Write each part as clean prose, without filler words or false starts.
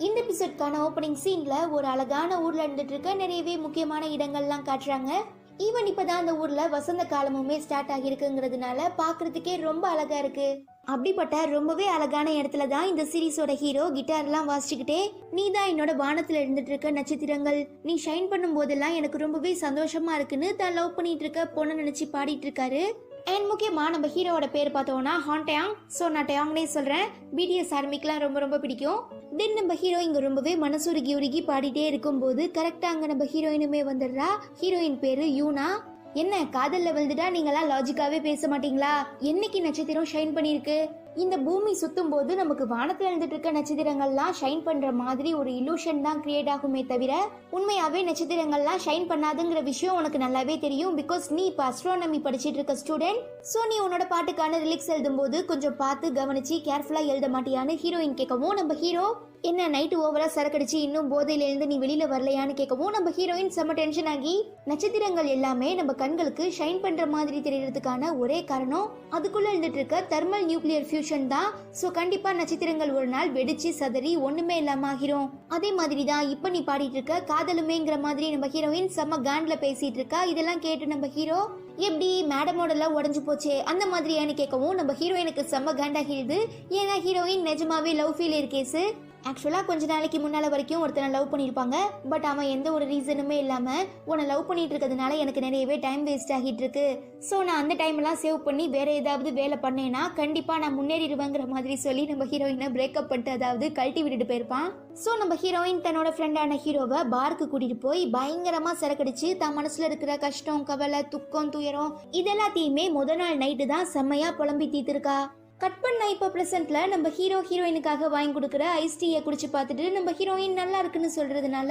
இந்த எபிசோட்கான ஓப்பனிங் சீன்ல ஒரு அழகான ஊர்ல இருந்துட்டு இருக்க நிறையவே முக்கியமான இடங்கள்லாம் காட்டுறாங்க. ஈவன் இப்பதான் அந்த ஊர்ல வசந்த காலமுமே ஸ்டார்ட் ஆகிருக்குங்கிறதுனால பாக்குறதுக்கே ரொம்ப அழகா இருக்கு. அப்படிப்பட்ட ரொம்பவே அழகான இடத்துல தான் இந்த சீரீஸோட ஹீரோ கிட்டார் எல்லாம் வாசிச்சுக்கிட்டே, நீ தான் என்னோட வானத்துல இருந்துட்டு இருக்க நட்சத்திரங்கள், நீ ஷைன் பண்ணும் போதெல்லாம் எனக்கு ரொம்பவே சந்தோஷமா இருக்குன்னு தான் லவ் பண்ணிட்டு இருக்க பொண்ணு நினைச்சு பாடிட்டு இருக்காரு. அண்ட் முக்கியமா நம்ம ஹீரோவோட பேர் பார்த்தோம்னா ஹான் டயாங். ஸோ நான் டயாங்னே சொல்றேன். பிடிஎஸ் ஆர்மிக்கெல்லாம் ரொம்ப ரொம்ப பிடிக்கும். தென் நம்ம ஹீரோ இங்க ரொம்பவே மனசுருகி உருகி பாடிட்டே இருக்கும் போது கரெக்டா அங்க நம்ம ஹீரோயினுமே வந்துடுறா. ஹீரோயின் பேரு யூனா. என்ன காதல்ல விழுந்துட்டா நீங்களாம் லாஜிக்காவே பேச மாட்டீங்களா? என்னைக்கு நட்சத்திரம் ஷைன் பண்ணிருக்கு? இந்த பூமி சுத்தும் போது நமக்கு வானத்துல இருந்துட்டு இருக்க நட்சத்திரங்கள்லாம் ஷைன் பண்ற மாதிரி ஒரு இலூஷன் தான் கிரியேட் ஆகுமே தவிர உண்மையாவே நட்சத்திரங்கள்லாம் ஷைன் பண்ணாதுங்கிற விஷயம் உனக்கு நல்லாவே தெரியும். பிகாஸ் நீ இப்ப அஸ்ட்ரானமி படிச்சிட்டு இருக்க ஸ்டூடெண்ட். சோ நீ உன்னோட பாட்டுக்கான லிரிக்ஸ் எழுதும் போது கொஞ்சம் பார்த்து கவனிச்சு கேர்ஃபுல்லா எழுத மாட்டியான்னு ஹீரோயின் கேட்கவும், நம்ம ஹீரோ என்ன நைட்டு ஓவரா சரக்கடிச்சு இன்னும் போதையில இருந்து நீ வெளியில வரலையான்னு கேட்கவும், நம்ம ஹீரோயின் செம்ம டென்ஷன் ஆகி, நட்சத்திரங்கள் எல்லாமே நம்ம கண்களுக்கு ஷைன் பண்ற மாதிரி தெரியறதுக்கான ஒரே காரணம் அதுக்குள்ள இருந்துட்டு இருக்க தெர்மல் நியூக்ளியர் ஃபியூஷன் தான். சோ கண்டிப்பா நட்சத்திரங்கள் ஒரு நாள் வெடிச்சு சதறி ஒண்ணுமே இல்லாம ஆகிரும். அதே மாதிரி தான் இப்ப நீ பாடிட்டு இருக்க காதலுமேங்கிற மாதிரி நம்ம ஹீரோயின் செம்ம காண்ட்ல பேசிட்டு இருக்கா. இதெல்லாம் கேட்டு நம்ம ஹீரோ எப்படி மேடமோட எல்லாம் உடஞ்சு போச்சே அந்த மாதிரியான்னு கேட்கவும், நம்ம ஹீரோயினுக்கு செம்ம காண்டாகிடுது. ஏன்னா ஹீரோயின் நிஜமாவே லவ் ஃபெயிலியர் கேஸ். ஆக்சுவலா கொஞ்ச நாளைக்கு முன்னால வரைக்கும் ஒருத்தனை லவ் பண்ணிருப்பாங்க. பட் அவன் எந்த ஒரு ரீசனுமே இல்லாம உன்னை லவ் பண்ணிட்டு இருக்கிறதுனால எனக்கு நிறையவே டைம் வேஸ்ட் ஆகிட்டு இருக்கு. சோ நான் அந்த டைம் எல்லாம் சேவ் பண்ணி வேற ஏதாவது வேலை பண்ணேன்னா கண்டிப்பா நான் முன்னேறிடுவேங்கிற மாதிரி சொல்லி நம்ம ஹீரோயினை பிரேக்கப் பண்ணிட்டு அதாவது கழட்டி விட்டுட்டு போயிருப்பான். சோ நம்ம ஹீரோயின் தன்னோட ஃப்ரெண்டான ஹீரோவை பாருக்கு கூட்டிட்டு போய் பயங்கரமா சரக்கடிச்சு தான் மனசுல இருக்கிற கஷ்டம், கவலை, துக்கம், துயரம் இதெல்லாத்தையுமே முத நாள் நைட்டு தான் செம்மையா புலம்பி தீர்த்திருக்கா. கட் பண்ண இப்ப பிரசன்ட்ல நம்ம ஹீரோ ஹீரோயினுக்காக வாங்கி கொடுக்குற ஐஸ் டீயை குடிச்சு பார்த்துட்டு நம்ம ஹீரோயின் நல்லா இருக்குன்னு சொல்றதுனால,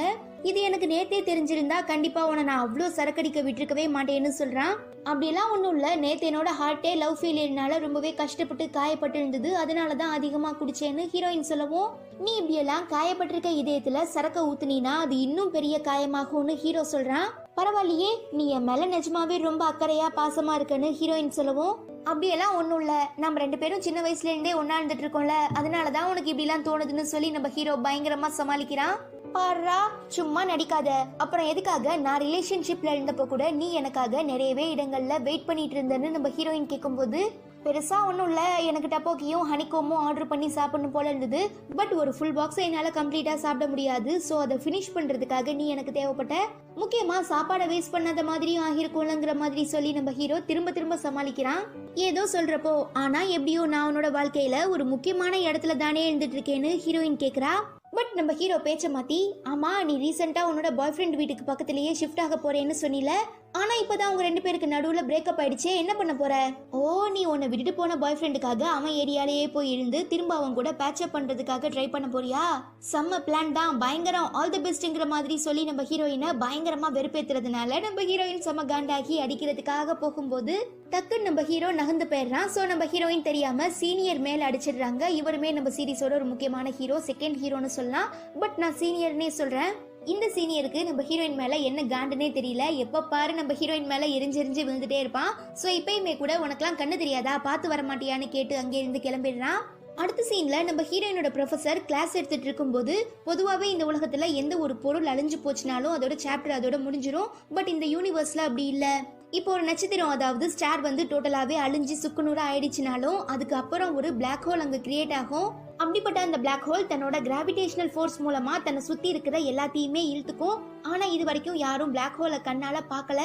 இது எனக்கு நேத்தே தெரிஞ்சிருந்தா கண்டிப்பா உன நான் அவ்வளோ சரக்கடிக்க விட்டுருக்கவே மாட்டேன்னு சொல்றான். அப்படியெல்லாம் ஒன்றும் இல்லை, நேத்து என்னோட ஹார்ட்டே லவ் ஃபெயிலியர்னால ரொம்பவே கஷ்டப்பட்டு காயப்பட்டு இருந்தது, அதனாலதான் அதிகமா குடிச்சேன்னு ஹீரோயின் சொல்லவும், நீ இப்படியெல்லாம் காயப்பட்டிருக்க இதயத்துல சரக்க ஊத்துனீனா அது இன்னும் பெரிய காயமாகும்னு ஹீரோ சொல்றான். பரவாயில்லையே, நீ என் மேல நிஜமாவே ரொம்ப அக்கறையா பாசமா இருக்குன்னு ஹீரோயின் சொல்லவும், அப்படியெல்லாம் ஒன்றும் இல்லை, நம்ம ரெண்டு பேரும் சின்ன வயசுல இருந்தே ஒன்னா இருந்துட்டு இருக்கோம்ல, அதனாலதான் உனக்கு இப்படிலாம் தோணுதுன்னு சொல்லி நம்ம ஹீரோ பயங்கரமா சமாளிக்கிறான். பாரா சும்மா நடிக்காத. அப்புறம் எதுக்காக நான் ரிலேஷன்ஷிப்ல இருந்தப்போ கூட நீ எனக்காக நிறையவே இடங்கள்ல வெயிட் பண்ணிட்டு இருந்தேன்னு நம்ம ஹீரோயின் கேட்கும்போது, பெருசா ஒன்றும் இல்லை, எனக்கு டப்போக்கியும் ஹனிகோமும் ஆர்டர் பண்ணி சாப்பிடணும் போல இருந்தது. பட் ஒரு ஃபுல் பாக்ஸை என்னால் கம்ப்ளீட்டாக சாப்பிட முடியாது. ஸோ அதை ஃபினிஷ் பண்ணுறதுக்காக நீ எனக்கு தேவைப்பட்ட. முக்கியமாக சாப்பாடை வேஸ்ட் பண்ணாத மாதிரியும் ஆகிருக்கும்லங்கிற மாதிரி சொல்லி நம்ம ஹீரோ திரும்ப திரும்ப சமாளிக்கிறான். ஏதோ சொல்றப்போ, ஆனா எப்படியோ நான் உன்னோட வாழ்க்கையில ஒரு முக்கியமான இடத்துல தானே இருந்துட்டு இருக்கேன்னு ஹீரோயின் கேட்குறா. பட் நம்ம ஹீரோ பேச்ச மாத்தி, ஆமா நீ ரீசெண்டா உன்னோட பாய் ஃப்ரெண்ட் வீட்டுக்கு பக்கத்திலேயே ஷிஃப்ட் ஆக போறேன்னு சொன்னில, ஆனா இப்பதான் உங்க ரெண்டு பேருக்கு நடுவுல பிரேக்கப் ஆயிடுச்சே, என்ன பண்ண போற? ஓ, நீ உன்னை விட்டுட்டு போன பாய் ஃப்ரெண்டுக்காக அவன் ஏரியாலேயே போய் இருந்து திரும்ப அவன் கூட பேட்சப் பண்றதுக்காக ட்ரை பண்ண போறியா? செம்ம பிளான் தான், பயங்கரம், ஆல் தி பெஸ்ட்ங்கிற மாதிரி சொல்லி நம்ம ஹீரோயினை பயங்கரமா வெறுப்பேத்துறதுனால நம்ம ஹீரோயின் செம்ம காண்டாகி அடிக்கிறதுக்காக போகும்போது டக்குன்னு நம்ம ஹீரோ நகர்ந்து போயிடுறான். ஸோ நம்ம ஹீரோயின் தெரியாம சீனியர் மேல அடிச்சிடுறாங்க. இவருமே நம்ம சீரிஸோட ஒரு முக்கியமான ஹீரோ, செகண்ட் ஹீரோன்னு சொல்லலாம். பட் நான் சீனியர்னே சொல்றேன். இந்த சீனியருக்கு நம்ம ஹீரோயின் மேல என்ன காண்டுனே தெரியல. எப்ப பாரு நம்ம ஹீரோயின் மேல எரிஞ்செரிஞ்சு விழுந்துட்டே இருப்பான். ஸோ இப்பயுமே கூட உனக்கெல்லாம் கண்ணு தெரியாதா, பார்த்து வர மாட்டியான்னு கேட்டு அங்கே இருந்து கிளம்பிடுறான். அடுத்த சீன்ல நம்ம ஹீரோயினோட ப்ரொஃபசர் கிளாஸ் எடுத்துட்டு இருக்கும்போது, பொதுவாகவே இந்த உலகத்துல எந்த ஒரு பொருள் அழிஞ்சு போச்சுனாலும் அதோட சாப்டர் அதோட முடிஞ்சிரும். பட் இந்த யூனிவர்ஸ்ல அப்படி இல்லை. இப்போ ஒரு நட்சத்திரம் அதாவது ஸ்டார் வந்து டோட்டலாவே அழிஞ்சு சுக்குநூறா ஆயிடுச்சுனாலும் அதுக்கு அப்புறம் ஒரு பிளாக் ஹோல் அங்க கிரியேட் ஆகும். அப்படிப்பட்ட அந்த பிளாக் ஹோல் தன்னோட கிராவிடேஷனல் ஃபோர்ஸ் மூலமா தன்னை சுத்தி இருக்கிற எல்லாத்தையுமே இழுத்துக்கும். ஆனா இது வரைக்கும் யாரும் பிளாக் ஹோலை கண்ணால பார்க்கல.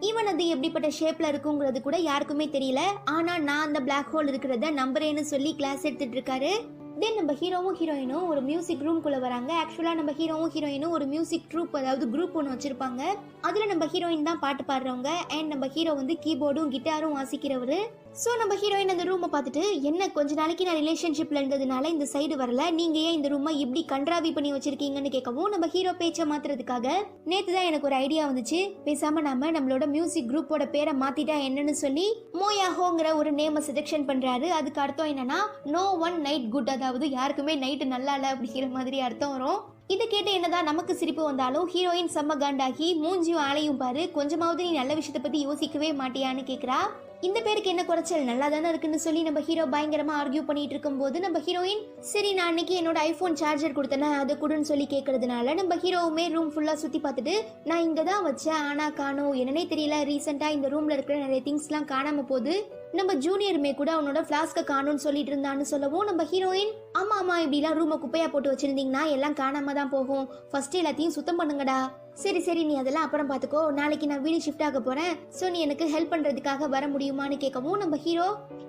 ஈவன் அது எப்படிப்பட்ட ஷேப்ல இருக்குங்கிறது கூட யாருக்குமே தெரியல. ஆனா நான் அந்த பிளாக் ஹோல் இருக்கிறத நம்புறேன்னு சொல்லி கிளாஸ் எடுத்துட்டு இருக்காரு. தென் நம்ம ஹீரோவும் ஹீரோயினும் ஒரு மியூசிக் ரூம் குள்ள வராங்க. ஆக்சுவலா நம்ம ஹீரோவும் ஹீரோயினும் ஒரு மியூசிக் ட்ரூப் அதாவது குரூப் ஒன்று வச்சிருப்பாங்க. அதுல நம்ம ஹீரோயின் தான் பாட்டு பாடுறவங்க. அண்ட் நம்ம ஹீரோ வந்து கீபோர்டும் கிட்டாரும் வாசிக்கிறவரு. சோ நம்ம ஹீரோயின் அந்த ரூமை பார்த்துட்டு, என்ன கொஞ்ச நாளைக்கு நான் ரிலேஷன்ஷிப்ல இருந்ததுனால இந்த சைடு வரல, நீங்க ஏன் இந்த ரூமை இப்படி கண்ட்ராவி பண்ணி வச்சிருக்கீங்கன்னு கேட்கவும், நம்ம ஹீரோ பேச்ச மாத்துறதுக்காக, நேத்து தான் எனக்கு ஒரு ஐடியா வந்துச்சு, பேசாம நாம நம்மளோட மியூசிக் குரூப்போட பேரை மாத்திட்டா என்னன்னு சொல்லி மோயாஹோங்கிற ஒரு நேம செலக்ஷன் பண்றாரு. அதுக்கு அர்த்தம் என்னன்னா நோ ஒன் நைட் குட், அதாவது யாருக்குமே நைட்டு நல்லா இல்ல அப்படிங்கிற மாதிரி அர்த்தம் வரும். இதை கேட்டு என்னதான் நமக்கு சிரிப்பு வந்தாலும் ஹீரோயின் செம்ம காண்டாகி மூஞ்சியும் ஆளையும் பாரு, கொஞ்சமாவது நீ நல்ல விஷயத்தை பத்தி யோசிக்கவே மாட்டியான்னு கேக்குறா. இந்த பேருக்கு என்ன குறைச்சல், நல்லா தானே இருக்குன்னு சொல்லி நம்ம ஹீரோ பயங்கரமா ஆர்கியூ பண்ணிட்டு இருக்கும் போது நம்ம ஹீரோயின் சரி நான் அன்னைக்கு என்னோட ஐபோன் சார்ஜர் கொடுத்தேன் அதை கொடுன்னு சொல்லி கேட்கறதுனால நம்ம ஹீரோவுமே ரூம் ஃபுல்லா சுத்தி பார்த்துட்டு நான் இங்க தான் வச்சேன் ஆனா காணோம், என்னன்னே தெரியல, ரீசெண்டா இந்த ரூம்ல இருக்கிற நிறைய திங்ஸ் எல்லாம் காணாம போகுது, நம்ம ஜூனியருமே கூட அவனோட பிளாஸ்க காணும்னு சொல்லிட்டு இருந்தான்னு சொல்லவும் நம்ம ஹீரோயின் ஆமா ஆமா இப்படி எல்லாம் ரூம குப்பையா போட்டு வச்சிருந்தீங்கன்னா எல்லாம் காணாம தான் போகும், ஃபர்ஸ்ட் எல்லாத்தையும் சுத்தம் பண்ணுங்கடா. சரி சரி நீ அதெல்லாம் அப்புறம் பாத்துக்கோ, நாளைக்கு நான் வீடு ஷிஃப்ட் ஆக போறேன், சோ நீ எனக்கு ஹெல்ப் பண்றதுக்காக வர முடியுமான்னு கேட்கவும் நம்ம ஹீரோ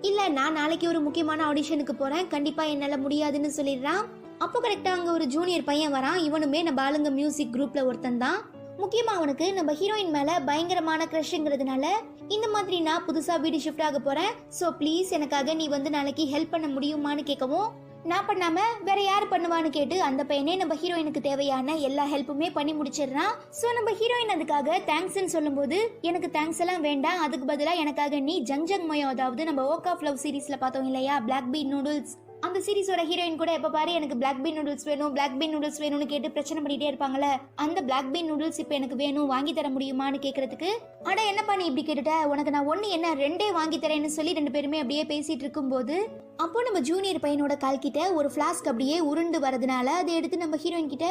இல்ல நான் நாளைக்கு ஒரு முக்கியமான ஆடிஷனுக்கு போறேன், கண்டிப்பா என்னால முடியாதுன்னு சொல்லிடுறான். அப்போ கரெக்டா அங்க ஒரு ஜூனியர் பையன் வரான், இவனுமே நம்ம ஆளுங்க மியூசிக் குரூப்ல ஒருத்தன் தான். முக்கியமா அவனுக்கு நம்ம ஹீரோயின் மேல பயங்கரமான கிரஷ்ங்கிறதுனால இந்த மாதிரி நான் புதுசா வீடு ஷிஃப்ட் ஆக போறேன், சோ ப்ளீஸ் எனக்காக நீ வந்து நாளைக்கு ஹெல்ப் பண்ண முடியுமான்னு கேட்கவும் நான் பண்ணாம வேற யாரு பண்ணுவான்னு கேட்டு அந்த பையனே நம்ம ஹீரோயினுக்கு தேவையான எல்லா ஹெல்ப்புமே பண்ணி முடிச்சிடுறான். சோ நம்ம ஹீரோயின் அதுக்காக தேங்க்ஸ்ன்னு சொல்லும்போது எனக்கு தேங்க்ஸ் எல்லாம் வேண்டாம், அதுக்கு பதிலா எனக்காக நீ ஜங் ஜங் மயோ, அதாவது நம்ம ஓக் ஆஃப் லவ் சீரீஸ்ல பார்த்தோம் இல்லையா பிளாக் பீன் நூடுல்ஸ், அந்த சீரிஸோட ஹீரோயின் கூட எப்ப பாரு எனக்கு பிளாக் பீன் நூடுல்ஸ் வேணும் பிளாக் பீன் நூடுல்ஸ் வேணும்னு கேட்டு பிரச்சனை பண்ணிட்டே இருப்பாங்கல்ல, அந்த பிளாக் பீன் நூடுல்ஸ் இப்ப எனக்கு வேணும் வாங்கி தர முடியுமான்னு கேக்குறதுக்கு அட என்னப்பா நீ இப்படி கேட்டுட்ட, உனக்கு நான் ஒண்ணு என்ன ரெண்டே வாங்கி தரேன்னு சொல்லி ரெண்டு பேருமே அப்படியே பேசிட்டு இருக்கும் போது அப்போ நம்ம ஜூனியர் பையனோட கால் கிட்ட ஒரு பிளாஸ்க் அப்படியே உருண்டு வரதுனால அதை எடுத்து நம்ம ஹீரோயின் கிட்ட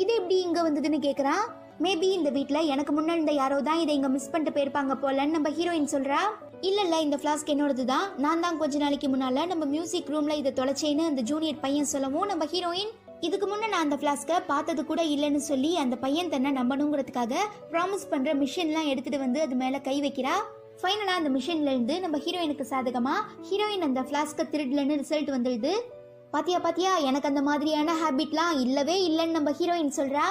இது எப்படி இங்க வந்ததுன்னு கேக்குறான். மேபி இந்த வீட்ல எனக்கு முன்னாடி இந்த யாரோ தான் இதை இங்க மிஸ் பண்ணிட்டு போயிருப்பாங்க போலன்னு நம்ம ஹீரோயின் சொல்றா. இல்ல இந்த பிளாஸ்க் என்னோடது தான், நான் தான் கொஞ்ச நாளைக்கு முன்னால நம்ம மியூசிக் ரூம்ல இதை தொலைச்சேன்னு அந்த ஜூனியர் பையன் சொல்லவும் நம்ம ஹீரோயின் இதுக்கு முன்ன நான் அந்த பிளாஸ்க பார்த்தது கூட இல்லைன்னு சொல்லி அந்த பையன் தன்னை நம்பணுங்கிறதுக்காக ப்ராமிஸ் பண்ற மிஷின்லாம் எடுத்துட்டு வந்து அது மேல கை வைக்கிறா. ஃபைனலா அந்த மிஷின்ல இருந்து நம்ம ஹீரோயினுக்கு சாதகமா ஹீரோயின் அந்த பிளாஸ்க திருடலன்னு ரிசல்ட் வந்துடுது. பாத்தியா எனக்கு அந்த மாதிரியான ஹேபிட்லாம் இல்லவே இல்லைன்னு நம்ம ஹீரோயின் சொல்றா.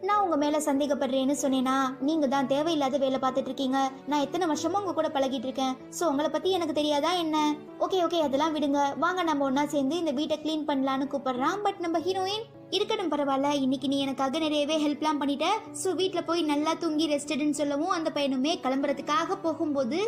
நான் உங்க மேல சந்தேகப்படுறேன்னு சொன்னேனா, நீங்க தான் தேவையில்லாத வேலை பார்த்துட்டு இருக்கீங்க, நான் எத்தனை வருஷமா உங்க கூட பழகிட்டு இருக்கேன், சோ உங்களை பத்தி எனக்கு தெரியாதா என்ன, ஓகே அதெல்லாம் விடுங்க, வாங்க நம்ம ஒன்னா சேர்ந்து இந்த வீட்டை கிளீன் பண்ணலான்னு கூப்பிடுறான். பட் நம்ம ஹீரோயின் இருக்கட்டும் பரவாயில்ல, இன்னைக்கு நீ எனக்காக நிறையவே ஹெல்ப்லாம் பண்ணிட்ட, சோ வீட்டுல போய் நல்லா தூங்கி ரெஸ்டட்னு சொல்லவும் அந்த பையனுமே கிளம்புறதுக்காக போகும்போது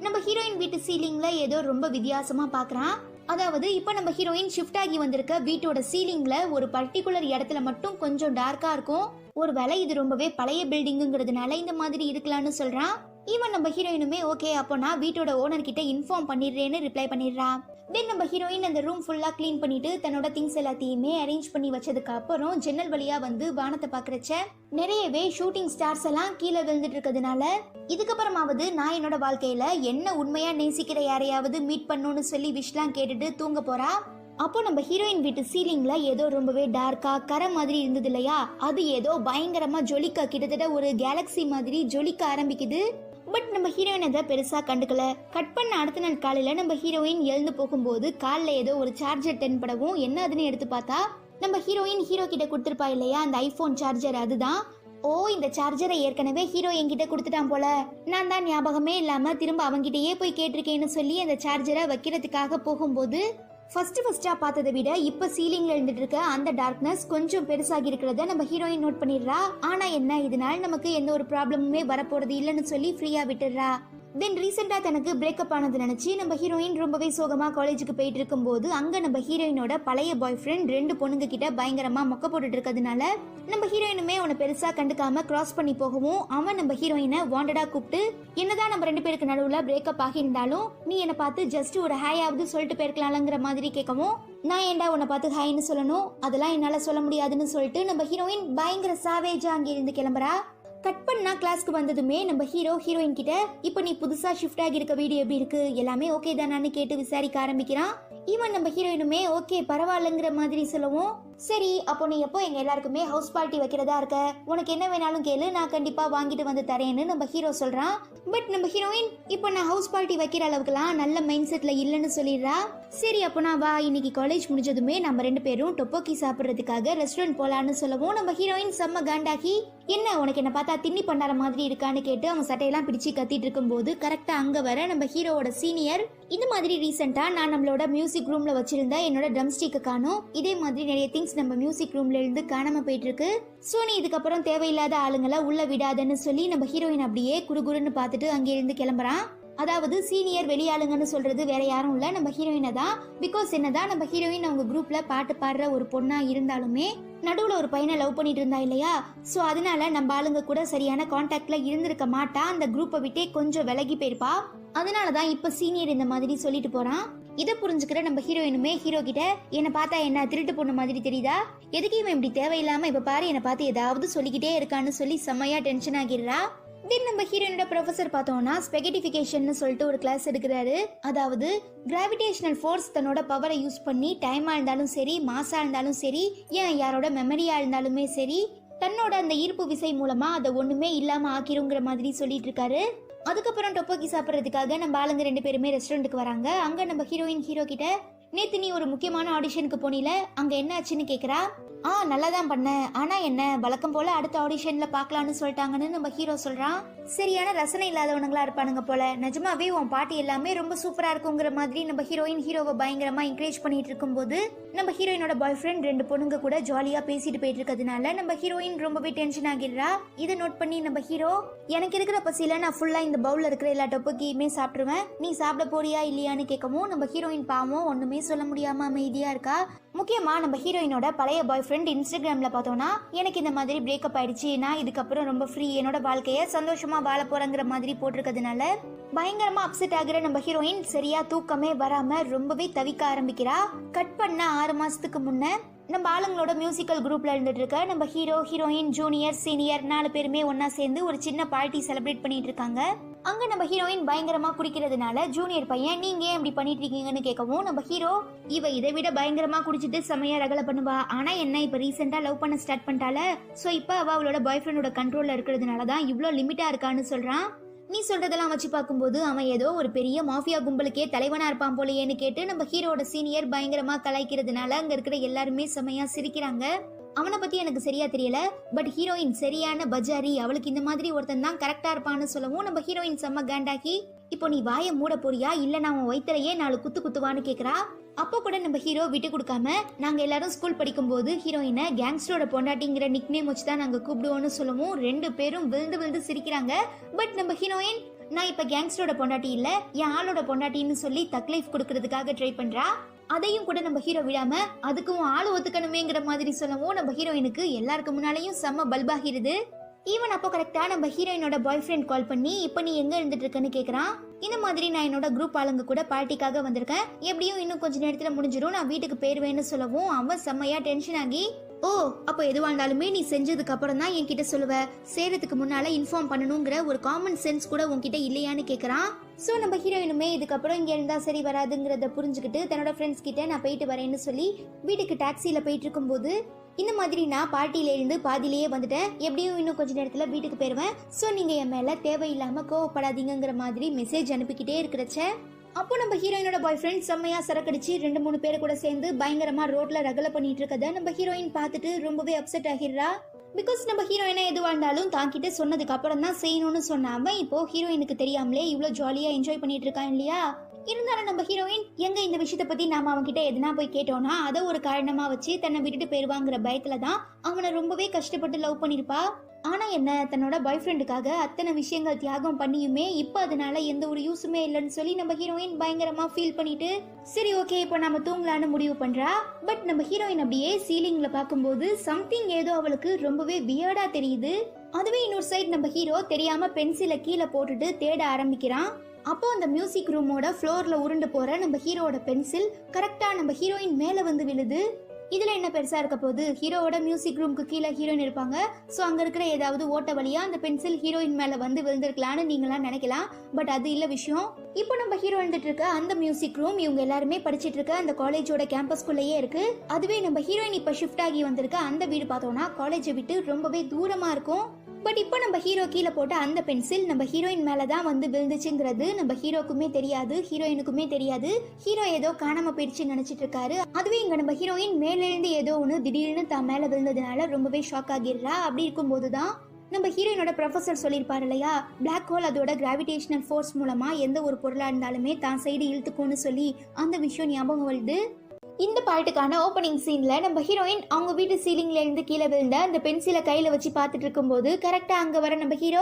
நம்ம ஹீரோயின் வீட்டு சீலிங்ல ஏதோ ரொம்ப வித்தியாசமா பாக்குறான். அதாவது இப்ப நம்ம ஹீரோயின் ஷிஃப்ட் ஆகி வந்திருக்க வீட்டோட சீலிங்ல ஒரு பர்டிகுலர் இடத்துல மட்டும் கொஞ்சம் டார்க்கா இருக்கும், ஒருவேளை இது ரொம்பவே பழைய பில்டிங்கிறதுனால இந்த மாதிரி இருக்கலாம்னு சொல்றான். ஈவன் நம்ம ஹீரோயினுமே ஓகே அப்போ நான் வீட்டோட ஓனர் கிட்ட இன்ஃபார்ம் பண்ணிடுறேன்னு ரிப்ளை பண்ணிடுறா. தென் நம்ம ஹீரோயின் அந்த ரூம் ஃபுல்லா கிளீன் பண்ணிட்டு தன்னோட திங்ஸ் எல்லாத்தையுமே அரேஞ்ச் பண்ணி வச்சதுக்கு அப்புறம் ஜன்னல் வழியா வந்து வானத்தை பாக்குறச்ச நிறையவே ஷூட்டிங் ஸ்டார்ஸ் எல்லாம் கீழே விழுந்துட்டு இருக்கிறதுனால இதுக்கப்புறமாவது நான் என்னோட வாழ்க்கையில என்ன உண்மையா நேசிக்கிற யாரையாவது மீட் பண்ணணும்னு சொல்லி விஷலாம் கேட்டுட்டு தூங்க போறா. அப்போ நம்ம ஹீரோயின் வீட்டு சீலிங்ல ஏதோ ரொம்பவே டார்க்கா கரை மாதிரி இருந்தது இல்லையா, அது ஏதோ பயங்கரமா ஜொலிக்க கிட்டத்தட்ட ஒரு கேலக்சி மாதிரி ஜொலிக்க ஆரம்பிக்குது. பட் நம்ம ஹீரோயின் அதை பெருசா கண்டுக்கல. கட் பண்ண அடுத்த நாள் காலையில நம்ம ஹீரோயின் எழுந்து போகும்போது காலில் ஏதோ ஒரு சார்ஜர் தென்படவும் என்ன அதுன்னு எடுத்து பார்த்தா நம்ம ஹீரோயின் ஹீரோ கிட்ட கொடுத்துருப்பா இல்லையா அந்த ஐபோன் சார்ஜர், அதுதான். ஓ இந்த சார்ஜரை ஏற்கனவே ஹீரோ என்கிட்ட கொடுத்துட்டான் போல, நான் தான் ஞாபகமே இல்லாம திரும்ப அவங்கிட்டயே போய் கேட்டிருக்கேன்னு சொல்லி அந்த சார்ஜரை வைக்கிறதுக்காக போகும்போது ஃபர்ஸ்டா பார்த்ததை விட இப்ப சீலிங்ல இருந்துட்டு இருக்க அந்த டார்க்னஸ் கொஞ்சம் பெருசாகி இருக்கிறத நம்ம ஹீரோயின் நோட் பண்ணிடுறா. ஆனா என்ன இதனால நமக்கு எந்த ஒரு ப்ராப்ளமுமே வரப்போறது இல்லைன்னு சொல்லி ஃப்ரீயா விட்டுடுறா. தென் ரீசெண்டா தனக்கு பிரேக்கப் ஆனது நினைச்சு நம்ம ஹீரோயின் ரொம்பவே சோகமா காலேஜுக்கு போயிட்டு இருக்கும் போது அங்க நம்ம ஹீரோயினோட பழைய பாய் ஃப்ரெண்ட் ரெண்டு பொண்ணுங்க கிட்ட பயங்கரமா மொக்க போட்டுட்டு இருக்கிறதுனால நம்ம ஹீரோயினுமே அவனை பெருசா கண்டுக்காம கிராஸ் பண்ணி போகவும் அவன் நம்ம ஹீரோயினை வாண்டடா கூப்பிட்டு என்னதான் நம்ம ரெண்டு பேருக்கு நடுவுல பிரேக்கப் ஆகி இருந்தாலும் நீ என்னை பார்த்து ஜஸ்ட் ஒரு ஹாயாவது சொல்லிட்டு போயிருக்கலாம்ங்கிற மாதிரி கேட்கவும் நான் ஏன்டா உன்னை பார்த்து ஹாய்னு சொல்லணும், அதெல்லாம் என்னால சொல்ல முடியாதுன்னு சொல்லிட்டு நம்ம ஹீரோயின் பயங்கர சாவேஜா அங்கே இருந்து கிளம்புறா. கட் பண்ணா கிளாஸ்க்கு வந்ததுமே நம்ம ஹீரோயின் கிட்ட இப்ப நீ புதுசா ஷிஃப்ட் ஆகி இருக்க வீடு எப்படி இருக்கு எல்லாமே ஓகே தானான்னு கேட்டு விசாரிக்க ஆரம்பிக்கிறான். ஈவன் நம்ம ஹீரோயினுமே ஓகே பரவாயில்லங்கிற மாதிரி சொல்லவும் சரி அப்போ நீ எப்போ எங்க எல்லாருக்குமே ஹவுஸ் பார்ட்டி வைக்கிறதா இருக்க, உனக்கு என்ன வேணாலும் கேளு நான் கண்டிப்பா வாங்கிட்டு வந்து தரேன்னு நம்ம ஹீரோ சொல்றான். பட் நம்ம ஹீரோயின் இப்போ நான் ஹவுஸ் பார்ட்டி வைக்கிற அளவுக்குலாம் நல்ல மைண்ட் செட்ல இல்லைன்னு சொல்லிடுறா. சரி அப்போ நான் வா இன்னைக்கு காலேஜ் முடிஞ்சதுமே நம்ம ரெண்டு பேரும் டொப்போக்கி சாப்பிடுறதுக்காக ரெஸ்டாரண்ட் போலான்னு சொல்லவும் நம்ம ஹீரோயின் செம்ம காண்டாகி என்ன உனக்கு என்ன பார்த்தா திண்ணி பண்டார மாதிரி இருக்கான்னு கேட்டு அவன் சட்டையெல்லாம் பிடிச்சி கத்திட்டு இருக்கும் போது கரெக்டா அங்க வர நம்ம ஹீரோவோட சீனியர் இந்த மாதிரி ரீசெண்டா நான் நம்மளோட மியூசிக் ரூம்ல வச்சிருந்த என்னோட ட்ரம் ஸ்டிக்க காணோம், இதே மாதிரி நிறைய திங்ஸ் நம்ம மியூசிக் ரூம்ல இருந்து காணாம போயிட்டு இருக்கு, சோ நீ இதுக்கப்புறம் தேவையில்லாத ஆளுங்களை உள்ள விடாதன்னு சொல்லி நம்ம ஹீரோயின் அப்படியே குறுகுறுன்னு பார்த்துட்டு அங்கே இருந்து கிளம்புறான். அதாவது சீனியர் வெளியாளுங்கன்னு சொல்றது வேற யாரும் இல்ல நம்ம ஹீரோயினை தான். பிகாஸ் என்னதான் நம்ம ஹீரோயின் அவங்க குரூப்ல பாட்டு பாடுற ஒரு பொண்ணா இருந்தாலுமே நடுவுல ஒரு பையனை லவ் பண்ணிட்டு இருந்தா இல்லையா, சோ அதனால நம்ம ஆளுங்க கூட சரியான கான்டாக்ட்ல இருந்திருக்க மாட்டா, அந்த குரூப்பை விட்டே கொஞ்சம் விலகி போயிருப்பா. அதனாலதான் இப்ப சீனியர் இந்த மாதிரி சொல்லிட்டு போறான். இதை புரிஞ்சுக்கிற நம்ம ஹீரோயினுமே ஹீரோ கிட்ட, என்ன பார்த்தா என்ன திருட்டு பொண்ணு மாதிரி தெரியுதா, எதுக்கு இவன் இப்படி தேவையில்லாம இப்ப பாரு என்ன பார்த்து ஏதாவது சொல்லிக்கிட்டே இருக்கான்னு சொல்லி செம்மையா டென்ஷன் ஆகிடுறா. தென் நம்ம ஹீரோயினோட ப்ரொஃபசர் பார்த்தோம்னா ஸ்பெகட்டிஃபிகேஷன் சொல்லிட்டு ஒரு கிளாஸ் எடுக்கிறாரு. அதாவது கிராவிடேஷனல் ஃபோர்ஸ் தன்னோட பவரை யூஸ் பண்ணி டைமா இருந்தாலும் சரி, மாசா இருந்தாலும் சரி, ஏன் யாரோட மெமரியா இருந்தாலுமே சரி, தன்னோட அந்த ஈர்ப்பு விசை மூலமா அதை ஒண்ணுமே இல்லாம ஆக்கிருங்கிற மாதிரி சொல்லிட்டு இருக்காரு. அதுக்கப்புறம் டொப்போக்கி சாப்பிட்றதுக்காக நம்ம ஆளுங்க 2 பேருமே ரெஸ்டாரண்ட்டுக்கு வராங்க. அங்க நம்ம ஹீரோயின் ஹீரோ கிட்ட, நேத்து நீ ஒரு முக்கியமான ஆடிஷனுக்கு போனில, அங்க என்ன ஆச்சுன்னு கேக்குறா. நல்லா தான் பண்ணேன், ஆனா என்ன வழக்கம் போல அடுத்த ஆடிஷன்ல பாக்கலாம்னு சொல்லிட்டாங்கன்னு நம்ம ஹீரோ சொல்றான். சரியான ரசனை இல்லாதவனுங்களா இருப்பானுங்க போல, நிஜமாவே உன் பாட்டு எல்லாமே ரொம்ப சூப்பரா இருக்குங்கிற மாதிரி நம்ம ஹீரோயின் ஹீரோவை பயங்கரமா என்கரேஜ் பண்ணிட்டு இருக்கும்போது நம்ம ஹீரோயினோட பாய் ஃப்ரெண்ட் 2 பொண்ணுங்க கூட ஜாலியா பேசிட்டு போயிட்டு இருக்கிறதுனால நம்ம ஹீரோயின் ரொம்பவே டென்ஷன் ஆகிடுறா. இதை நோட் பண்ணி நம்ம ஹீரோ, எனக்கு இருக்கிற பசியில நான் ஃபுல்லா இந்த பவுல்ல இருக்கிற எல்லா டொப்புக்கியுமே சாப்பிட்டுருவேன், நீ சாப்பிட போறியா இல்லையான்னு கேட்கவும் நம்ம ஹீரோயின் பாவம் ஒண்ணுமே சொல்ல முடியாம அமைதியா இருக்கா. முக்கியமா நம்ம ஹீரோயினோட பழைய பாய் ஃப்ரெண்ட் இன்ஸ்டாகிராம்ல பார்த்தோம்னா, எனக்கு இந்த மாதிரி பிரேக்கப் ஆயிடுச்சு, நான் இதுக்கப்புறம் ரொம்ப ஃப்ரீ, என்னோட வாழ்க்கைய சந்தோஷமா வாழ போறங்கிற மாதிரி போட்டிருக்கிறதுனால பயங்கரமா அப்செட் ஆகிற நம்ம ஹீரோயின் சரியா தூக்கமே வராம ரொம்பவே தவிக்க ஆரம்பிக்கிறா. கட் பண்ண 6 மாசத்துக்கு முன்ன நம்ம ஆளுங்களோட மியூசிக்கல் குரூப்ல இருந்துட்டு இருக்க நம்ம ஹீரோ ஹீரோயின் ஜூனியர் சீனியர் 4 பேருமே ஒன்னா சேர்ந்து ஒரு சின்ன பார்ட்டி செலிப்ரேட் பண்ணிட்டு இருக்காங்க. அங்க நம்ம ஹீரோயின் பயங்கரமா குடிக்கிறதுனால ஜூனியர் பையன், நீங்க ஏன் இப்படி பண்ணிட்டு இருக்கீங்கன்னு கேட்கவும் நம்ம ஹீரோ, இவ இதை விட பயங்கரமா குடிச்சிட்டு செமையா ரகல பண்ணுவா, ஆனா என்ன இப்ப ரீசெண்டா லவ் பண்ண ஸ்டார்ட் பண்ணிட்டால, சோ இப்ப அவளோட பாய் ஃப்ரெண்டோட கண்ட்ரோல்ல இருக்கிறதுனாலதான் இவ்ளோ லிமிட்டா இருக்கான்னு சொல்றான். நீ சொல்றதெல்லாம் வச்சு பார்க்கும்போது அவன் ஏதோ ஒரு பெரிய மாஃபியா கும்பலுக்கே தலைவனா இருப்பான் போலையேன்னு கேட்டு நம்ம ஹீரோட சீனியர் பயங்கரமா கலாய்க்கிறதுனால அங்க இருக்கிற எல்லாருமே செமையா சிரிக்கிறாங்க. அவனை பத்தி எனக்கு சரியா தெரியல, பட் ஹீரோயின் சரியான பஜாரி, அவளுக்கு இந்த மாதிரி ஒருத்தன் தான் கரெக்டா இருப்பான்னு சொல்லவும் நம்ம ஹீரோயின் செம்ம கேண்டாக்கி, இப்போ நீ வாயை மூட போறியா இல்ல நான் உன் வயிற்றுலயே 4 குத்து குத்துவான்னு கேக்குறா. அப்போ கூட நம்ம ஹீரோ விட்டு கொடுக்காம, நாங்க எல்லாரும் ஸ்கூல் படிக்கும் போது ஹீரோயினை கேங்ஸ்டரோட பொண்டாட்டிங்கிற நிக் நேம் வச்சு தான் நாங்க கூப்பிடுவோம்னு சொல்லவும் 2 பேரும் விழுந்து விழுந்து சிரிக்கிறாங்க. பட் நம்ம ஹீரோயின், நான் இப்ப கேங்ஸ்டரோட பொண்டாட்டி இல்ல, என் ஆளோட பொண்டாட்டின்னு சொல்லி தக்லைஃப் கொடுக்கறதுக்காக ட்ரை பண்றா. அதையும் கூட நம்ம ஹீரோ விடாம, அதுக்கும் ஆளு ஒத்துக்கணுமேங்கிற மாதிரி சொல்லவும் நம்ம ஹீரோயினுக்கு எல்லாருக்கு முன்னாலேயும் செம்ம பல்பாகிறது. ஈவன் அப்போ கரெக்டா நம்ம ஹீரோயினோட பாய் ஃப்ரெண்ட் கால் பண்ணி, இப்ப நீ எங்க இருந்துட்டு இருக்கன்னு கேக்குறான். இந்த மாதிரி நான் என்னோட குரூப் ஆளுங்க கூட பார்ட்டிக்காக வந்திருக்கேன், எப்படியும் இன்னும் கொஞ்ச நேரத்துல முடிஞ்சிடும், நான் வீட்டுக்கு போயிருவேன்னு சொல்லவும் அவன் செம்மையா டென்ஷன் ஆகி, ஓ அப்போ எதுவா இருந்தாலுமே நீ செஞ்சதுக்கு அப்புறம் தான் என்கிட்ட சொல்லுவ, சேரத்துக்கு முன்னால இன்ஃபார்ம் பண்ணணுங்கிற ஒரு காமன் சென்ஸ் கூட உன்கிட்ட இல்லையான்னு கேக்குறான். சோ நம்ம ஹீரோயினுமே இதுக்கப்புறம் இங்க இருந்தா சரி வராதுங்கிறத புரிஞ்சுக்கிட்டு தன்னோட ஃப்ரெண்ட்ஸ் கிட்ட நான் போயிட்டு வரேன்னு சொல்லி வீட்டுக்கு டாக்ஸில போயிட்டு இருக்கும்போது, இந்த மாதிரி நான் பார்ட்டியில இருந்து பாதியிலேயே வந்துட்டேன், எப்படியும் இன்னும் கொஞ்ச நேரத்துல வீட்டுக்கு போயிருவேன், சோ நீங்க என் மேல தேவையில்லாம கோவப்படாதீங்கிற மாதிரி மெசேஜ் அனுப்பிக்கிட்டே இருக்கிறச்ச அப்போ நம்ம ஹீரோயினோட பாய் ஃப்ரெண்ட் செம்மையா சரக்கடிச்சு 2-3 பேரை கூட சேர்ந்து பயங்கரமா ரோட்ல ரகல பண்ணிட்டு இருக்கத நம்ம ஹீரோயின் பார்த்துட்டு ரொம்பவே அப்செட் ஆகிடுறா. பிகாஸ் நம்ம ஹீரோயினை எதுவா இருந்தாலும் தாங்கிட்ட சொன்னதுக்கு அப்புறம் தான் செய்யணும்னு சொன்னாம இப்போ ஹீரோயினுக்கு தெரியாமலே இவ்வளவு ஜாலியா என்ஜாய் பண்ணிட்டு இருக்கான் இல்லையா. இருந்தாலும் நம்ம ஹீரோயின் எங்க இந்த விஷயத்த பத்தி நாம அவன்கிட்ட எதுனா போய் கேட்டோம்னா அதை ஒரு காரணமா வச்சு தன்னை விட்டுட்டு போயிருவாங்கிற பயத்துலதான் அவனை ரொம்பவே கஷ்டப்பட்டு லவ் பண்ணிருப்பா. ஆனா என்ன, தன்னோட பாய் ஃப்ரெண்டுக்காக அத்தனை விஷயங்கள் தியாகம் பண்ணியுமே இப்ப அதனால எந்த ஒரு யூஸுமே இல்லைன்னு சொல்லி நம்ம ஹீரோயின் பயங்கரமா ஃபீல் பண்ணிட்டு, சரி ஓகே இப்போ நம்ம தூங்கலான்னு முடிவு பண்றா. பட் நம்ம ஹீரோயின் அப்படியே சீலிங்ல பாக்கும்போது சம்திங் ஏதோ அவளுக்கு ரொம்பவே வியர்டா தெரியுது. அதுவே இன்னொரு சைடு நம்ம ஹீரோ தெரியாம பென்சிலை கீழே போட்டுட்டு தேட ஆரம்பிக்கிறான். அப்போ அந்த மியூசிக் ரூமோட ஃப்ளோர்ல உருண்டு போற நம்ம ஹீரோட பென்சில் கரெக்டா நம்ம ஹீரோயின் மேல வந்து விழுது. இதுல என்ன பெருசா இருக்க போகுது, ஹீரோவோட மியூசிக் ரூமுக்கு கீழே ஹீரோயின் இருப்பாங்க, சோ அங்க இருக்கிற ஏதாவது ஓட்ட வழியா அந்த பென்சில் ஹீரோயின் மேல வந்து விழுந்திருக்கலாம்னு நீங்களாம் நினைக்கலாம். பட் அது இல்ல விஷயம். இப்போ நம்ம ஹீரோ இருந்துட்டு இருக்க அந்த மியூசிக் ரூம் இவங்க எல்லாருமே படிச்சிட்டு இருக்க அந்த காலேஜோட கேம்பஸ்குள்ளேயே இருக்கு. அதுவே நம்ம ஹீரோயின் இப்ப ஷிஃப்ட் ஆகி வந்திருக்க அந்த வீடு பார்த்தோம்னா காலேஜை விட்டு ரொம்பவே தூரமா இருக்கும். பட் இப்போ நம்ம ஹீரோ கீழே போட்ட அந்த பென்சில் நம்ம ஹீரோயின் மேலதான் வந்து விழுந்துச்சுங்கிறது நம்ம ஹீரோக்குமே தெரியாது, ஹீரோயினுக்குமே தெரியாது. ஹீரோ ஏதோ காணாம போயிடுச்சு நினைச்சிட்டு இருக்காரு. அதுவே இங்க நம்ம ஹீரோயின் மேல இருந்து ஏதோ ஒண்ணு திடீர்னு தான் மேல விழுந்ததுனால ரொம்பவே ஷாக் ஆகிடுறா. அப்படி இருக்கும் போதுதான் நம்ம ஹீரோயினோட ப்ரொஃபசர் சொல்லியிருப்பாரு இல்லையா, பிளாக் ஹோல் அதோட கிராவிடேஷனல் ஃபோர்ஸ் மூலமா எந்த ஒரு பொருளா இருந்தாலுமே தான் சைடு இழுத்துக்கும்னு சொல்லி அந்த விஷயம் ஞாபகம் வருது. இந்த பாட்டுக்கான ஓப்பனிங் சீன்ல நம்ம ஹீரோயின் அவங்க வீட்டு சீலிங்ல இருந்து கீழே விழுந்த அந்த பென்சிலை கையில வச்சு பார்த்துட்டு இருக்கும்போது கரெக்டா அங்க வர நம்ம ஹீரோ,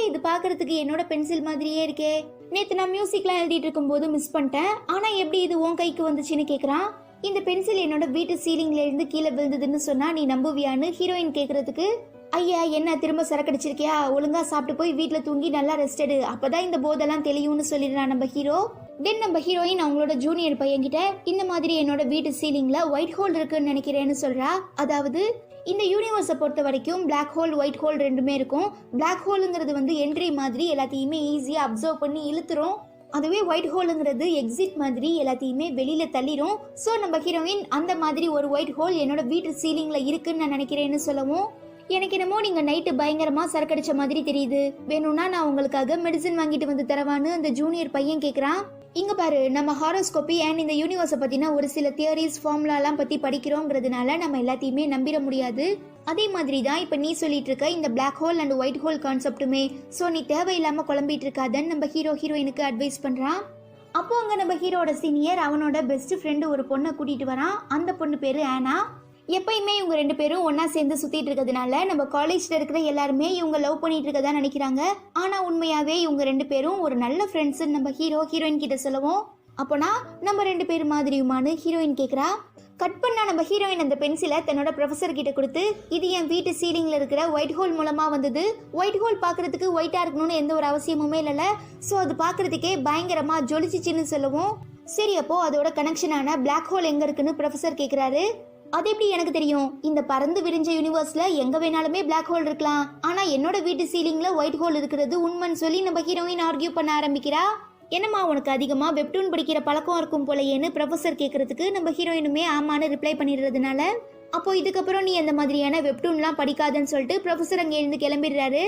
இது பாக்குறதுக்கு என்னோட பென்சில் மாதிரியே இருக்கே, நேத்து நான் மியூசிக்லாம் எழுதிட்டு இருக்கும்போது மிஸ் பண்ணிட்டேன், ஆனா எப்படி இது உன் கைக்கு வந்துச்சுன்னு கேக்குறான். இந்த பென்சில் என்னோட வீட்டு சீலிங்ல இருந்து கீழே விழுந்ததுன்னு சொன்னா நீ நம்புவியான்னு ஹீரோயின் கேக்குறதுக்கு, ஐயா என்ன திரும்ப சரக்கடிச்சிருக்கியா, ஒழுங்கா சாப்பிட்டு போய் வீட்டுல தூங்கி நல்லா ரெஸ்ட் எடு, அப்பதான் இந்த போதெல்லாம் தெளியும்னு சொல்லிடுறான் நம்ம ஹீரோ. தென் நம்ம ஹீரோயின் அவங்களோட ஜூனியர் பையன்கிட்ட இந்த மாதிரி என்னோட வீட்டு சீலிங்ல ஒயிட் ஹோல் இருக்குன்னு நினைக்கிறேன்னு சொல்றா. அதாவது இந்த யூனிவர்ஸை பொறுத்த வரைக்கும் பிளாக் ஹோல் ஒயிட் ஹோல் ரெண்டுமே இருக்கும். பிளாக் ஹோலுங்கிறது வந்து என்ட்ரி மாதிரி எல்லாத்தையுமே ஈஸியா அப்சர்வ் பண்ணி இழுத்துரும். அதுவே ஒயிட் ஹோலுங்கிறது எக்ஸிட் மாதிரி எல்லாத்தையுமே வெளியில தள்ளிரும். ஸோ நம்ம ஹீரோயின் அந்த மாதிரி ஒரு ஒயிட் ஹோல் என்னோட வீட்டு சீலிங்ல இருக்குன்னு நான் நினைக்கிறேன்னு சொல்லவும், எனக்கு என்னமோ நீங்க நைட்டு பயங்கரமா சரக்கடிச்ச மாதிரி தெரியுது, வேணும்னா நான் உங்களுக்காக மெடிசன் வாங்கிட்டு வந்து தரவான்னு அந்த ஜூனியர் பையன் கேக்குறான். இங்க பாரு, நம்ம ஹாரோஸ்கோபி அண்ட் இந்த யூனிவர்ஸை பத்தின ஒரு சில தியரிஸ் ஃபார்முலாலாம் பத்தி படிக்கிறோங்கிறதுனால நம்ம எல்லாத்தையுமே நம்பிட முடியாது. அதே மாதிரி தான் இப்ப நீ சொல்லிட்டு இருக்க இந்த black hole and white hole கான்செப்டுமே. ஸோ நீ தேவையில்லாம குழம்பிட்டு இருக்காதன்னு நம்ம ஹீரோயினுக்கு அட்வைஸ் பண்றான். அப்போ அங்க நம்ம ஹீரோட சீனியர் அவனோட பெஸ்ட் ஃப்ரெண்டு ஒரு பொண்ணை கூட்டிட்டு வரான். அந்த பொண்ணு பேரு ஆனா. எப்பயுமே இவங்க ரெண்டு பேரும் ஒன்னா சேர்ந்து சுத்திட்டு இருக்கிறதுனால நம்ம காலேஜ்ல இருக்கிற எல்லாருமே இவங்க லவ் பண்ணிட்டு இருக்கதா நினைக்கிறாங்க. ஆனா உண்மையாவே இவங்க ரெண்டு பேரும் ஒரு நல்ல ஃப்ரெண்ட்ஸ் நம்ம ஹீரோயின் கிட்ட சொல்லுவோம். அப்போனா நம்ம ரெண்டு பேரும் மாதிரியுமான்னு ஹீரோயின் கேக்குறா. கட் பண்ணா நம்ம ஹீரோயின் அந்த பென்சிலை தன்னோட ப்ரொஃபசர் கிட்ட கொடுத்து, இது என் வீட்டு சீலிங்ல இருக்கிற ஒயிட் ஹோல் மூலமா வந்தது. ஒயிட் ஹோல் பாக்குறதுக்கு ஒயிட்டா இருக்கணும்னு எந்த ஒரு அவசியமுமே இல்லைல்ல, ஸோ அது பாக்குறதுக்கே பயங்கரமா ஜொலிச்சிச்சின்னு சொல்லுவோம். சரி, அப்போ அதோட கனெக்ஷனான பிளாக் ஹோல் எங்க இருக்குன்னு ப்ரொஃபசர் கேக்குறாரு. அது எப்படி எனக்கு தெரியும், இந்த பறந்து விரிஞ்ச யூனிவர்ஸ்ல எங்க வேணாலுமே பிளாக் ஹோல் இருக்கலாம், ஆனா என்னோட வீட்டு சீலிங்ல ஒயிட் ஹோல் இருக்கிறது உண்மைன்னு சொல்லி நம்ம ஹீரோயின் ஆர்கியூ பண்ண ஆரம்பிக்கிறா. என்னம்மா உனக்கு அதிகமா வெப்டூன் படிக்கிற பழக்கம் இருக்கும் போலயேன்னு ப்ரொஃபசர் கேட்கறதுக்கு நம்ம ஹீரோயினுமே ஆமான்னு ரிப்ளை பண்ணிடுறதுனால, அப்போ இதுக்கப்புறம் நீ அந்த மாதிரியான வெப்டூன்லாம் படிக்காதன்னு சொல்லிட்டு ப்ரொஃபசர் அங்கே இருந்து கிளம்பிடுறாரு.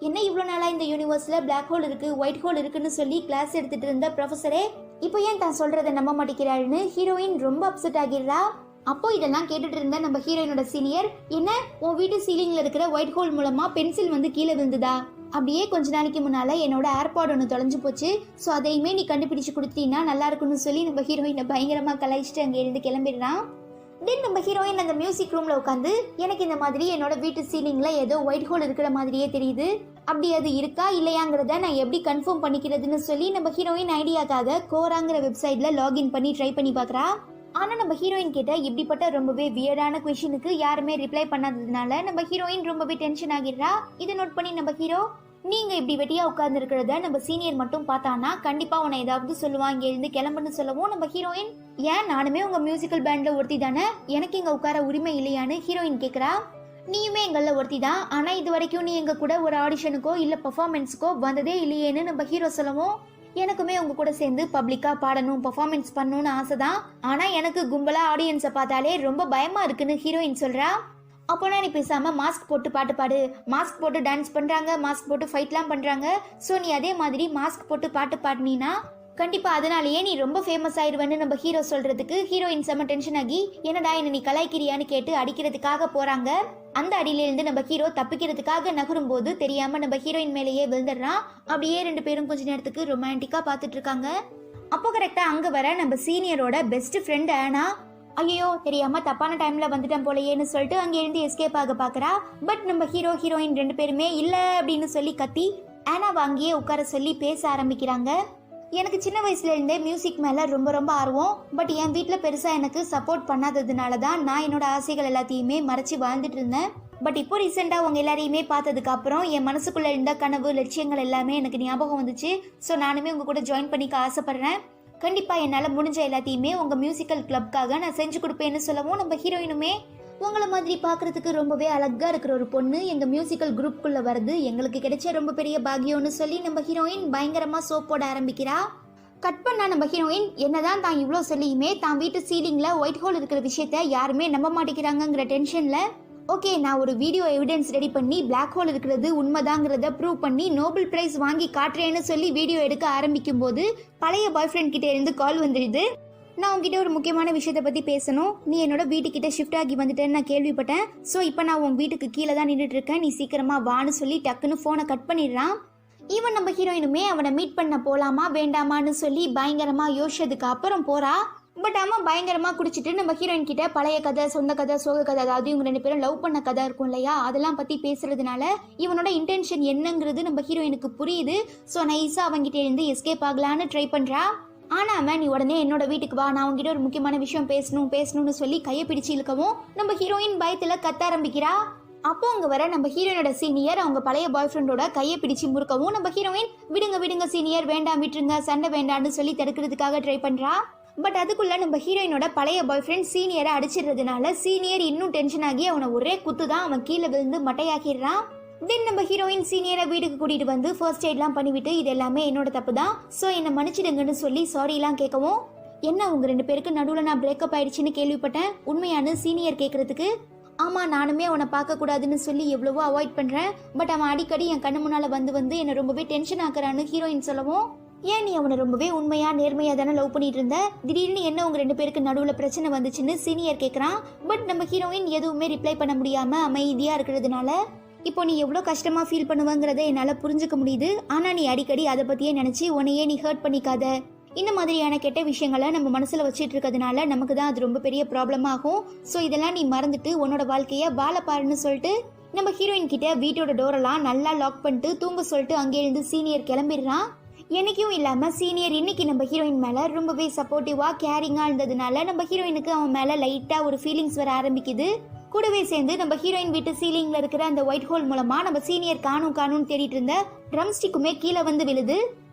என்ன இவ்வளோ நாளா இந்த யூனிவர்ஸ்ல பிளாக் ஹோல் இருக்கு ஒயிட் ஹோல் இருக்குன்னு சொல்லி கிளாஸ் எடுத்துட்டு இருந்த ப்ரொஃபசரே இப்போ ஏன் தான் சொல்றதை நம்ப மாட்டேங்கிறாருன்னு ஹீரோயின் ரொம்ப அப்செட் ஆகிடுறா. அப்போ இதெல்லாம் கேட்டுட்டு இருந்த நம்ம ஹீரோயினோட சீனியர், என்ன உன் வீட்டு சீலிங்ல இருக்கிற ஒயிட் ஹோல் மூலமா பென்சில் வந்து கீழே விழுந்துதா, அப்படியே கொஞ்ச நாளைக்கு முன்னால என்னோட ஏர்பாட் ஒன்று தொலைஞ்சு போச்சு, ஸோ அதையுமே நீ கண்டுபிடிச்சு கொடுத்தீங்கன்னா நல்லா இருக்கும்னு சொல்லி நம்ம ஹீரோயினை பயங்கரமா கலாய்ச்சிட்டு அங்கே இருந்து கிளம்பிடுறான். தென் நம்ம ஹீரோயின் அந்த மியூசிக் ரூம்ல உட்காந்து, எனக்கு இந்த மாதிரி என்னோட வீட்டு சீலிங்ல ஏதோ ஒயிட் ஹோல் இருக்கிற மாதிரியே தெரியுது, அப்படி அது இருக்கா இல்லையாங்கிறத நான் எப்படி கன்ஃபார்ம் பண்ணிக்கிறதுன்னு சொல்லி நம்ம ஹீரோயின் ஐடியாக்காக கோராங்கிற வெப்சைட்ல லாகின் பண்ணி ட்ரை பண்ணி பார்க்கறா. ஆனா நம்ம ஹீரோயின் கிட்ட இப்படிப்பட்ட ரொம்பவே வியர்டான கொஸ்டினுக்கு யாருமே ரிப்ளை பண்ணாததுனால நம்ம ஹீரோயின் ரொம்பவே டென்ஷன் ஆகிடுறா. இதை நோட் பண்ணி நம்ம ஹீரோ, நீங்க இப்படி வெட்டியா உட்கார்ந்து இருக்கிறத நம்ம சீனியர் மட்டும் பார்த்தானா கண்டிப்பா உன்னை ஏதாவது சொல்லுவான், இங்க இருந்து கிளம்புன்னு சொல்லவும் நம்ம ஹீரோயின், ஏன் நானுமே உங்க மியூசிக்கல் பேண்ட்ல ஒருத்தி தானே, எனக்கு இங்க உட்கார உரிமை இல்லையான்னு ஹீரோயின் கேக்குறா. நீயுமே எங்கள ஒருத்தி தான், ஆனா இது வரைக்கும் நீ எங்க கூட ஒரு ஆடிஷனுக்கோ இல்ல பெர்ஃபார்மன்ஸ்க்கோ வந்ததே இல்லையேன்னு நம்ம ஹீரோ சொல்லவும், எனக்குமே உங்க கூட சேர்ந்து பப்ளிக்கா பாடணும் பெர்ஃபார்மன்ஸ் பண்ணணும்னு ஆசைதான், ஆனா எனக்கு கும்பலா ஆடியன்ஸை பார்த்தாலே ரொம்ப பயமா இருக்குன்னு ஹீரோயின் சொல்றா. அப்போனா நீ பேசாம மாஸ்க் போட்டு பாட்டு பாடு, மாஸ்க் போட்டு டான்ஸ் பண்றாங்க, மாஸ்க் போட்டு ஃபைட்லாம் பண்றாங்க, ஸோ நீ அதே மாதிரி மாஸ்க் போட்டு பாட்டு பாடினா கண்டிப்பா அதனாலேயே நீ ரொம்ப ஃபேமஸ் ஆயிடுவேன்னு நம்ம ஹீரோ சொல்றதுக்கு ஹீரோயின் செம்ம டென்ஷன் ஆகி, என்னடா என்ன நீ கலாய்க்கிறியான்னு கேட்டு அடிக்கிறதுக்காக போறாங்க. அந்த அடியிலிருந்து நம்ம ஹீரோ தப்பிக்கிறதுக்காக நகரும் போது தெரியாம நம்ம ஹீரோயின் மேலேயே விழுந்துடுறான். அப்படியே ரெண்டு பேரும் கொஞ்ச நேரத்துக்கு ரொமான்டிக்கா பார்த்துட்டு இருக்காங்க. அப்போ கரெக்டா அங்க வர நம்ம சீனியரோட பெஸ்ட் ஃப்ரெண்ட் ஆனா, ஐயோ தெரியாம தப்பான டைம்ல வந்துட்டேன் போலயேன்னு சொல்லிட்டு அங்க இருந்து எஸ்கேப் ஆக பாக்குறா. பட் நம்ம ஹீரோயின் ரெண்டு பேருமே இல்ல அப்படின்னு சொல்லி கத்தி ஆனாவை அங்கேயே உட்கார சொல்லி பேச ஆரம்பிக்கிறாங்க. எனக்கு சின்ன வயசுல இருந்தே மியூசிக் மேல ரொம்ப ரொம்ப ஆர்வம், பட் என் வீட்டுல பெருசா எனக்கு சப்போர்ட் பண்ணாததுனாலதான் நான் என்னோட ஆசைகள் எல்லாத்தையுமே மறைச்சு வாழ்ந்துட்டு இருந்தேன். பட் இப்போ ரீசெண்டா உங்க எல்லாரையுமே பார்த்ததுக்கு அப்புறம் என் மனசுக்குள்ள இருந்த கனவு லட்சியங்கள் எல்லாமே எனக்கு ஞாபகம் வந்துச்சு. ஸோ நானுமே உங்க கூட ஜாயின் பண்ணிக்க ஆசைப்படுறேன். கண்டிப்பா என்னால முடிஞ்ச எல்லாத்தையுமே உங்க மியூசிக்கல் கிளப்காக நான் செஞ்சு கொடுப்பேன்னு சொல்லவும் நம்ம ஹீரோயினுமே, உங்களை மாதிரி பாக்குறதுக்கு ரொம்பவே அழகா இருக்கிற ஒரு பொண்ணு எங்க மியூசிக்கல் குரூப்குள்ள வருது எங்களுக்கு கிடைச்ச ரொம்ப பெரிய பாக்கியம்னு சொல்லி நம்ம ஹீரோயின் பயங்கரமா சோப் போட ஆரம்பிக்கிறா. கட் பண்ணா நம்ம ஹீரோயின், என்னதான் தான் இவ்வளோ சொல்லியுமே தான் வீட்டு சீலிங்ல ஒயிட் ஹோல் இருக்கிற விஷயத்த யாருமே நம்ப மாட்டேங்கிறாங்கிற டென்ஷன்ல, ஓகே நான் ஒரு வீடியோ எவிடன்ஸ் ரெடி பண்ணி பிளாக் ஹோல் இருக்கிறது உண்மைதாங்கிறத ப்ரூவ் பண்ணி நோபல் பிரைஸ் வாங்கி காட்டுறேன்னு சொல்லி வீடியோ எடுக்க ஆரம்பிக்கும் போது பழைய பாய் ஃப்ரெண்ட் கிட்ட இருந்து கால் வந்துடுது. நான் உங்ககிட்ட ஒரு முக்கியமான விஷயத்தை பற்றி பேசணும், நீ என்னோட வீட்டுக்கிட்ட ஷிஃப்ட் ஆகி வந்துட்டேன்னு நான் கேள்விப்பட்டேன். ஸோ இப்போ நான் உன் வீட்டுக்கு கீழே தான் நின்றுட்டு இருக்கேன், நீ சீக்கிரமா வான்னு சொல்லி டக்குன்னு ஃபோனை கட் பண்ணிடுறான். ஈவன் நம்ம ஹீரோயினுமே அவனை மீட் பண்ண போலாமா வேண்டாமான்னு சொல்லி பயங்கரமா யோசிச்சதுக்கு அப்புறம் போறா. பட் அவன் பயங்கரமா குடிச்சிட்டு நம்ம ஹீரோயின் கிட்ட பழைய கதை, சொந்த கதை, சோக கதை, அதாவது இவங்க ரெண்டு பேரும் லவ் பண்ண கதை இருக்கும் இல்லையா, அதெல்லாம் பத்தி பேசுறதுனால இவனோட இன்டென்ஷன் என்னங்கிறது நம்ம ஹீரோயினுக்கு புரியுது. ஸோ நைஸா அவங்கிட்ட இருந்து எஸ்கேப் ஆகலான்னு ட்ரை பண்றா. ஆனா அவன் நீ உடனே என்னோட வீட்டுக்கு வா, நான் உங்ககிட்ட ஒரு முக்கியமான விஷயம் பேசணும்னு சொல்லி கையை பிடிச்சு இழுக்கவும் நம்ம ஹீரோயின் பயத்துல கத்த ஆரம்பிக்கிறா. அப்போ அங்க வர நம்ம ஹீரோயினோட சீனியர் அவங்க பழைய பாய் ஃப்ரெண்டோட கையை பிடிச்சு முறுக்கவும் நம்ம ஹீரோயின் விடுங்க சீனியர், வேண்டாம் விட்டுருங்க, சண்டை வேண்டாம்னு சொல்லி தடுக்கிறதுக்காக ட்ரை பண்றா. பட் அதுக்குள்ள நம்ம ஹீரோயினோட பழைய பாய் ஃப்ரெண்ட் சீனியரை அடிச்சிடுறதுனால சீனியர் இன்னும் டென்ஷன் ஆகி அவனை ஒரே குத்து தான் அவன் கீழே விழுந்து மட்டையாக்கிடுறான். தென் நம்ம ஹீரோயின் சீனியரை வீட்டுக்கு கூட்டிட்டு வந்து ஃபர்ஸ்ட் எய்ட்லாம் பண்ணிவிட்டு இது எல்லாமே என்னோட தப்பு தான், ஸோ என்னை மன்னிச்சிடுங்கன்னு சொல்லி சாரிலாம் கேட்கவும், என்ன உங்க 2 பேருக்கு நடுவில் நான் பிரேக்கப் ஆயிடுச்சுன்னு கேள்விப்பட்டேன், உண்மையான சீனியர் கேட்கறதுக்கு, ஆமா நானுமே அவனை பார்க்க கூடாதுன்னு சொல்லி எவ்வளவோ அவாய்ட் பண்றேன், பட் அவன் அடிக்கடி என் கண்ணு முன்னால வந்து என்னை ரொம்பவே டென்ஷன் ஆக்குறான்னு ஹீரோயின் சொல்லவும், ஏன் நீ அவனை ரொம்பவே உண்மையா நேர்மையா தானே லவ் பண்ணிட்டு இருந்த, திடீர்னு என்ன உங்க 2 பேருக்கு நடுவில் பிரச்சனை வந்துச்சுன்னு சீனியர் கேட்கறான். பட் நம்ம ஹீரோயின் எதுவுமே ரிப்ளை பண்ண முடியாம அமைதியா இருக்கிறதுனால, இப்போ நீ எவ்வளோ கஷ்டமா ஃபீல் பண்ணுவங்கிறத என்னால் புரிஞ்சுக்க முடியுது, ஆனால் நீ அடிக்கடி அதை பற்றியே நினச்சி உன்னையே நீ ஹர்ட் பண்ணிக்காத, இந்த மாதிரியான கெட்ட விஷயங்களை நம்ம மனசில் வச்சுட்டு இருக்கிறதுனால நமக்கு தான் அது ரொம்ப பெரிய ப்ராப்ளம் ஆகும், ஸோ இதெல்லாம் நீ மறந்துட்டு உன்னோட வாழ்க்கையை வாழ பாருன்னு சொல்லிட்டு நம்ம ஹீரோயின் கிட்ட வீட்டோட டோரெல்லாம் நல்லா லாக் பண்ணிட்டு தூங்க சொல்லிட்டு அங்கே இருந்து சீனியர் கிளம்பிடுறான். என்னைக்கும் இல்லாமல் சீனியர் இன்னைக்கு நம்ம ஹீரோயின் மேலே ரொம்பவே சப்போர்ட்டிவாக கேரிங்காக இருந்ததுனால நம்ம ஹீரோயினுக்கு அவன் மேலே லைட்டாக ஒரு ஃபீலிங்ஸ் வர ஆரம்பிக்குது. கூடவே சேர்ந்து நம்ம ஹீரோயின் வீட்டு சீலிங்ல இருக்கிற அந்த ஒயிட் ஹோல் மூலமா நம்ம சீனியர் காணும் தேடிட்டு இருந்த ட்ரம் ஸ்டிக்குமே கீழே வந்து விழுது.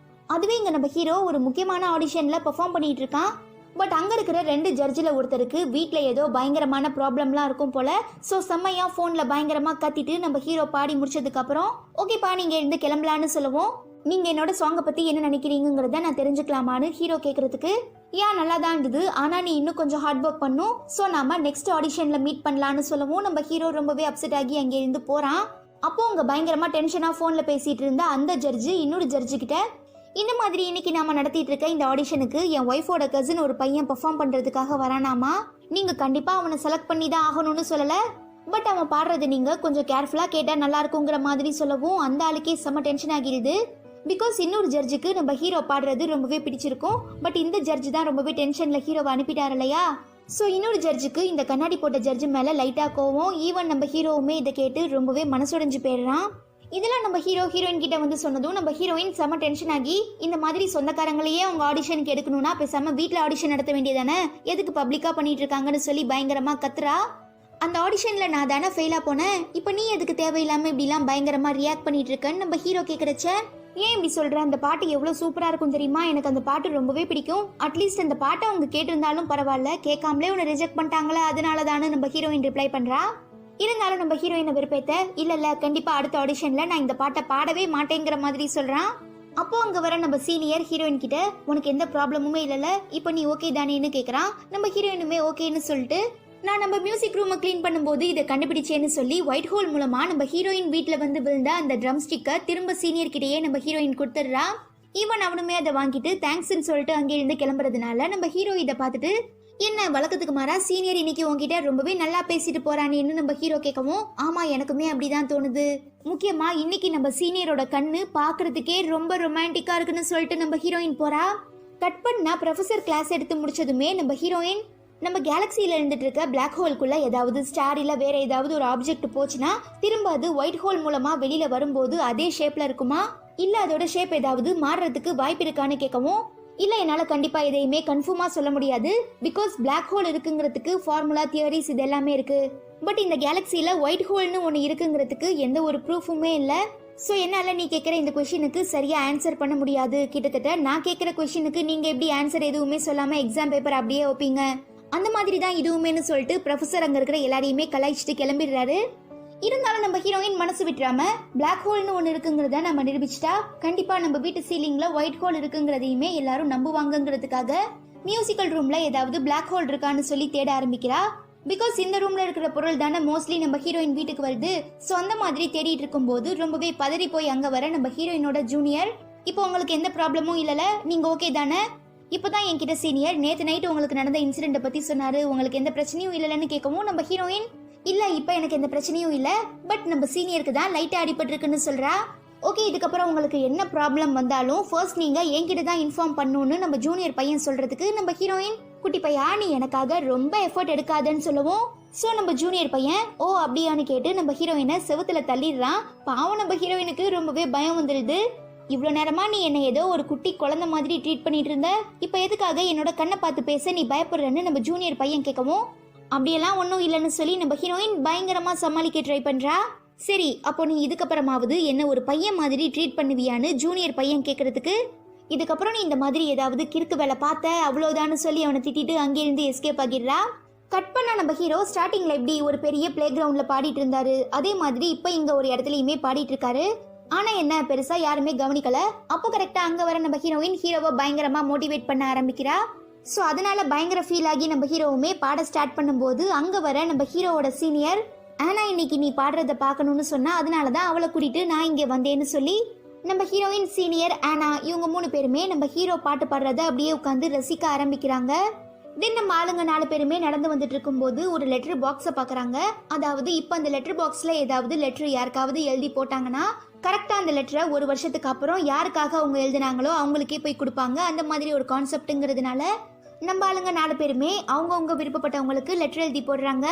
அதுவே இங்க நம்ம ஹீரோ ஒரு முக்கியமான ஆடிஷன்ல பெர்ஃபார்ம் பண்ணிட்டு இருக்கான். பட் அங்க இருக்கிற 2 ஜட்ஜில் ஒருத்தருக்கு வீட்டுல ஏதோ பயங்கரமான ப்ராப்ளம்லாம் இருக்கும் போல, ஸோ செம்மையா போன்ல பயங்கரமா கத்திட்டு நம்ம ஹீரோ பாடி முடிச்சதுக்கு அப்புறம் ஓகேப்பா நீங்க இருந்து கிளம்பலான்னு சொல்லுவோம். நீங்க என்னோட சாங்கை பத்தி என்ன நினைக்கிறீங்கிறத நான் தெரிஞ்சுக்கலாமான்னு ஹீரோ கேட்கறதுக்கு, ஏன் நல்லா தான் இருந்தது, ஆனா நீ இன்னும் கொஞ்சம் ஹார்ட் ஒர்க் பண்ணும், ஸோ நாம நெக்ஸ்ட் ஆடிஷன்ல மீட் பண்ணலான்னு சொல்லவும் நம்ம ஹீரோ ரொம்பவே அப்செட் ஆகி அங்கே இருந்து போறான். அப்போ அங்க பயங்கரமா டென்ஷனா போன்ல பேசிட்டு இருந்த அந்த ஜட்ஜு இன்னொரு ஜட்ஜு கிட்ட, இந்த மாதிரி இன்னைக்கு நாம நடத்திட்டு இருக்க இந்த ஆடிஷனுக்கு என் ஒய்ஃபோட கசின் ஒரு பையன் பெர்ஃபார்ம் பண்றதுக்காக வரானாமா, நீங்க கண்டிப்பா அவனை செலக்ட் பண்ணி தான் ஆகணும்னு சொல்லல, பட் அவன் பாடுறது நீங்க கொஞ்சம் கேர்ஃபுல்லா கேட்டா நல்லா இருக்குங்கிற மாதிரி சொல்லவும் அந்த ஆளுக்கே செம்ம டென்ஷன் ஆகிடுது. பிகாஸ் இன்னொரு ஜட்ஜுக்கு நம்ம ஹீரோ பாடுறது ரொம்பவே பிடிச்சிருக்கும், பட் இந்த ஜட்ஜு தான் ரொம்பவே டென்ஷன்ல ஹீரோவை அனுப்பிட்டார் இல்லையா, ஸோ இன்னொரு ஜட்ஜுக்கு இந்த கண்ணாடி போட்ட ஜட்ஜு மேல லைட்டா கோவம். ஈவன் நம்ம ஹீரோவுமே இதை கேட்டு ரொம்பவே மனசுடைஞ்சு போயிடுறான். இதெல்லாம் நம்ம ஹீரோயின் கிட்ட வந்து சொன்னதும் நம்ம ஹீரோயின் செம்ம டென்ஷன் ஆகி, இந்த மாதிரி சொந்தக்காரங்களையே அவங்க ஆடிஷனுக்கு எடுக்கணும்னா பேசாம வீட்டில் ஆடிஷன் நடத்த வேண்டியதானே, எதுக்கு பப்ளிக்கா பண்ணிட்டு இருக்காங்கன்னு சொல்லி பயங்கரமா கத்துறா. அந்த ஆடிஷன்ல நான் தானே ஃபெயிலா போனேன், இப்போ நீ எதுக்கு தேவையில்லாம இப்படிலாம் பயங்கரமா ரியாக்ட் பண்ணிட்டு இருக்கன்னு நம்ம ஹீரோ கேட்கறச்ச, ஏன் இப்படி சொல்ற, அந்த பாட்டு எவ்வளவு சூப்பரா இருக்கும் தெரியுமா, எனக்கு அந்த பாட்டு ரொம்பவே பிடிக்கும், அட்லீஸ்ட் அந்த பாட்டை அவங்க கேட்டிருந்தாலும் பரவாயில்ல, கேட்காமலே உன்னை ரிஜெக்ட் பண்ணிட்டாங்களே அதனால தானே நம்ம ஹீரோயின் ரிப்ளை பண்றா. இருந்தாலும் நம்ம ஹீரோயினை விருப்பத்த, இல்ல கண்டிப்பா அடுத்த ஆடிஷன்ல நான் இந்த பாட்டை பாடவே மாட்டேங்கிற மாதிரி சொல்றான். அப்போ அங்க வர நம்ம சீனியர் ஹீரோயின் கிட்ட, உனக்கு எந்த ப்ராப்ளமுமே இல்லல, இப்போ நீ ஓகே தானேன்னு கேக்குறான். நம்ம ஹீரோயினுமே ஓகேன்னு சொல்லிட்டு, நான் நம்ம மியூசிக் ரூமை கிளீன் பண்ணும்போது இதை கண்டுபிடிச்சேன்னு சொல்லி ஒயிட் ஹோல் மூலமா நம்ம ஹீரோயின் வீட்டில் வந்து விழுந்த அந்த ட்ரம் ஸ்டிக்கை திரும்ப சீனியர் கிட்டேயே நம்ம ஹீரோயின் கொடுத்துட்றா. ஈவன் அவனுமே அதை வாங்கிட்டு தேங்க்ஸ்ன்னு சொல்லிட்டு அங்கே இருந்து கிளம்புறதுனால நம்ம ஹீரோ இதை பார்த்துட்டு, என்ன வழக்கத்துக்கு மாறா சீனியர் இன்னைக்கு உங்ககிட்ட ரொம்பவே நல்லா பேசிட்டு போறானேன்னு நம்ம ஹீரோ கேட்கவும், ஆமா எனக்குமே அப்படிதான் தோணுது, முக்கியமா இன்னைக்கு நம்ம சீனியரோட கண்ணு பாக்குறதுக்கே ரொம்ப ரொமான்டிக்கா இருக்குன்னு சொல்லிட்டு நம்ம ஹீரோயின் போறா. கட் பண்ணா ப்ரொஃபசர் கிளாஸ் எடுத்து முடிச்சதுமே நம்ம ஹீரோயின் நம்ம கேலக்சியில இருந்துட்டு இருக்க பிளாக் ஹோல்குள்ள ஏதாவது ஸ்டார் இல்ல வேற ஏதாவது ஒரு ஆப்ஜெக்ட் போச்சுன்னா திரும்ப அது ஒயிட் ஹோல் மூலமா வெளியில வரும்போது அதே ஷேப்ல இருக்குமா, இல்ல அதோட ஷேப் ஏதாவது மாறுறதுக்கு வாய்ப்பு இருக்கான்னு கேட்கவும், இல்ல என்னால கண்டிப்பா எதையுமே கன்ஃபார்மா சொல்ல முடியாது, பிகாஸ் பிளாக் ஹோல் இருக்குங்கிறதுக்கு ஃபார்முலா தியரிஸ் இது எல்லாமே இருக்கு, பட் இந்த கேலக்சியில ஒயிட் ஹோல்னு ஒன்னு இருக்குங்கிறதுக்கு எந்த ஒரு ப்ரூஃபுமே இல்ல, ஸோ என்னால நீ கேட்குற இந்த கொஸ்டினுக்கு சரியா ஆன்சர் பண்ண முடியாது, கிட்டத்தட்ட நான் கேட்குற கொஸ்டினுக்கு நீங்க எப்படி ஆன்சர் எதுவுமே சொல்லாம எக்ஸாம் பேப்பர் அப்படியே வைப்பீங்க, அந்த மாதிரி தான் இதுவுமேனு சொல்லிட்டு ப்ரொஃபசர் அங்க இருக்கிற எல்லாரையுமே கலாய்ச்சிட்டு கிளம்பிடுறாரு. இருந்தாலும் நம்ம ஹீரோயின் மனசு விட்டுறாம பிளாக் ஹோல்னு ஒன்று இருக்குங்கிறத நம்ம நிரூபிச்சிட்டா கண்டிப்பா நம்ம வீட்டு சீலிங்ல ஒயிட் ஹோல் இருக்குங்கிறதையுமே எல்லாரும் நம்புவாங்கிறதுக்காக மியூசிக்கல் ரூம்ல ஏதாவது பிளாக் ஹோல் இருக்கான்னு சொல்லி தேட ஆரம்பிக்கிறா. பிகாஸ் இந்த ரூம்ல இருக்கிற பொருள் தானே மோஸ்ட்லி நம்ம ஹீரோயின் வீட்டுக்கு வருது, ஸோ அந்த மாதிரி தேடிட்டு இருக்கும் போது ரொம்பவே பதறி போய் அங்க வர நம்ம ஹீரோயினோட ஜூனியர், இப்போ உங்களுக்கு எந்த ப்ராப்ளமும் இல்லல, நீங்க ஓகே தானே, இப்போதான் என்கிட்ட சீனியர் நேற்று நைட்டு உங்களுக்கு நடந்த இன்சிடென்ட்டை பத்தி சொன்னாரு, உங்களுக்கு எந்த பிரச்சனையும் இல்லைன்னு கேட்கவும் நம்ம ஹீரோயின், இல்ல இப்ப எனக்கு எந்த பிரச்சனையும் இல்ல, பட் நம்ம சீனியருக்கு தான் லைட்டா அடிபட்டு இருக்குன்னு சொல்றா. ஓகே இதுக்கப்புறம் உங்களுக்கு என்ன ப்ராப்ளம் வந்தாலும் ஃபர்ஸ்ட் நீங்க என்கிட்ட தான் இன்ஃபார்ம் பண்ணணும்னு நம்ம ஜூனியர் பையன் சொல்றதுக்கு நம்ம ஹீரோயின், குட்டி பையா நீ எனக்காக ரொம்ப எஃபர்ட் எடுக்காதன்னு சொல்லவும், ஸோ நம்ம ஜூனியர் பையன் ஓ அப்படியான்னு கேட்டு நம்ம ஹீரோயினை செவுத்துல தள்ளிடுறான். பாவம் நம்ம ஹீரோயினுக்கு ரொம்பவே பயம் வந்துடுது. இவ்வளோ நேரமா நீ என்னை ஏதோ ஒரு குட்டி குழந்தை மாதிரி ட்ரீட் பண்ணிட்டு இருந்த, இப்போ எதுக்காக என்னோட கண்ணை பார்த்து பேச நீ பயப்படுறன்னு நம்ம ஜூனியர் பையன் கேட்கவும், அப்படியெல்லாம் ஒன்றும் இல்லைன்னு சொல்லி நம்ம ஹீரோயின் பயங்கரமா சமாளிக்க ட்ரை பண்றா. சரி, அப்போ நீ இதுக்கப்புறமாவது என்ன ஒரு பையன் மாதிரி ட்ரீட் பண்ணுவியான்னு ஜூனியர் பையன் கேட்கறதுக்கு, இதுக்கப்புறம் நீ இந்த மாதிரி ஏதாவது கிறுக்கு வேலை பார்த்த அவ்வளோதான்னு சொல்லி அவனை திட்டிட்டு அங்கேருந்து எஸ்கேப் ஆகிடுறா. கட் பண்ண நம்ம ஹீரோ ஸ்டார்டிங்ல எப்படி ஒரு பெரிய பிளே கிரவுண்ட்ல பாடிட்டு இருந்தாரு, அதே மாதிரி இப்போ இங்க ஒரு இடத்துலயுமே பாடிட்டு இருக்காரு. ஆனா என்ன பெருசா யாருமே கவனிக்கல. அப்போ கரெக்டா அங்க வர நம்ம ஹீரோயின் ஹீரோவை பயங்கரமா மோட்டிவேட் பண்ண ஆரம்பிக்கிறா. ஸோ அதனால பயங்கர ஃபீல் ஆகி நம்ம ஹீரோவுமே பாட ஸ்டார்ட் பண்ணும்போது அங்க வர நம்ம ஹீரோவோட சீனியர் ஆனா இன்னைக்கு நீ பாடுறத பார்க்கணும்னு சொன்னா, அதனாலதான் அவளை கூட்டிட்டு நான் இங்க வந்தேன்னு சொல்லி நம்ம ஹீரோயின் சீனியர் ஆனா இவங்க 3 பேருமே நம்ம ஹீரோ பாட்டு பாடுறத அப்படியே உட்காந்து ரசிக்க ஆரம்பிக்கிறாங்க. தென் நம்ம ஆளுங்க 4 பேருமே நடந்து வந்துட்டு இருக்கும்போது ஒரு லெட்டர் பாக்ஸை பாக்குறாங்க. அதாவது இப்போ அந்த லெட்டர் பாக்ஸ்ல ஏதாவது லெட்டர் யாருக்காவது எழுதி போட்டாங்கன்னா கரெக்டா அந்த லெட்டரை ஒரு வருஷத்துக்கு அப்புறம் யாருக்காக அவங்க எழுதினாங்களோ அவங்களுக்கே போய் கொடுப்பாங்க. அந்த மாதிரி ஒரு கான்செப்ட்ங்கிறதுனால நம்ம ஆளுங்க 4 பேருமே அவங்கவுங்க விருப்பப்பட்டவங்களுக்கு லெட்டர் எழுதி போடுறாங்க.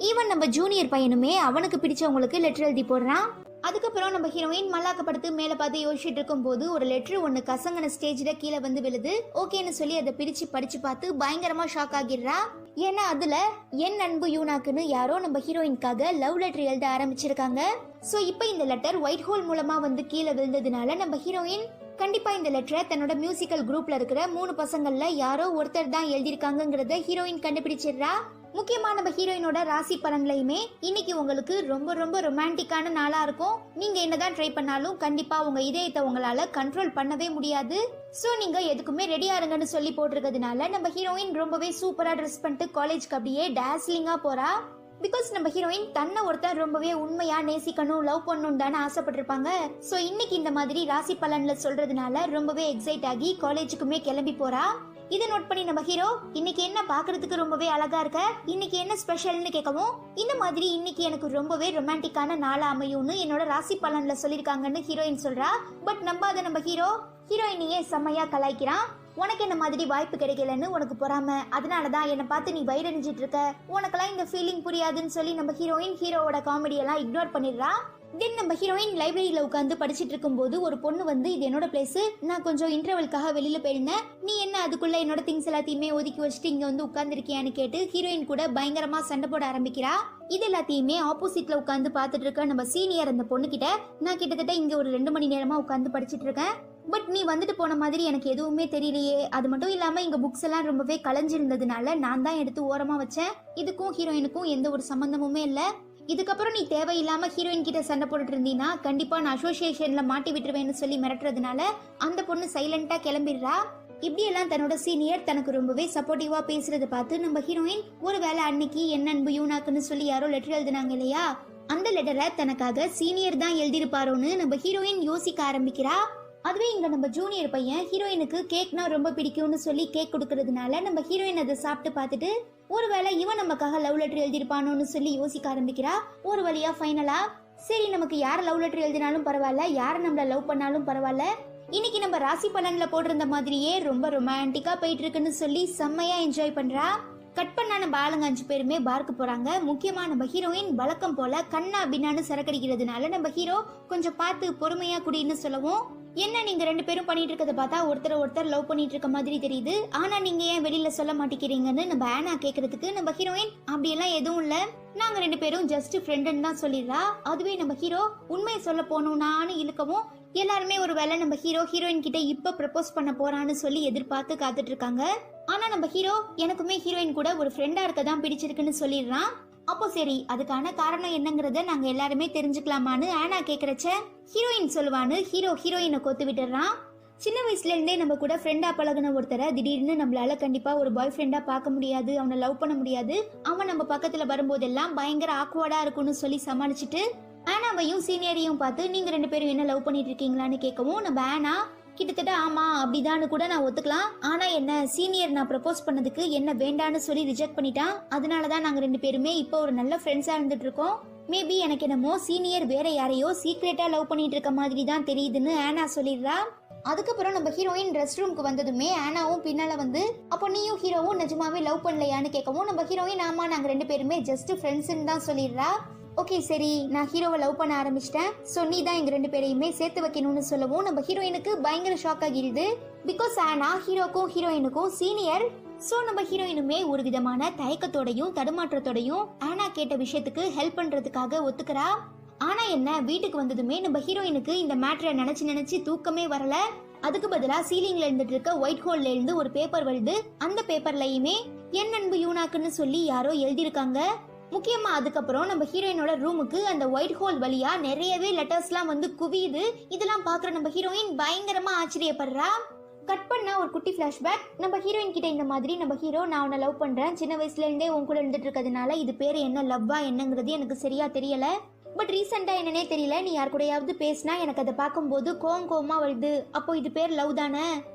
ஈவன் நம்ம ஜூனியர் பையனுமே அவனுக்கு பிடிச்சவங்களுக்கு லெட்டர் எழுதி போடுறான். அதுக்கப்புறம் நம்ம ஹீரோயின் மல்லாக்கப்படுத்து மேல பார்த்து யோசிச்சுட்டு இருக்கும் போது ஒரு லெட்டர் ஒன்னு கசங்கன ஸ்டேஜ்ல கீழே வந்து விழுது. ஓகேன்னு சொல்லி அதை பிரிச்சு படிச்சு பார்த்து பயங்கரமா ஷாக் ஆகிடுறா. ஏன்னா அதுல என் அன்பு யூனாக்குன்னு யாரோ நம்ம ஹீரோயின்காக லவ் லெட்டர் எழுத ஆரம்பிச்சிருக்காங்க. சோ இப்போ இந்த லெட்டர் ஒயிட் ஹோல் மூலமா வந்து கீழே விழுந்ததுனால நம்ம ஹீரோயின் கண்டிப்பா இந்த லெட்டரை தன்னோட மியூசிக்கல் குரூப்ல இருக்கிற 3 பசங்கள்ல யாரோ ஒருத்தர் தான் எழுதியிருக்காங்கிறத ஹீரோயின் கண்டுபிடிச்சிடுறா. முக்கியமா நம்ம ஹீரோயினோட ராசி பலன்லையுமே இன்னைக்கு உங்களுக்கு ரொம்ப ரொம்ப ரொமான்டிக்கான நாளா இருக்கும். நீங்க என்னதான் ட்ரை பண்ணாலும் கண்டிப்பா உங்க இதயத்தை உங்களால கண்ட்ரோல் பண்ணவே முடியாது. சோ நீங்க எதுக்குமே ரெடியா இருங்கன்னு சொல்லி போட்டிருக்கிறதுனால நம்ம ஹீரோயின் ரொம்பவே சூப்பரா ட்ரெஸ் பண்ணிட்டு காலேஜ்க்கு அப்படியே டாஸ்லிங்கா போறா. பிகாஸ் நம்ம ஹீரோயின் தன்னை ஒருத்தர் ரொம்பவே உண்மையா நேசிக்கணும் லவ் பண்ணணும் தானே ஆசைப்பட்டிருப்பாங்க. சோ இன்னைக்கு இந்த மாதிரி ராசி பலன்ல சொல்றதுனால ரொம்பவே எக்ஸைட் ஆகி காலேஜுக்குமே கிளம்பி போறா. இதை நோட் பண்ணி நம்ம ஹீரோ இன்னைக்கு என்ன பாக்குறதுக்கு ரொம்பவே அழகா இருக்க, இன்னைக்கு என்ன ஸ்பெஷல்னு கேட்கவும், இந்த மாதிரி இன்னைக்கு எனக்கு ரொம்பவே ரொமான்டிக்கான நாளா அமையும்னு என்னோட ராசி பலன்ல சொல்லிருக்காங்கன்னு ஹீரோயின் சொல்றா. பட் நம்பாத நம்ம ஹீரோயினியே செம்மையா கலாய்க்கிறான். உனக்கு என்ன மாதிரி வாய்ப்பு கிடைக்கலன்னு உனக்கு பொறாம, அதனாலதான் என்னை பார்த்து நீ வயிறறிஞ்சிட்டு இருக்க, உனக்கெல்லாம் இந்த ஃபீலிங் புரியாதுன்னு சொல்லி நம்ம ஹீரோவோட காமெடியெல்லாம் இக்னோர் பண்ணிடுறா. தென் நம்ம ஹீரோயின் லைப்ரரியில உட்காந்து படிச்சுட்டு இருக்கும் போது ஒரு பொண்ணு வந்து இது என்னோட பிளேஸ், நான் கொஞ்சம் இன்டர்வல்காக வெளியில போயிருந்தேன், நீ என்ன அதுக்குள்ள என்னோட திங்ஸ் எல்லாத்தையுமே ஒதுக்கி வச்சுட்டு இங்க வந்து உட்கார்ந்துருக்கியான்னு கேட்டு ஹீரோயின் கூட பயங்கரமா சண்டை போட ஆரம்பிக்கிறா. இது எல்லாத்தையுமே ஆப்போசிட்ல உட்காந்து பாத்துட்டு இருக்க நம்ம சீனியர் அந்த பொண்ணு கிட்ட, நான் கிட்டத்தட்ட இங்க ஒரு 2 மணி நேரமா உட்காந்து படிச்சுட்டு இருக்கேன், பட் நீ வந்துட்டு போன மாதிரி எனக்கு எதுவுமே தெரியலையே, அது மட்டும் இல்லாம இங்க புக்ஸ் எல்லாம் ரொம்பவே கலைஞ்சிருந்ததுனால நான் தான் எடுத்து ஓரமா வச்சேன், இதுக்கும் ஹீரோயினுக்கும் எந்த ஒரு சம்பந்தமுமே இல்ல, இதுக்கப்புறம் நீ தேவையில்லாம ஹீரோயின் கிட்ட சண்டை போட்டுட்டு இருந்தீங்கன்னா கண்டிப்பா நான் அசோசியேஷன்ல மாட்டி விட்டுருவேன்னு சொல்லி மிரட்டுறதுனால அந்த பொண்ணு சைலண்டா கிளம்பிடுறா. இப்படி எல்லாம் தன்னோட சீனியர் தனக்கு ரொம்பவே சப்போர்ட்டிவா பேசுறத பார்த்து நம்ம ஹீரோயின் ஒருவேளை அன்னைக்கு என்ன அன்பு யூனாக்குன்னு சொல்லி யாரோ லெட்டர் எழுதினாங்க இல்லையா, அந்த லெட்டரை தனக்காக சீனியர் தான் எழுதிருப்பாரோன்னு நம்ம ஹீரோயின் யோசிக்க ஆரம்பிக்கிறா. அதுவே இங்க நம்ம ஜூனியர் பையன் ஹீரோயினுக்கு கேக்னா ரொம்ப பிடிக்கும்னு சொல்லி கேக் கொடுக்கறதுனால நம்ம ஹீரோயின் அதை சாப்பிட்டு பார்த்துட்டு ஒருவேளை இவன் நமக்காக லவ் லெட்டர் எழுதிருப்பானோன்னு சொல்லி யோசிக்க ஆரம்பிக்கிறா. ஒரு வழியா ஃபைனலா சரி நமக்கு யார் லவ் லெட்டர் எழுதினாலும் பரவாயில்ல, யார் நம்மள லவ் பண்ணாலும் பரவாயில்ல, இன்னைக்கு நம்ம ராசி பலன்ல போட்டிருந்த மாதிரியே ரொம்ப ரொமான்டிக்கா போயிட்டு இருக்குன்னு சொல்லி செம்மையா என்ஜாய் பண்றா. கட் பண்ணா நம்ம ஆளுங்க 5 பேருமே பார்க்கு போறாங்க. முக்கியமா நம்ம ஹீரோயின் வழக்கம் போல கண்ணா பின்னான்னு சரக்கடிக்கிறதுனால நம்ம ஹீரோ கொஞ்சம் பார்த்து பொறுமையா குடின்னு சொல்லவும், என்ன நீங்க 2 பேரும் பண்ணிட்டு இருக்கத பார்த்தா ஒருத்தர் லவ் பண்ணிட்டு இருக்க மாதிரி தெரியுது, ஆனா நீங்க ஏன் வெளியில சொல்ல மாட்டேங்கிறீங்கன்னு நம்ம ஆனா கேக்குறதுக்கு நம்ம ஹீரோயின் அப்படியெல்லாம் எதுவும் இல்ல, நாங்க 2 பேரும் ஜஸ்ட் ஃப்ரெண்டுன்னு தான் சொல்லிடுறா. அதுவே நம்ம ஹீரோ உண்மையை சொல்ல போகணும்னான்னு இழுக்கவும் எல்லாருமே ஒரு வேளை நம்ம ஹீரோயின் கிட்ட இப்ப ப்ரப்போஸ் பண்ண போறான்னு சொல்லி எதிர்பார்த்து காத்துட்டு இருக்காங்க. ஆனா நம்ம ஹீரோ எனக்குமே ஹீரோயின் கூட ஒரு ஃப்ரெண்டா இருக்க தான் பிடிச்சிருக்குன்னு சொல்லிடுறான். அப்போ சரி அதுக்கான காரணம் என்னங்கறத நாங்க எல்லாருமே தெரிஞ்சுக்கலாமான்னு ஆனா கேக்குறச்ச ஹீரோயின் சொல்லுவான்னு ஹீரோயினை கோத்து விட்டுறான். சின்ன வயசுல இருந்தே நம்ம கூட ஃப்ரெண்டா பழகின ஒருத்தரை திடீர்னு நம்மளால கண்டிப்பா ஒரு பாய் ஃப்ரெண்டா பார்க்க முடியாது, அவனை லவ் பண்ண முடியாது, அவன் நம்ம பக்கத்துல வரும்போதெல்லாம் பயங்கர ஆக்வர்டா இருக்கும்னு சொல்லி சமாளிச்சுட்டு ஆனாவையும் சீனியரையும் பார்த்து நீங்க 2 பேரும் என்ன லவ் பண்ணிட்டு இருக்கீங்களான்னு கேட்கவும் நம்ம ஆனா கிட்டத்தட்ட ஆமா அப்படிதான்னு கூட நான் ஒத்துக்கலாம், ஆனா என்ன சீனியர் நான் ப்ரப்போஸ் பண்ணதுக்கு என்ன வேண்டான்னு சொல்லி ரிஜெக்ட் பண்ணிட்டான், அதனாலதான் நாங்க 2 பேருமே இப்போ ஒரு நல்ல ஃப்ரெண்ட்ஸா இருந்துட்டு இருக்கோம், மேபி எனக்கு என்னமோ சீனியர் வேற யாரையோ சீக்ரெட்டா லவ் பண்ணிட்டு இருக்க மாதிரி தான் தெரியுதுன்னு ஆனா சொல்லிடுறா. அதுக்கப்புறம் நம்ம ஹீரோயின் ரெஸ்ட் ரூம்க்கு வந்ததுமே ஆனாவும் பின்னால வந்து அப்போ நீயும் ஹீரோவும் நிஜமாவே லவ் பண்ணலையான்னு கேட்கவும் நம்ம ஹீரோயின் ஆமா நாங்க 2 பேருமே ஜஸ்ட் ஃப்ரெண்ட்ஸ்ன்னு தான் சொல்லிடுறா. ஓகே சரி, நான் ஹீரோவை லவ் பண்ண ஆரம்பிச்சிட்டேன், ஸோ நீ தான் எங்க 2 பேரையுமே சேர்த்து வைக்கணும்னு சொல்லவும் நம்ம ஹீரோயினுக்கு பயங்கர ஷாக் ஆகிடுது. பிகாஸ் ஆனா ஹீரோக்கும் ஹீரோயினுக்கும் சீனியர். ஸோ நம்ம ஹீரோயினுமே ஒரு விதமான தயக்கத்தோடையும் தடுமாற்றத்தோடையும் ஆனா கேட்ட விஷயத்துக்கு ஹெல்ப் பண்றதுக்காக ஒத்துக்கிறா. ஆனா என்ன, வீட்டுக்கு வந்ததுமே நம்ம ஹீரோயினுக்கு இந்த மேட்டரை நினைச்சு தூக்கமே வரல. அதுக்கு பதிலா சீலிங்ல இருந்துட்டு இருக்க ஒயிட் ஹோல்ல இருந்து ஒரு பேப்பர் வருது. அந்த பேப்பர்லயுமே என் அன்பு யூனாக்குன்னு சொல்லி யாரோ எழுதியிருக்காங்க. முக்கியமா அதுக்கப்புறம் நம்ம ஹீரோயினோட ரூமுக்கு அந்த ஒயிட் ஹோல் வழியா நிறையவே லெட்டர்ஸ்லாம் வந்து குவியுது. இதெல்லாம் பாக்குற நம்ம ஹீரோயின் பயங்கரமா ஆச்சரியப்படுறா. கட் பண்ணா ஒரு குட்டி ஃபிளாஷ்பேக். நம்ம ஹீரோயின் கிட்ட இந்த மாதிரி நம்ம ஹீரோ, நான் உன்னை லவ் பண்றேன், சின்ன வயசுல இருந்தே உன் கூட இருந்துட்டு இருக்கிறதுனால இது பேரு என்ன, லவ்வா என்னங்கிறது எனக்கு சரியா தெரியல, பட் ரீசெண்டா என்னன்னே தெரியல, நீ யார் கூடயாவது பேசினா எனக்கு அதை பார்க்கும்போது கோவமா வருது, அப்போ இது பேர் லவ் தானே,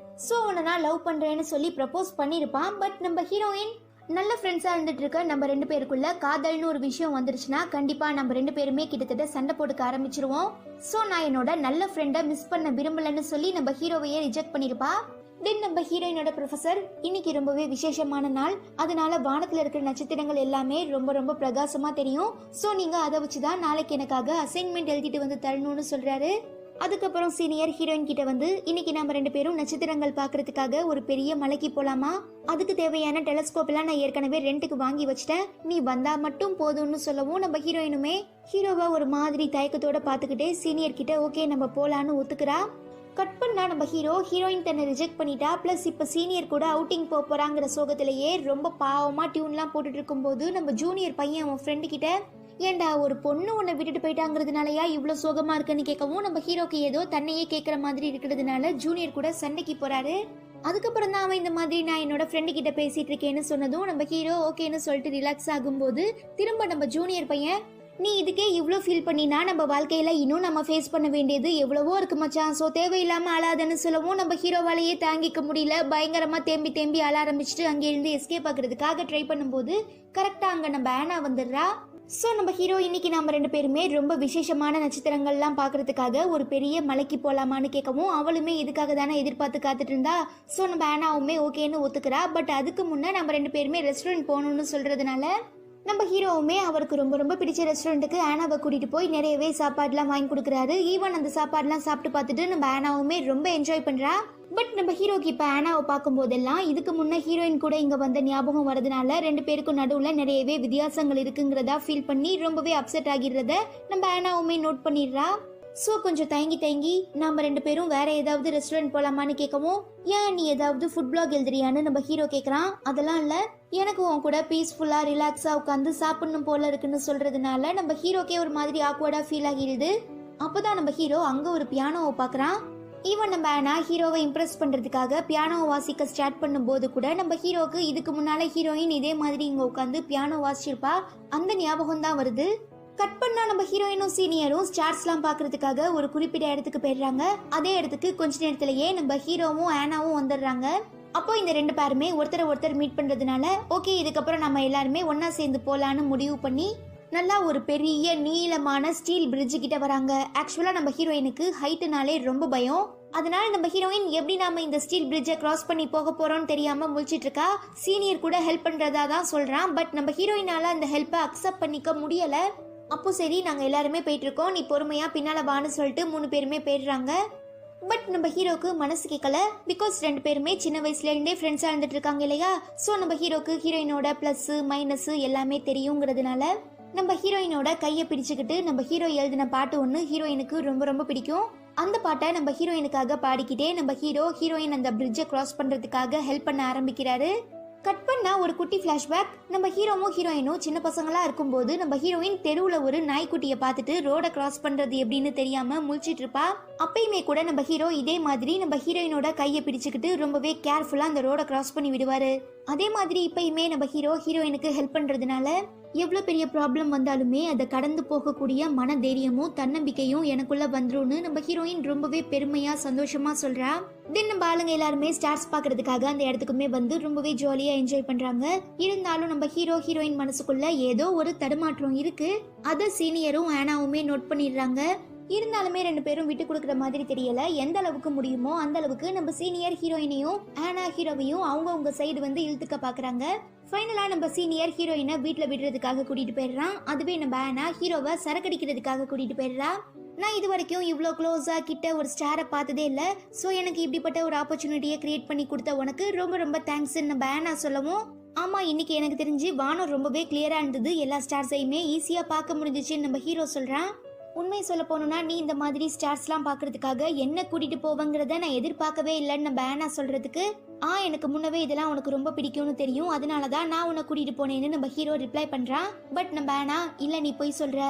ஸோ உன்னை நான் லவ் பண்றேன்னு சொல்லி ப்ரப்போஸ் பண்ணிருப்பான். பட் நம்ம ஹீரோயின் நல்ல ஃப்ரெண்ட்ஸா இருந்துட்டு இருக்க நம்ம 2 பேருக்குள்ள காதல்னு ஒரு விஷயம் வந்துருச்சுன்னா கண்டிப்பா நம்ம 2 பேருமே கிட்டத்தட்ட சண்டை போட்டுக்க ஆரம்பிச்சிருவோம். ஸோ நான் என்னோட நல்ல ஃப்ரெண்டை மிஸ் பண்ண விரும்பலன்னு சொல்லி நம்ம ஹீரோவையே ரிஜெக்ட் பண்ணிருப்பா. தென் நம்ம ஹீரோயினோட ப்ரொஃபசர், இன்னைக்கு ரொம்பவே விசேஷமான நாள், அதனால வானத்துல இருக்கிற நட்சத்திரங்கள் எல்லாமே ரொம்ப ரொம்ப பிரகாசமா தெரியும், ஸோ நீங்க அதை வச்சுதான் நாளைக்கு எனக்காக அசைன்மெண்ட் எழுதிட்டு வந்து தரணும்னு சொல்றாரு. அதுக்கப்புறம் சீனியர் ஹீரோயின் கிட்ட வந்து, இன்னைக்கு நம்ம 2 பேரும் நட்சத்திரங்கள் பாக்குறதுக்காக ஒரு பெரிய மலைக்கு போலாமா, அதுக்கு தேவையான டெலஸ்கோப் எல்லாம் நான் ஏற்கனவே ரெண்டுக்கு வாங்கி வச்சிட்டேன், நீ வந்தா மட்டும் போதும்னு சொல்லவும் நம்ம ஹீரோயினுமே ஹீரோவா ஒரு மாதிரி தயக்கத்தோட பாத்துக்கிட்டே சீனியர் கிட்ட ஓகே நம்ம போலான்னு ஒத்துக்கிறா. கட் பண்ணா நம்ம ஹீரோயின் தன்னை ரிஜெக்ட் பண்ணிட்டா. பிளஸ் இப்ப சீனியர் கூட அவுட்டிங் போறாங்கிற சோகத்திலேயே ரொம்ப பாவமா டியூன்லாம் போட்டுட்டு இருக்கும்போது நம்ம ஜூனியர் பையன் அவன் ஃப்ரெண்டு கிட்ட, ஏண்டா ஒரு பொண்ணு உன்னை விட்டுட்டு போயிட்டாங்கிறதுனாலயா இவ்வளவு சோகமா இருக்குன்னு கேட்கவும் நம்ம ஹீரோக்கு ஏதோ தன்னையே கேட்கற மாதிரி இருக்கிறதுனால ஜூனியர் கூட சண்டைக்கு போறாரு. அதுக்கப்புறம் தான் அவன் இந்த மாதிரி நான் என்னோட ஃப்ரெண்டு கிட்ட பேசிட்டு இருக்கேன்னு சொன்னதும் நம்ம ஹீரோ ஓகேன்னு சொல்லிட்டு ரிலாக்ஸ் ஆகும்போது திரும்ப நம்ம ஜூனியர் பையன், நீ இதுக்கே இவ்வளோ ஃபீல் பண்ணினா நம்ம வாழ்க்கையில இன்னும் நம்ம ஃபேஸ் பண்ண வேண்டியது எவ்வளவோ இருக்கு மச்சான், ஸோ தேவையில்லாம அழாதன்னு சொல்லவும் நம்ம ஹீரோவாலேயே தாங்கிக்க முடியல, பயங்கரமா தேம்பி அழ ஆரம்பிச்சுட்டு அங்கேருந்து எஸ்கேப் ஆகுறதுக்காக ட்ரை பண்ணும்போது கரெக்டா அங்க நம்ம ஆனா வந்துடுறா. ஸோ நம்ம ஹீரோ, இன்னைக்கு நம்ம 2 பேருமே ரொம்ப விசேஷமான நட்சத்திரங்கள்லாம் பார்க்கறதுக்காக ஒரு பெரிய மலைக்கு போலாமான்னு கேட்கவும் அவளுமே இதுக்காக தானே எதிர்பார்த்து காத்துட்டு இருந்தா. ஸோ நம்ம ஆனாவுமே ஓகேன்னு ஒத்துக்கிறா. பட் அதுக்கு முன்னே நம்ம 2 பேருமே ரெஸ்டாரண்ட் போகணும்னு சொல்றதுனால நம்ம ஹீரோவுமே அவருக்கு ரொம்ப ரொம்ப பிடிச்ச ரெஸ்டாரண்ட்டுக்கு ஆனாவை கூட்டிட்டு போய் நிறையவே சாப்பாடுலாம் வாங்கி கொடுக்குறாரு. ஈவன் அந்த சாப்பாடுலாம் சாப்பிட்டு பார்த்துட்டு நம்ம ஆனாவுமே ரொம்ப என்ஜாய் பண்றா. பட் நம்ம ஹீரோக்கு இப்ப ஆனாவை பார்க்கும் போதெல்லாம் இதுக்கு முன்ன ஹீரோயின் கூட இங்க வந்த ஞாபகம் வரதுனால 2 பேருக்கும் நடுவுல நிறையவே வித்தியாசங்கள் இருக்குங்கிறதா ஃபீல் பண்ணி ரொம்பவே அப்செட் ஆகிடுறத நம்ம ஆனாவுமே நோட் பண்ணிடுறா. ஸோ கொஞ்சம் தயங்கி நம்ம 2 பேரும் வேற ஏதாவது ரெஸ்டாரண்ட் போலாமான்னு கேட்கவும், ஏன் நீ ஏதாவது ஃபுட் பிளாக் எழுதுறியான்னு நம்ம ஹீரோ கேட்குறான். அதெல்லாம் இல்லை, எனக்கு உன் கூட பீஸ்ஃபுல்லா ரிலாக்ஸா உட்காந்து சாப்பிடணும் போல இருக்குன்னு சொல்றதுனால நம்ம ஹீரோக்கே ஒரு மாதிரி ஆக்வர்டா ஃபீல் ஆகிடுது. அப்போதான் நம்ம ஹீரோ அங்க ஒரு பியானோவை பார்க்குறான். ஈவன் நம்ம ஆனா ஹீரோவை இம்ப்ரெஸ் பண்றதுக்காக பியானோ வாசிக்க ஸ்டார்ட் பண்ணும் போது கூட நம்ம ஹீரோக்கு இதுக்கு முன்னால ஹீரோயின் இதே மாதிரி இங்க உட்காந்து பியானோ வாசிச்சிருப்பா, அந்த ஞாபகம் தான் வருது. கட் பண்ணா நம்ம ஹீரோயினும் சீனியரும் ஸ்டார்ஸ்லாம் பாக்குறதுக்காக ஒரு குறிப்பிட்ட இடத்துக்கு போயிடுறாங்க. அதே இடத்துக்கு கொஞ்ச நேரத்திலேயே நம்ம ஹீரோவும் ஆனாவும் வந்துடுறாங்க. அப்போ இந்த 2 பேருமே ஒருத்தர் மீட் பண்றதுனால ஓகே இதுக்கப்புறம் நம்ம எல்லாருமே ஒன்னா சேர்ந்து போலான்னு முடிவு பண்ணி நல்லா ஒரு பெரிய நீளமான ஸ்டீல் பிரிட்ஜ் கிட்ட வராங்க. ஆக்சுவலா நம்ம ஹீரோயினுக்கு ஹைட்டுனாலே ரொம்ப பயம். அதனால நம்ம ஹீரோயின் எப்படி நாம இந்த ஸ்டீல் பிரிட்ஜை கிராஸ் பண்ணி போக போறோம்னு தெரியாம முழிச்சிட்டு இருக்கா. சீனியர் கூட ஹெல்ப் பண்றதா தான் சொல்றான். பட் நம்ம ஹீரோயினால அந்த ஹெல்ப்பை அக்செப்ட் பண்ணிக்க முடியல. அப்போ சரி நாங்க எல்லாருமே போயிட்டு இருக்கோம், நீ பொறுமையா பின்னால வான்னு சொல்லிட்டு 3 பேருமே போயிடுறாங்க. பட் நம்ம ஹீரோக்கு மனசு கேட்கல. பிகாஸ் 2 பேருமே சின்ன வயசுல இருந்தே ஃப்ரெண்ட்ஸா இருந்துட்டு இருக்காங்க இல்லையா. ஸோ நம்ம ஹீரோக்கு ஹீரோயினோட பிளஸ் மைனஸ் எல்லாமே தெரியுங்கிறதுனால நம்ம ஹீரோயினோட கையை பிடிச்சுக்கிட்டு நம்ம ஹீரோ எழுதின பாட்டு ஒன்று ஹீரோயினுக்கு ரொம்ப ரொம்ப பிடிக்கும். அந்த பாட்டை நம்ம ஹீரோயினுக்காக பாடிக்கிட்டே நம்ம ஹீரோயின் அந்த பிரிட்ஜை கிராஸ் பண்றதுக்காக ஹெல்ப் பண்ண ஆரம்பிக்கிறாரு. கட் பண்ணா ஒரு குட்டி ஃபிளாஷ்பேக். நம்ம ஹீரோவும் ஹீரோயினும் சின்ன பசங்களா இருக்கும்போது நம்ம ஹீரோயின் தெருவுல ஒரு நாய்க்குட்டியை பார்த்துட்டு ரோட கிராஸ் பண்றது எப்படின்னு தெரியாம முழிச்சிட்டு இருப்பா. அப்பயுமே கூட நம்ம ஹீரோ இதே மாதிரி நம்ம ஹீரோயினோட கையை பிடிச்சுக்கிட்டு ரொம்பவே கேர்ஃபுல்லா அந்த ரோட கிராஸ் பண்ணி விடுவாரு. அதே மாதிரி இப்பயுமே நம்ம ஹீரோயினுக்கு ஹெல்ப் பண்றதுனால எவ்வளவு பெரிய ப்ராப்ளம் வந்தாலுமே அதை கடந்து போகக்கூடிய மன தைரியமும் தன்னம்பிக்கையும் எனக்குள்ள வந்துரும்னு நம்ம ஹீரோயின் ரொம்பவே பெருமையா சந்தோஷமா சொல்றா. தென் நம்ம ஆளுங்க எல்லாருமே ஸ்டார்ஸ் பாக்குறதுக்காக அந்த இடத்துக்குமே வந்து ரொம்பவே ஜாலியா என்ஜாய் பண்றாங்க. இருந்தாலும் நம்ம ஹீரோயின் மனசுக்குள்ள ஏதோ ஒரு தடுமாற்றம் இருக்கு. அத சீனியரும் ஆனாவுமே நோட் பண்ணிடுறாங்க. இருந்தாலுமே 2 பேரும் விட்டு கொடுக்குற மாதிரி தெரியல. எந்த அளவுக்கு முடியுமோ அந்த அளவுக்கு நம்ம சீனியர் ஹீரோயினையும் ஆனா ஹீரோவையும் அவங்க சைடு வந்து இழுத்துக்க பாக்குறாங்க. ஃபைனலா நம்ம சீனியர் ஹீரோயினை வீட்ல விடுறதுக்காக கூட்டிட்டு போயிடுறான். அதுவே நம்ம ஆனா ஹீரோவை சரக்கடிக்கிறதுக்காக கூட்டிட்டு போயிடுறா. நான் இது வரைக்கும் இவ்வளோ க்ளோஸா கிட்ட ஒரு ஸ்டாரை பார்த்ததே இல்லை. ஸோ எனக்கு இப்படிப்பட்ட ஒரு ஆப்பர்ச்சுனிட்டியை கிரியேட் பண்ணி கொடுத்த உனக்கு ரொம்ப ரொம்ப தேங்க்ஸ் நம்ம ஆனா சொல்லவும், ஆமா இன்னைக்கு எனக்கு தெரிஞ்சு வானம் ரொம்பவே கிளியரா இருந்தது, எல்லா ஸ்டார்ஸையுமே ஈஸியா பார்க்க முடிஞ்சிச்சுன்னு நம்ம ஹீரோ சொல்றான். உண்மை சொல்ல போனோம்னா நீ இந்த மாதிரி ஸ்டார்ஸ்லாம் பாக்குறதுக்காக என்ன கூட்டிட்டு போவங்கிறத நான் எதிர்பார்க்கவே இல்லைன்னு நம்ம ஆனா சொல்றதுக்கு, எனக்கு முன்னவே இதெல்லாம் உனக்கு ரொம்ப பிடிக்கும்னு தெரியும், அதனாலதான் நான் உன்னை கூட்டிட்டு போனேன்னு நம்ம ஹீரோ ரிப்ளை பண்றான். பட் நம்ம ஆனா, இல்ல நீ போய் சொல்ற,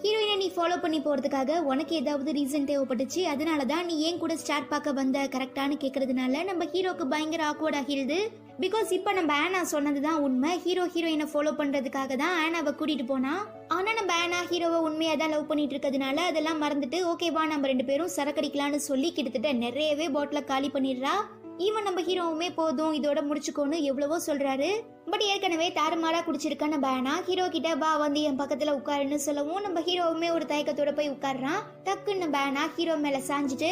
ஹீரோயினை நீ ஃபாலோ பண்ணி போறதுக்காக உனக்கு ஏதாவது ரீசன் தேவைப்பட்டுச்சு, அதனாலதான் நீ ஏன் கூட ஸ்டார் பார்க்க வந்த கரெக்டானு கேக்குறதுனால நம்ம ஹீரோக்கு பயங்கர ஆக்வர்ட் ஆகிடுது. பிகாஸ் இப்ப நம்ம ஆனா சொன்னதுதான் உண்மை, ஹீரோயினை ஃபாலோ பண்றதுக்காக தான் ஆனாவை கூட்டிட்டு போனா. ஆனா நம்ம ஆனா ஹீரோவை உண்மையா தான் லவ் பண்ணிட்டு இருக்கிறதுனால அதெல்லாம் மறந்துட்டு ஓகேவா நம்ம 2 பேரும் சரக்கடிக்கலான்னு சொல்லி கிட்டத்தட்ட நிறையவே பாட்டில காலி பண்ணிடுறா. ஈவன் நம்ம ஹீரோவுமே போதும் இதோட முடிச்சுக்கோன்னு எவ்வளவோ சொல்றாரு. பட் ஏற்கனவே தாறுமாறா குடிச்சிருக்க நம்ம ஆனா ஹீரோ கிட்ட வா வந்து என் பக்கத்துல உட்காருன்னு சொல்லவும் நம்ம ஹீரோவுமே ஒரு தயக்கத்தோட போய் உட்கார்றான். டக்குன்னு நம்ம ஆனா ஹீரோ மேல சாஞ்சிட்டு,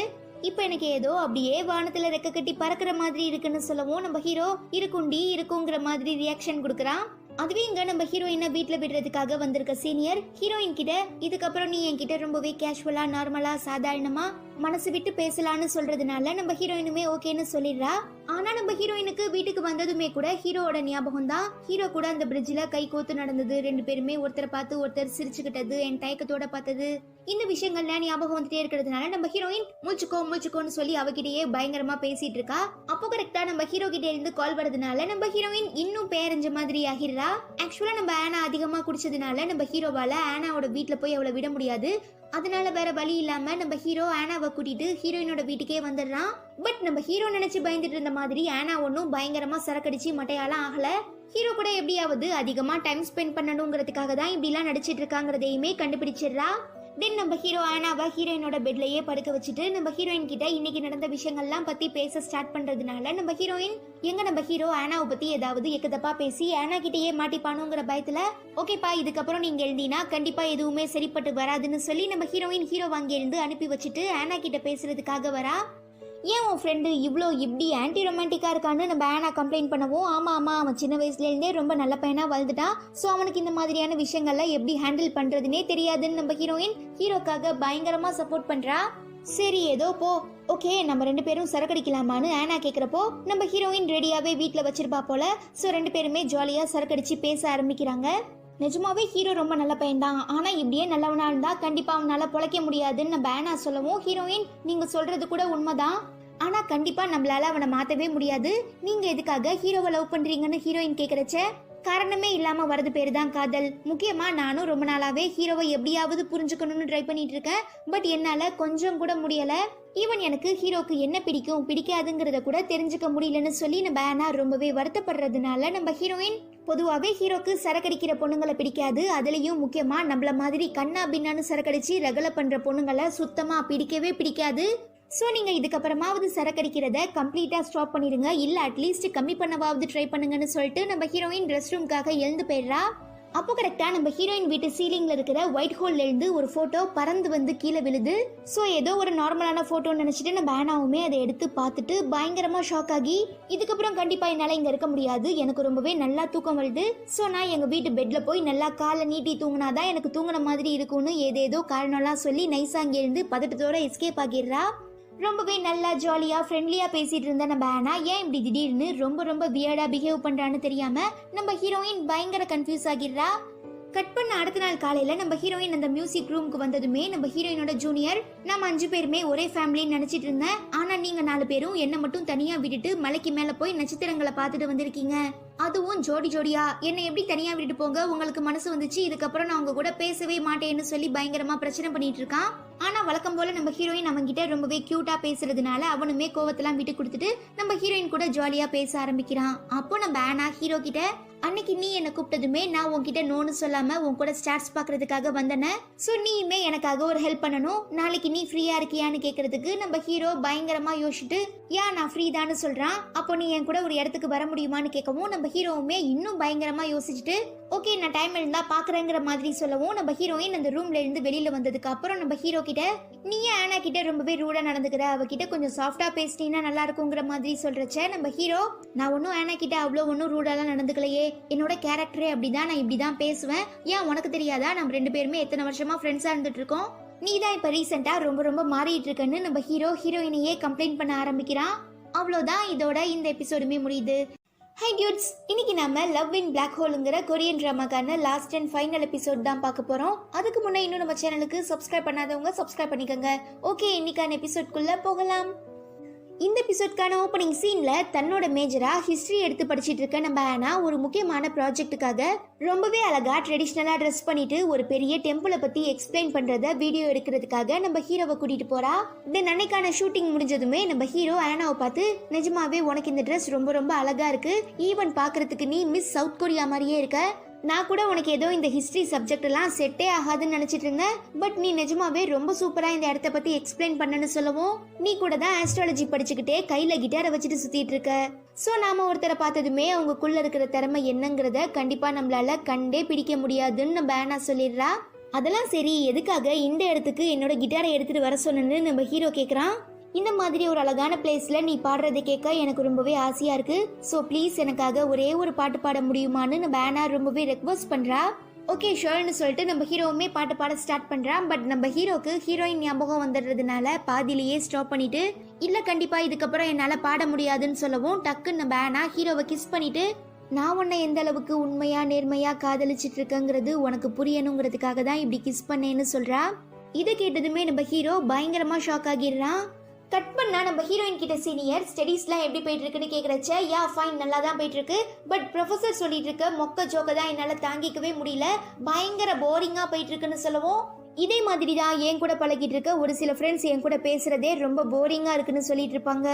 இப்ப எனக்கு ஏதோ அப்படியே வானத்துல ரெக்க கட்டி பறக்கிற மாதிரி இருக்குன்னு சொல்லவும் நம்ம ஹீரோ இருக்குண்டி இருக்குங்கிற மாதிரி ரியாக்ஷன் கொடுக்கறான். அதுவே இங்க நம்ம ஹீரோயினை வீட்டுல விடுறதுக்காக வந்திருக்க சீனியர் ஹீரோயின் கிட்ட, இதுக்கப்புறம் நீ என்கிட்ட ரொம்பவே கேஷுவலா நார்மலா சாதாரணமா மனசு விட்டு பேசலான்னு சொல்றதுனால நம்ம ஹீரோயினுமே ஓகேன்னு சொல்லிடுறா. ஆனா நம்ம ஹீரோயினுக்கு வீட்டுக்கு வந்ததுமே கூட ஹீரோவோட ஞாபகம் தான். ஹீரோ கூட அந்த பிரிட்ஜ்ல கை கோத்து நடந்தது, 2 பேருமே ஒருத்தரை பார்த்து ஒருத்தர் சிரிச்சுக்கிட்டது, என் தயக்கத்தோட பார்த்தது, இந்த விஷயங்கள்ல ஞாபகம் வந்துட்டே இருக்கிறதுனால நம்ம ஹீரோயின் முழிச்சுக்கோன்னு சொல்லி அவகிட்டயே பயங்கரமா பேசிட்டு இருக்கா. அப்போ கரெக்டா நம்ம ஹீரோ கிட்ட இருந்து கால் வரதுனால நம்ம ஹீரோயின் இன்னும் பேரஞ்ச மாதிரி ஆகிடுறா. ஆக்சுவலா நம்ம ஆனா அதிகமா குடிச்சதுனால நம்ம ஹீரோவால ஆனாவோட வீட்டுல போய் அவளை விட முடியாது. அதனால வேற வழி இல்லாம நம்ம ஹீரோ ஆனாவை கூட்டிட்டு ஹீரோயினோட வீட்டுக்கே வந்துடுறான். பட் நம்ம ஹீரோ நினைச்சு பயந்துட்டு இருந்த மாதிரி ஆனா ஒன்னும் பயங்கரமா சரக்கடிச்சு மட்டையாலாம் ஆகல. ஹீரோ கூட எப்படியாவது அதிகமா டைம் ஸ்பெண்ட் பண்ணணுங்கிறதுக்காக தான் இப்படி எல்லாம் நடிச்சிட்டு இருக்காங்கிறதையுமே கண்டுபிடிச்சிடுறா. தென் நம்ம ஹீரோ ஆனாவை ஹீரோயினோட பெட்லயே படுக்க வச்சுட்டு நம்ம ஹீரோயின் கிட்ட இன்னைக்கு நடந்த விஷயங்கள்லாம் பத்தி பேச ஸ்டார்ட் பண்றதுனால நம்ம ஹீரோயின் நம்ம ஹீரோ ஆனாவை பத்தி ஏதாவது எக்கத்தப்பா பேசி ஆனா கிட்டயே மாட்டிப்பானுங்கிற பயத்துல, ஓகேப்பா இதுக்கப்புறம் நீங்க எழுதினா கண்டிப்பா எதுவுமே சரிப்பட்டு வராதுன்னு சொல்லி நம்ம ஹீரோயின் ஹீரோ வாங்கி இருந்து அனுப்பி வச்சுட்டு ஆனா கிட்ட பேசுறதுக்காக வரா. ஏன் உன் ஃப்ரெண்டு இவ்வளோ இப்படி ஆன்டி ரொமான்டிக்கா இருக்கான்னு நம்ம ஆனா கம்ப்ளைண்ட் பண்ணவும், ஆமா அவன் சின்ன வயசுல இருந்தே ரொம்ப நல்ல பையனா வளர்ந்துட்டான், ஸோ அவனுக்கு இந்த மாதிரியான விஷயங்கள்லாம் எப்படி ஹேண்டில் பண்றதுன்னே தெரியாதுன்னு நம்ம ஹீரோயின் ஹீரோக்காக பயங்கரமா சப்போர்ட் பண்றா. சரி ஏதோ போ, ஓகே நம்ம 2 பேரும் சரக்கடிக்கலாமான்னு ஆனா கேக்குறப்போ நம்ம ஹீரோயின் ரெடியாவே வீட்டுல வச்சிருப்பா போல. ஸோ 2 பேருமே ஜாலியா சரக்கடிச்சு பேச ஆரம்பிக்கிறாங்க. நிஜமாவே ஹீரோ ரொம்ப நல்ல பையன் தான், ஆனா இப்படியே நல்லவனா இருந்தா கண்டிப்பா அவனால பொழைக்க முடியாதுன்னு நம்ம ஆனா சொல்லவும், ஹீரோயின் நீங்க சொல்றது கூட உண்மைதான், ஆனா கண்டிப்பா நம்மளால அவனை மாத்தவே முடியாது, நீங்க எதுக்காக ஹீரோவை லவ் பண்றீங்கன்னு ஹீரோயின் கேக்குறச்ச, காரணமே இல்லாம வரது பேரு தான் காதல். முக்கியமா நானும் ரொம்ப நாளாவே ஹீரோவை எப்படியாவது புரிஞ்சுக்கணும்னு ட்ரை பண்ணிட்டு இருக்கேன். பட் என்னால கொஞ்சம் கூட முடியல. ஈவன் எனக்கு ஹீரோக்கு என்ன பிடிக்கும் பிடிக்காதுங்கிறத கூட தெரிஞ்சுக்க முடியலன்னு சொல்லி நம்ம ஆனா ரொம்பவே வருத்தப்படுறதுனால நம்ம ஹீரோயின், பொதுவாகவே ஹீரோக்கு சரக்கடிக்கிற பொண்ணுங்களை பிடிக்காது, அதுலயும் முக்கியமா நம்மள மாதிரி கண்ணா பின்னான்னு சரக்கடிச்சு ரகலை பண்ற பொண்ணுங்களை சுத்தமா பிடிக்கவே பிடிக்காது. ஸோ நீங்க இதுக்கப்புறமாவது சரக்கடிக்கிறத கம்ப்ளீட்டா ஸ்டாப் பண்ணிடுங்க, இல்ல அட்லீஸ்ட் கம்மி பண்ணவாவது ட்ரை பண்ணுங்கன்னு சொல்லிட்டு நம்ம ஹீரோயின் ரெஸ்ட் ரூம்காக எழுந்து போயிடுறா. அப்போ கரெக்டா நம்ம ஹீரோயின் வீட்டு சீலிங்ல இருக்கிற ஒயிட் ஹோல்ல இருந்து ஒரு போட்டோ பறந்து வந்து கீழே விழுது. சோ ஏதோ ஒரு நார்மலான போட்டோன்னு நினைச்சிட்டு நம்ம ஆனாவுமே அதை எடுத்து பார்த்துட்டு பயங்கரமா ஷாக் ஆகி, இதுக்கப்புறம் கண்டிப்பா என்னால இங்க இருக்க முடியாது, எனக்கு ரொம்பவே நல்லா தூக்கம் வருது, சோ நான் எங்க வீட்டு பெட்ல போய் நல்லா காலை நீட்டி தூங்கினாதான் எனக்கு தூங்கின மாதிரி இருக்கும்னு ஏதேதோ காரணம்லாம் சொல்லி நைஸா அங்கே இருந்து பதட்டத்தோட எஸ்கேப் ஆகிடுறா. ரொம்பவே நல்லா ஜாலியா ஃப்ரெண்ட்லியா பேசிட்டு இருந்த நம்ம ஆனா ஏன் இப்படி திடீர்னு ரொம்ப வியர்டா பிஹேவ் பண்றான்னு தெரியாம நம்ம ஹீரோயின் பயங்கர கன்ஃபியூஸ் ஆகிடுறா. கட் பண்ண அடுத்த நாள் காலையில நம்ம ஹீரோயின் அந்த மியூசிக் ரூமுக்கு வந்ததுமே நம்ம ஹீரோயினோட ஜூனியர், நம்ம 5 பேருமே ஒரே ஃபேமிலின்னு நினைச்சிட்டு இருந்தேன், ஆனா நீங்க 4 பேரும் என்ன மட்டும் தனியா விட்டுட்டு மலைக்கு மேல போய் நட்சத்திரங்களை பார்த்துட்டு வந்திருக்கீங்க, அதுவும் ஜோடியா, என்னை எப்படி தனியா விட்டுட்டு போங்க, உங்களுக்கு மனசு வந்துச்சு, இதுக்கப்புறம் நான் உங்க கூட பேசவே மாட்டேன்னு சொல்லி பயங்கரமா பிரச்சனை பண்ணிட்டு இருக்கான். ஆனா வழக்கம் போல நம்ம ஹீரோயின் அவங்கிட்ட ரொம்பவே கியூட்டா பேசுறதுனால அவனுமே கோவத்தெல்லாம் விட்டு கொடுத்துட்டு நம்ம ஹீரோயின் கூட ஜாலியா பேச ஆரம்பிக்கிறான். அப்போ நம்ம ஆனா ஹீரோ கிட்ட, அன்னைக்கு நீ என்ன கூப்பிட்டதுமே நான் உன்கிட்ட நோன்னு சொல்லாம உன் கூட ஸ்டார்ஸ் பாக்குறதுக்காக வந்தன, சோ நீயுமே எனக்காக ஒரு ஹெல்ப் பண்ணணும், நாளைக்கு நீ ஃப்ரீயா இருக்கியான்னு கேக்குறதுக்கு நம்ம ஹீரோ பயங்கரமா யோசிச்சுட்டு, யா நான் ஃப்ரீ தான்னு சொல்றான். அப்போ நீ என் கூட ஒரு இடத்துக்கு வர முடியுமான்னு கேட்கவும் நம்ம ஹீரோவுமே இன்னும் பயங்கரமா யோசிச்சுட்டு, ஓகே நான் டைம் இருந்தா பாக்குறேங்கிற மாதிரி சொல்லவும் நம்ம ஹீரோயின் அந்த ரூம்ல இருந்து வெளியில வந்ததுக்கு அப்புறம் நம்ம ஹீரோ கிட்ட, நீ ஆனா கிட்ட ரொம்பவே ரூடா நடந்துக்கிற, அவகிட்ட கொஞ்சம் சாஃப்டா பேசிட்டீங்கன்னா நல்லா இருக்குங்கிற மாதிரி சொல்றச்ச நம்ம ஹீரோ, நான் ஒன்னும் ஆனா கிட்ட அவ்வளோ ஒன்னும் ரூடாலாம் நடந்துக்கலையே, என்னோட கேரக்டரே அப்படிதான், நான் இப்படிதான் பேசுவேன். ஏன் உனக்கு தெரியாதா நம்ம 2 பேருமே எத்தனை வருஷமா ஃப்ரெண்ட்ஸா இருந்துட்டு இருக்கோம்? நீ தான் இப்ப ரீசெண்டா ரொம்ப ரொம்ப மாறிட்டு இருக்கன்னு நம்ம ஹீரோயினையே கம்ப்ளைண்ட் பண்ண ஆரம்பிக்கிறான். அவ்வளோதான், இதோட இந்த எபிசோடுமே முடியுது. ஹை டியூட்ஸ், இன்னைக்கு நாம லவ் இன் பிளாக் ஹோலுங்கிற கொரியன் டிராமாக்கான லாஸ்ட் அண்ட் ஃபைனல் எபிசோட் தான் பார்க்க போறோம். அதுக்கு முன்னே இன்னும் நம்ம சேனலுக்கு சப்ஸ்கிரைப் பண்ணாதவங்க சப்ஸ்கிரைப் பண்ணிக்கோங்க. ஓகே, இன்னைக்கான எபிசோட்குள்ள போகலாம். இந்த எபிசோட்கான ஓப்பனிங் சீன்ல தன்னோட மேஜரா ஹிஸ்டரி எடுத்து படிச்சிட்டு இருக்க நம்ம ஆனா ஒரு முக்கியமான ப்ராஜெக்ட்டுக்காக ரொம்பவே அழகா ட்ரெடிஷ்னலா ட்ரெஸ் பண்ணிட்டு ஒரு பெரிய டெம்பிளை பத்தி எக்ஸ்பிளைன் பண்றத வீடியோ எடுக்கிறதுக்காக நம்ம ஹீரோவை கூட்டிட்டு போறா. தென் அன்னைக்கான ஷூட்டிங் முடிஞ்சதுமே நம்ம ஹீரோ ஆனாவை பார்த்து, நிஜமாவே உனக்கு இந்த ட்ரெஸ் ரொம்ப ரொம்ப அழகா இருக்கு, ஈவன் பாக்குறதுக்கு நீ மிஸ் சவுத் கொரியா மாதிரியே இருக்க. நான் கூட உனக்கு ஏதோ இந்த ஹிஸ்டரி சப்ஜெக்ட் எல்லாம் செட்டே ஆகாதுன்னு நினைச்சிட்டு இருந்தேன். பட் நீ நிஜமாவே ரொம்ப சூப்பரா இந்த இடத்த பத்தி எக்ஸ்பிளைன் பண்ணனு சொல்லவும், நீ கூட தான் ஆஸ்ட்ராலஜி படிச்சுக்கிட்டே கையில கிட்டாரை வச்சுட்டு சுத்திட்டு இருக்க. சோ நாம ஒருத்தரை பார்த்ததுமே அவங்களுக்குள்ள இருக்கிற திறமை என்னங்கிறத கண்டிப்பா நம்மளால கண்டே பிடிக்க முடியாதுன்னு நம்ம ஆனா சொல்லிடுறா. அதெல்லாம் சரி, எதுக்காக இந்த இடத்துக்கு என்னோட கிட்டாரை எடுத்துட்டு வர சொன்னு நம்ம ஹீரோ கேக்குறான். இந்த மாதிரி ஒரு அழகான பிளேஸ்ல நீ பாடுறதை கேட்க எனக்கு ரொம்பவே ஆசையா இருக்கு. சோ ப்ளீஸ் எனக்காக ஒரே ஒரு பாட்டு பாட முடியுமான்னு நம்ம ஆனா ரொம்பவே ரெக்வஸ்ட் பண்றா. ஓகே ஷோர்னு சொல்லிட்டு நம்ம ஹீரோவுமே பாட்டு பாட ஸ்டார்ட் பண்றான். பட் நம்ம ஹீரோக்கு ஹீரோயின் ஞாபகம் வந்துடுறதுனால பாதியிலேயே ஸ்டாப் பண்ணிட்டு, இல்ல கண்டிப்பா இதுக்கப்புறம் என்னால பாட முடியாதுன்னு சொல்லவும் டக்குன்னு நம்ம ஆனா ஹீரோவை கிஸ் பண்ணிட்டு, நான் உன்னை எந்த அளவுக்கு உண்மையா நேர்மையா காதலிச்சிட்டு இருக்கேங்கிறது உனக்கு புரியணுங்கிறதுக்காக தான் இப்படி கிஸ் பண்ணேன்னு சொல்றா. இதை கேட்டதுமே நம்ம ஹீரோ பயங்கரமா ஷாக் ஆகிடுறான். கட் பண்ணா நம்ம ஹீரோயின் கிட்ட சீனியர் ஸ்டடீஸ்லாம் எப்படி போயிட்டு இருக்குன்னு கேக்குறச்ச, யா ஃபைன் நல்லா தான் போயிட்டு இருக்கு, பட் ப்ரொஃபசர் சொல்லிட்டு இருக்க மொக்க ஜோக்க தான் என்னால தாங்கிக்கவே முடியல, பயங்கர போரிங்கா போயிட்டு இருக்குன்னு சொல்லவும், இதே மாதிரி தான் என் கூட பழகிட்டு இருக்க ஒரு சில ஃப்ரெண்ட்ஸ் என் கூட பேசுறதே ரொம்ப போரிங்கா இருக்குன்னு சொல்லிட்டு இருப்பாங்க.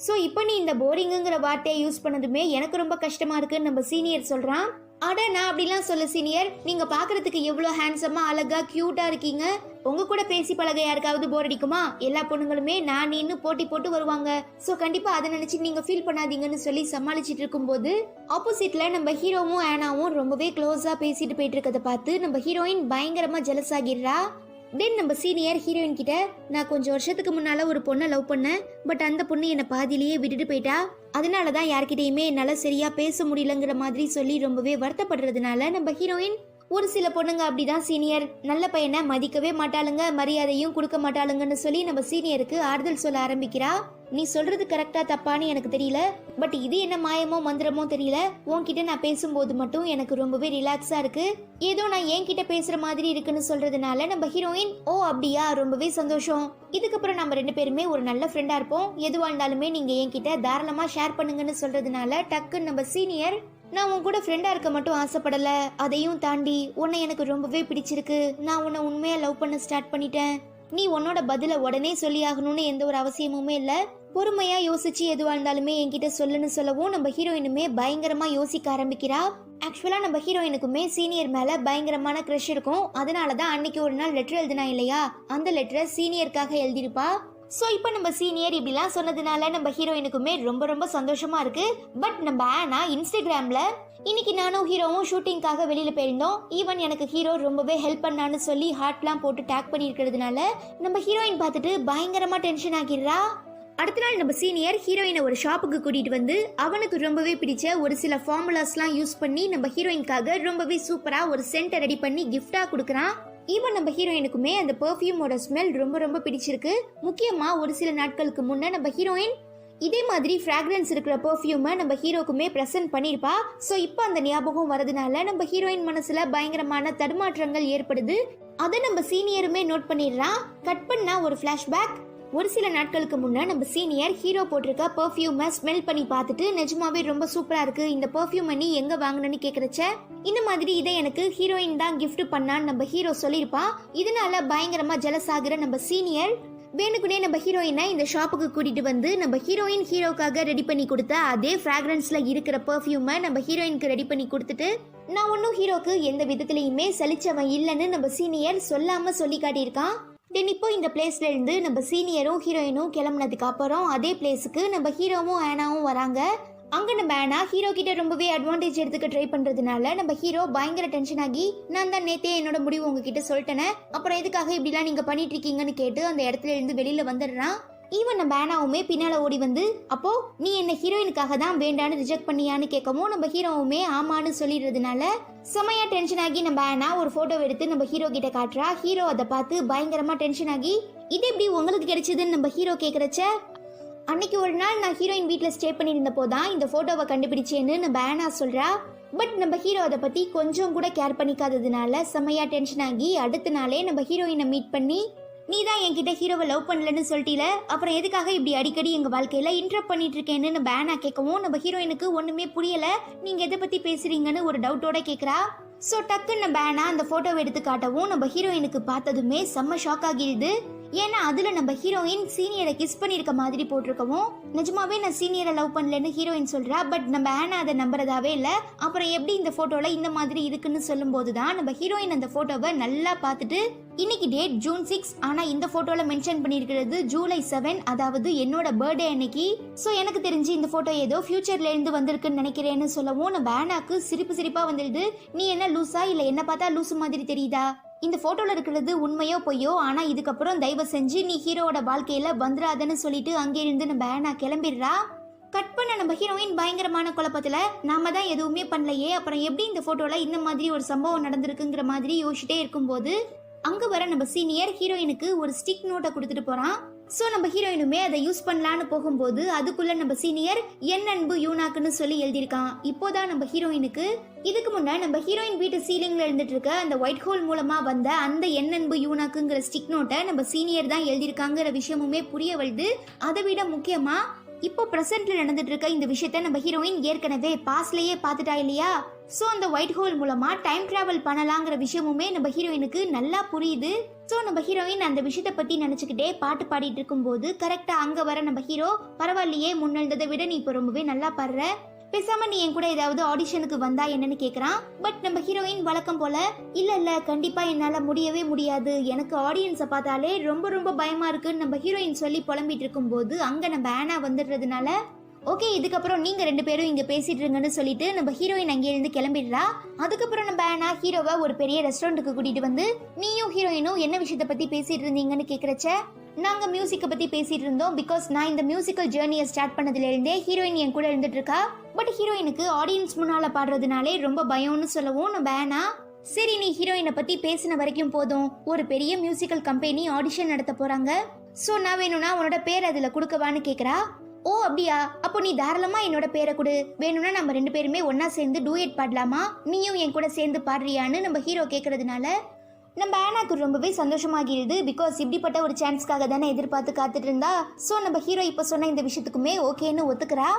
சோ இப்போ நீ இந்த போரிங்குங்கிற வார்த்தையை யூஸ் பண்ணதுமே எனக்கு ரொம்ப கஷ்டமா இருக்குன்னு நம்ம சீனியர் சொல்றான். அட நான் அப்படிலாம் சொல்ல சீனியர், நீங்க பாக்குறதுக்கு எவ்வளவு ஹேண்ட்ஸமா அழகா கியூட்டா இருக்கீங்க. உங்க கூட பேசி பழக யாருக்காவது போர் அடிக்குமா? எல்லா பொண்ணுங்களுமே நான் நீன்னு போட்டி போட்டு வருவாங்க. சோ கண்டிப்பா அதை நினைச்சு நீங்க ஃபீல் பண்ணாதீங்கன்னு சொல்லி சமாளிச்சிட்டு இருக்கும்போது ஆப்போசிட்ல நம்ம ஹீரோவும் ஆனாவும் ரொம்பவே க்ளோஸா பேசிட்டு போயிட்டு இருக்கதை பார்த்து நம்ம ஹீரோயின் பயங்கரமா ஜெலஸ் ஆகிடுறா. தென் நம்ம சீனியர் ஹீரோயின் கிட்ட, நான் கொஞ்சம் வருஷத்துக்கு முன்னால ஒரு பொண்ணை லவ் பண்ணேன், பட் அந்த பொண்ணு என்னை பாதியிலேயே விட்டுட்டு போயிட்டா, அதனாலதான் யார்கிட்டயுமே என்னால சரியா பேச முடியலங்கிற மாதிரி சொல்லி ரொம்பவே வருத்தப்படுறதுனால நம்ம ஹீரோயின், ஒரு சில பொண்ணுங்க அப்படிதான் சீனியர், நல்ல பையனை மதிக்கவே மாட்டாளுங்க, மரியாதையும் கொடுக்க மாட்டாளுங்கன்னு சொல்லி நம்ம சீனியருக்கு ஆறுதல் சொல்ல ஆரம்பிக்கிறா. நீ சொல்றது கரெக்டா தப்பான்னு எனக்கு தெரியல, பட் இது என்ன மாயமோ மந்திரமோ தெரியல, உன்கிட்ட நான் பேசும்போது மட்டும் எனக்கு ரொம்பவே ரிலாக்ஸா இருக்கு, ஏதோ நான் என்கிட்ட பேசுற மாதிரி இருக்குன்னு சொல்றதுனால நம்ம ஹீரோயின், ஓ அப்படியா, ரொம்பவே சந்தோஷம், இதுக்கப்புறம் நம்ம 2 பேருமே ஒரு நல்ல ஃப்ரெண்டா இருப்போம், எதுவா இருந்தாலுமே நீங்க என்கிட்ட தாராளமா ஷேர் பண்ணுங்கன்னு சொல்றதுனால டக்குன்னு நம்ம சீனியர், நான் உன் கூட ஃப்ரெண்டா இருக்க மட்டும் ஆசைப்படல, அதையும் தாண்டி உன்னை எனக்கு ரொம்பவே பிடிச்சிருக்கு, நான் உன்னை உண்மையா லவ் பண்ண ஸ்டார்ட் பண்ணிட்டேன், நீ உன்னோட பதில உடனே சொல்லி ஆகணும்னு எந்த ஒரு அவசியமுமே இல்ல, பொறுமையா யோசிச்சு எதுவா இருந்தாலுமே என்கிட்ட சொல்லுன்னு சொல்லவும் நம்ம ஹீரோயினுமே பயங்கரமா யோசிக்க ஆரம்பிக்கிறா. ஆக்சுவலா நம்ம ஹீரோயினுக்குமே சீனியர் மேல பயங்கரமான கிரஷ் இருக்கும். அதனாலதான் அன்னைக்கு ஒரு நாள் லெட்டர் எழுதினா இல்லையா, அந்த லெட்டரை சீனியருக்காக எழுதிருப்பா. சோ இப்போ நம்ம சீனியர் இப்படிலாம் சொன்னதுனால நம்ம ஹீரோயினுக்குமே ரொம்ப ரொம்ப சந்தோஷமா இருக்கு. பட் நம்ம ஆனா இன்ஸ்டாகிராம்ல, இன்னைக்கு நானும் ஹீரோவும் ஷூட்டிங்காக வெளியில போயிருந்தோம், ஈவன் எனக்கு ஹீரோ ரொம்பவே ஹெல்ப் பண்ணான்னு சொல்லி ஹார்ட்லாம் போட்டு டேக் பண்ணி இருக்கிறதுனால நம்ம ஹீரோயின் பார்த்துட்டு பயங்கரமா டென்ஷன் ஆகிடுறா. அடுத்த நாள் நம்ம சீனியர் ஹீரோயினை ஒரு ஷாப்புக்கு கூட்டிட்டு வந்து அவனுக்கு ரொம்பவே பிடிச்ச ஒரு சில ஃபார்முலாஸ்லாம் யூஸ் பண்ணி நம்ம ஹீரோயின்காக ரொம்பவே சூப்பரா ஒரு சென்ட் ரெடி பண்ணி கிஃப்டா கொடுக்குறான். ஈவன் நம்ம ஹீரோயினுக்குமே அந்த பெர்ஃப்யூமோட ஸ்மெல் ரொம்ப ரொம்ப பிடிச்சிருக்கு. முக்கியமா ஒரு சில நாட்களுக்கு முன்ன நம்ம ஹீரோயின் இதே மாதிரி ஃப்ராக்ரன்ஸ் இருக்கிற பெர்ஃப்யூமை நம்ம ஹீரோக்குமே பிரசன்ட் பண்ணிருப்பா. சோ இப்போ அந்த ஞாபகம் வரதுனால நம்ம ஹீரோயின் மனசுல பயங்கரமான தடுமாற்றங்கள் ஏற்படுது. அதை நம்ம சீனியருமே நோட் பண்ணிடுறான். கட் பண்ணா ஒரு ஃபிளாஷ்பேக். ஒரு சில நாட்களுக்கு முன்ன நம்ம சீனியர் ஹீரோ போட்டிருக்க பெர்ஃப்யூமை ஸ்மெல் பண்ணி பார்த்துட்டு, நிஜமாவே ரொம்ப சூப்பரா இருக்கு, இந்த பெர்ஃப்யூமை நீ எங்க வாங்கினு கேக்குறச்ச, இந்த மாதிரி இதை எனக்கு ஹீரோயின் தான் கிஃப்ட் பண்ணான்னு நம்ம ஹீரோ சொல்லிருப்பா. இதனால பயங்கரமா ஜெலஸ் ஆகுற நம்ம சீனியர் வேணுக்குனே நம்ம ஹீரோயினை இந்த ஷாப்புக்கு கூட்டிட்டு வந்து நம்ம ஹீரோயின் ஹீரோக்காக ரெடி பண்ணி கொடுத்த அதே ஃப்ராக்ரன்ஸ்ல இருக்கிற பெர்ஃப்யூமை நம்ம ஹீரோயினுக்கு ரெடி பண்ணி கொடுத்துட்டு, நான் ஒன்னும் ஹீரோக்கு எந்த விதத்திலயுமே சலிச்சவன் இல்லைன்னு நம்ம சீனியர் சொல்லாம சொல்லி காட்டியிருக்கான். தென் இப்போ இந்த பிளேஸ்ல இருந்து நம்ம சீனியரும் ஹீரோயினும் கிளம்புனதுக்கு அப்புறம் அதே பிளேஸுக்கு நம்ம ஹீரோவும் ஆனாவும் வராங்க. அங்க நம்ம ஆனா ஹீரோ கிட்ட ரொம்பவே அட்வான்டேஜ் எடுத்துக்க ட்ரை பண்றதுனால நம்ம ஹீரோ பயங்கர டென்ஷன் ஆகி, நான் தான் நேத்தே என்னோட முடிவு உங்ககிட்ட சொல்லிட்டேனே, அப்புறம் எதுக்காக இப்படிலாம் நீங்க பண்ணிட்டு இருக்கீங்கன்னு கேட்டு அந்த இடத்துல இருந்து வெளியில வந்துடுறான். ஈவன் நம்ம ஆனாவுமே பின்னால ஓடி வந்து அப்போ நீ என்ன ஹீரோயினுக்காக தான் வேண்டான்னு ரிஜெக்ட் பண்ணியான்னு கேட்கவும் நம்ம ஹீரோவுமே ஆமான்னு சொல்லிடுறதுனால செமையா டென்ஷன் ஆகி நம்ம ஆனா ஒரு போட்டோ எடுத்து நம்ம ஹீரோ கிட்ட காட்டுறா. ஹீரோ அதை பார்த்து பயங்கரமா டென்ஷன் ஆகி இது எப்படி உங்களுக்கு கிடைச்சதுன்னு நம்ம ஹீரோ கேக்குறச்ச அன்னைக்கு ஒரு நாள் நான் ஹீரோயின் வீட்டுல ஸ்டே பண்ணியிருந்த போதான் இந்த போட்டோவை கண்டுபிடிச்சேன்னு நம்ம ஆனா சொல்றா. பட் நம்ம ஹீரோ அதை பத்தி கொஞ்சம் கூட கேர் பண்ணிக்காததுனால செமையா டென்ஷன் ஆகி அடுத்த நாளே நம்ம ஹீரோயினை மீட் பண்ணி நீ தான் என்கிட்ட ஹீரோவை லவ் பண்ணலன்னு சொல்லிட்டீல, அப்புறம் எதுக்காக இப்படி அடிக்கடி எங்க வாழ்க்கையில இன்டரப்ட் பண்ணிட்டு இருக்கேன்னு நம்ம ஆனா கேட்கவும் நம்ம ஹீரோயினுக்கு ஒண்ணுமே புரியல. நீங்க எதை பத்தி பேசுறீங்கன்னு ஒரு டவுட்டோட கேக்குறா. சோ டக்குன்னு நம்ம ஆனா அந்த போட்டோவை எடுத்து காட்டவும் நம்ம ஹீரோயினுக்கு பார்த்ததுமே செம்ம ஷாக் ஆகிடுது. ஏன்னா அதுல நம்ம ஹீரோயின் சீனியரை கிஸ் பண்ணிருக்க மாதிரி போட்டிருக்கவும் நிஜமாவே நான் சீனியரை லவ் பண்ணலன்னு ஹீரோயின் சொல்றா. பட் நம்ம ஆனா அதை நம்புறதாவே இல்ல. அப்புறம் எப்படி இந்த போட்டோல இந்த மாதிரி இருக்குன்னு சொல்லும் போதுதான் நம்ம ஹீரோயின் அந்த போட்டோவை நல்லா பார்த்துட்டு இன்னைக்கு டேட் ஜூன் 6 ஆனா இந்த போட்டோல மென்ஷன் பண்ணிருக்கிறது ஜூலை 7, அதாவது என்னோட பர்த்டே அன்னைக்கு. சோ எனக்கு தெரிஞ்சு இந்த போட்டோ ஏதோ ஃபியூச்சர்ல இருந்து வந்திருக்குன்னு நினைக்கிறேன்னு சொல்லவும் நம்ம ஆனாக்கு சிரிப்பா வந்துடுது. நீ என்ன லூசா இல்ல என்ன பார்த்தா லூசு மாதிரி தெரியுதா? இந்த போட்டோல இருக்கிறது உண்மையோ பொய்யோ, ஆனா இதுக்கப்புறம் தயவு செஞ்சு நீ ஹீரோவோட வாழ்க்கையில வந்துடாதன்னு சொல்லிட்டு அங்கிருந்து நம்ம ஆனா கிளம்பிடுறா. கட் பண்ண நம்ம ஹீரோயின் பயங்கரமான குழப்பத்துல நாம தான் எதுவுமே பண்ணலையே, அப்புறம் எப்படி இந்த போட்டோல இந்த மாதிரி ஒரு சம்பவம் நடந்திருக்குங்கிற மாதிரி யோசிச்சுட்டே இருக்கும்போது அங்க வர நம்ம சீனியர் ஹீரோயினுக்கு ஒரு ஸ்டிக் நோட்டை கொடுத்துட்டு போறான். சோ நம்ம ஹீரோயினுமே அதை யூஸ் பண்ணலான்னு போகும்போது அதுக்குள்ள நம்ம சீனியர் என் அன்பு யூனாக்குன்னு சொல்லி எழுதியிருக்கான். இப்போதான் நம்ம ஹீரோயினுக்கு இதுக்கு முன்ன நம்ம ஹீரோயின் வீட்டு சீலிங்ல இருந்துட்டு இருக்க அந்த ஒயிட் ஹோல் மூலமா வந்த அந்த என் அன்பு யூனாக்குங்கிற ஸ்டிக் நோட்டை நம்ம சீனியர் தான் எழுதியிருக்காங்கிற விஷயமுமே புரிய வருது. அதை விட முக்கியமா இப்போ பிரசன்ட்ல நடந்துட்டு இருக்க இந்த விஷயத்த நம்ம ஹீரோயின் ஏற்கனவே பாஸ்ட்லயே பாத்துட்டா இல்லையா? சோ அந்த ஒயிட் ஹோல் மூலமா டைம் டிராவல் பண்ணலாங்கிற விஷயமுமே நம்ம ஹீரோயினுக்கு நல்லா புரியுது. சோ நம்ம ஹீரோயின் அந்த விஷயத்த பத்தி நினைச்சுக்கிட்டே பாட்டு பாடிட்டு இருக்கும் போது கரெக்டா அங்க வர நம்ம ஹீரோ பரவாயில்லையே முன்னெழுந்ததை விட நீ இப்போ ரொம்பவே நல்லா பாடுற, பேசாம நீ என் கூட ஏதாவது ஆடிஷனுக்கு வந்தா என்னன்னு கேக்குறான். பட் நம்ம ஹீரோயின் வழக்கம் போல இல்ல கண்டிப்பா என்னால முடியவே முடியாது, எனக்கு ஆடியன்ஸை பார்த்தாலே ரொம்ப பயமா இருக்குன்னு நம்ம ஹீரோயின் சொல்லி புலம்பிட்டு இருக்கும் போது அங்க நம்ம ஆனா வந்துடுறதுனால ஓகே இதுக்கப்புறம் நீங்க 2 பேரும் இங்க பேசிட்டு இருங்கன்னு சொல்லிட்டு நம்ம ஹீரோயின் அங்கே இருந்து கிளம்பிடுறா. அதுக்கப்புறம் நம்ம ஆனா ஹீரோவை ஒரு பெரிய ரெஸ்டாரண்ட்டுக்கு கூட்டிட்டு வந்து நீயும் ஹீரோயினும் என்ன விஷயத்த பத்தி பேசிட்டு இருந்தீங்கன்னு கேக்குறச்ச நாங்க மியூசிக்கை பத்தி பேசிட்டு இருந்தோம். பிகாஸ் நான் இந்த மியூசிக்கல் ஜேர்னியை ஸ்டார்ட் பண்ணதுல இருந்தே ஹீரோயின் என் கூட இருந்துட்டு இருக்கா. பட் ஹீரோயினுக்கு ஆடியன்ஸ் முன்னால பாடுறதுனாலே ரொம்ப பயம்னு சொல்லவும் நம்ம ஆனா சரி நீ ஹீரோயினை பத்தி பேசின வரைக்கும் போதும், ஒரு பெரிய மியூசிக்கல் கம்பெனி ஆடிஷன் நடத்த போறாங்க. சோ நான் வேணும்னா உன்னோட பேர் அதுல கொடுக்கவான்னு கேக்குறா. ஓ அப்படியா, அப்போ நீ தாராளமா என்னோட பேரை கொடு, வேணும்னா நம்ம 2 பேருமே ஒன்னா சேர்ந்து டூயட் பாடலாமா, நீயும் என் கூட சேர்ந்து பாடுறியான்னு நம்ம ஹீரோ கேக்குறதுனால நம்ம ஆனாக்கு ரொம்பவே சந்தோஷமாகிடுது. பிகாஸ் இப்படிப்பட்ட ஒரு சான்ஸ்க்காக தானே எதிர்பார்த்து காத்துட்டு இருந்தா. சோ நம்ம ஹீரோ இப்ப சொன்ன இந்த விஷயத்துக்குமே ஓகேன்னு ஒத்துக்கிறா.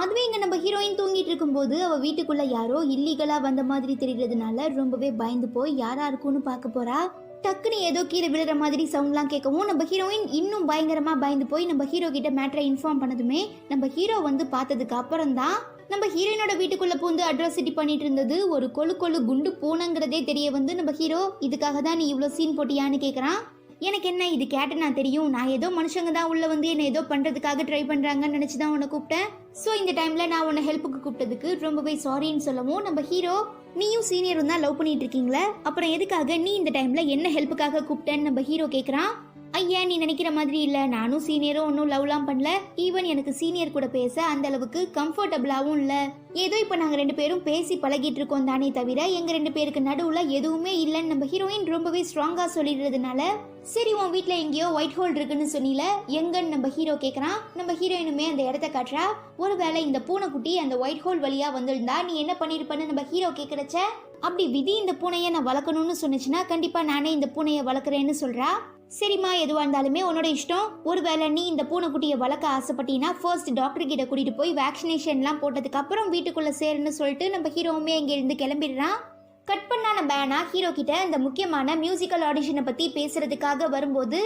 அதுவே இங்க நம்ம ஹீரோயின் தூங்கிட்டு இருக்கும்போது அவ வீட்டுக்குள்ள யாரோ இல்லீகலா வந்த மாதிரி தெரியறதுனால ரொம்பவே பயந்து போய் யாரா இருக்கும்னு பார்க்க போறா. டக்குன்னு ஏதோ கீழே விழுற மாதிரி சவுண்ட்லாம் கேட்கவும் நம்ம ஹீரோயின் இன்னும் பயங்கரமா பயந்து போய் நம்ம ஹீரோ கிட்ட மேட்டரை இன்ஃபார்ம் பண்ணதுமே நம்ம ஹீரோ வந்து பார்த்ததுக்கு அப்புறம் தான் நம்ம ஹீரோயினோட வீட்டுக்குள்ள பூந்து அட்ராசிட்டி பண்ணிட்டு இருந்தது ஒரு கொழு குண்டு பூனைங்கிறதே தெரிய வந்து நம்ம ஹீரோ இதுக்காக தான் நீ இவ்வளோ சீன் போட்டியான்னு கேட்குறான். எனக்கு என்ன இது கேட்ட நான் தெரியும், நான் ஏதோ மனுஷங்க தான் உள்ள வந்து என்ன ஏதோ பண்றதுக்காக ட்ரை பண்றாங்கன்னு நினைச்சுதான் உன்னை கூப்பிட்டேன். சோ இந்த டைம்ல நான் உன்னை ஹெல்ப்புக்கு கூப்பிட்டதுக்கு ரொம்பவே சாரின்னு சொல்லவும் நம்ம ஹீரோ நீயும் சீனியரும் தான் லவ் பண்ணிட்டு இருக்கீங்களே, அப்புறம் எதுக்காக நீ இந்த டைம்ல என்ன ஹெல்ப்புக்காக கூப்பிட்டேன்னு நம்ம ஹீரோ கேக்குறான். ஐயா நீ நினைக்கிற மாதிரி இல்ல, நானும் சீனியரும் ஒன்னும் லவ்லாம் பண்ணல, ஈவன் எனக்கு சீனியர் கூட பேச அந்த அளவுக்கு கம்ஃபர்டபுளாவும் இல்ல, ஏதோ இப்ப நாங்க 2 பேரும் பேசி பழகிட்டு இருக்கோம் தானே தவிர எங்க 2 பேருக்கு நடுவுல எதுவுமே இல்லன்னு நம்ம ஹீரோயின் ரொம்பவே ஸ்ட்ராங்கா சொல்லிடுறதுனால சரி உன் வீட்டுல எங்கேயோ ஒயிட் ஹோல் இருக்குன்னு சொன்னீல எங்கன்னு நம்ம ஹீரோ கேக்குறான். நம்ம ஹீரோயினுமே அந்த இடத்த காட்டுறா. ஒருவேளை இந்த பூனைக்குட்டி அந்த ஒயிட் ஹோல் வழியா வந்திருந்தா நீ என்ன பண்ணிருப்பன்னு நம்ம ஹீரோ கேக்குறச்ச அப்படி விதி இந்த பூனைய நான் வளர்க்கணும்னு சொன்னிச்சுன்னா கண்டிப்பா நானே இந்த பூனைய வளர்க்குறேன்னு சொல்றா. சரிம்மா எதுவா இருந்தாலுமே உன்னோட இஷ்டம், ஒருவேளை நீ இந்த பூனைக்குட்டியை வளர்க்க ஆசைப்பட்டீங்கன்னா ஃபர்ஸ்ட் டாக்டர் கிட்ட கூட்டிட்டு போய் வேக்சினேஷன்லாம் போட்டதுக்கு அப்புறம் வீட்டுக்குள்ள சேருன்னு சொல்லிட்டு நம்ம ஹீரோவுமே இங்க இருந்து கிளம்பிடுறான். கட் பண்ணா நம்ம ஆனா ஹீரோ கிட்ட இந்த முக்கியமான மியூசிக்கல் ஆடிஷனை பத்தி பேசுறதுக்காக வரும்போது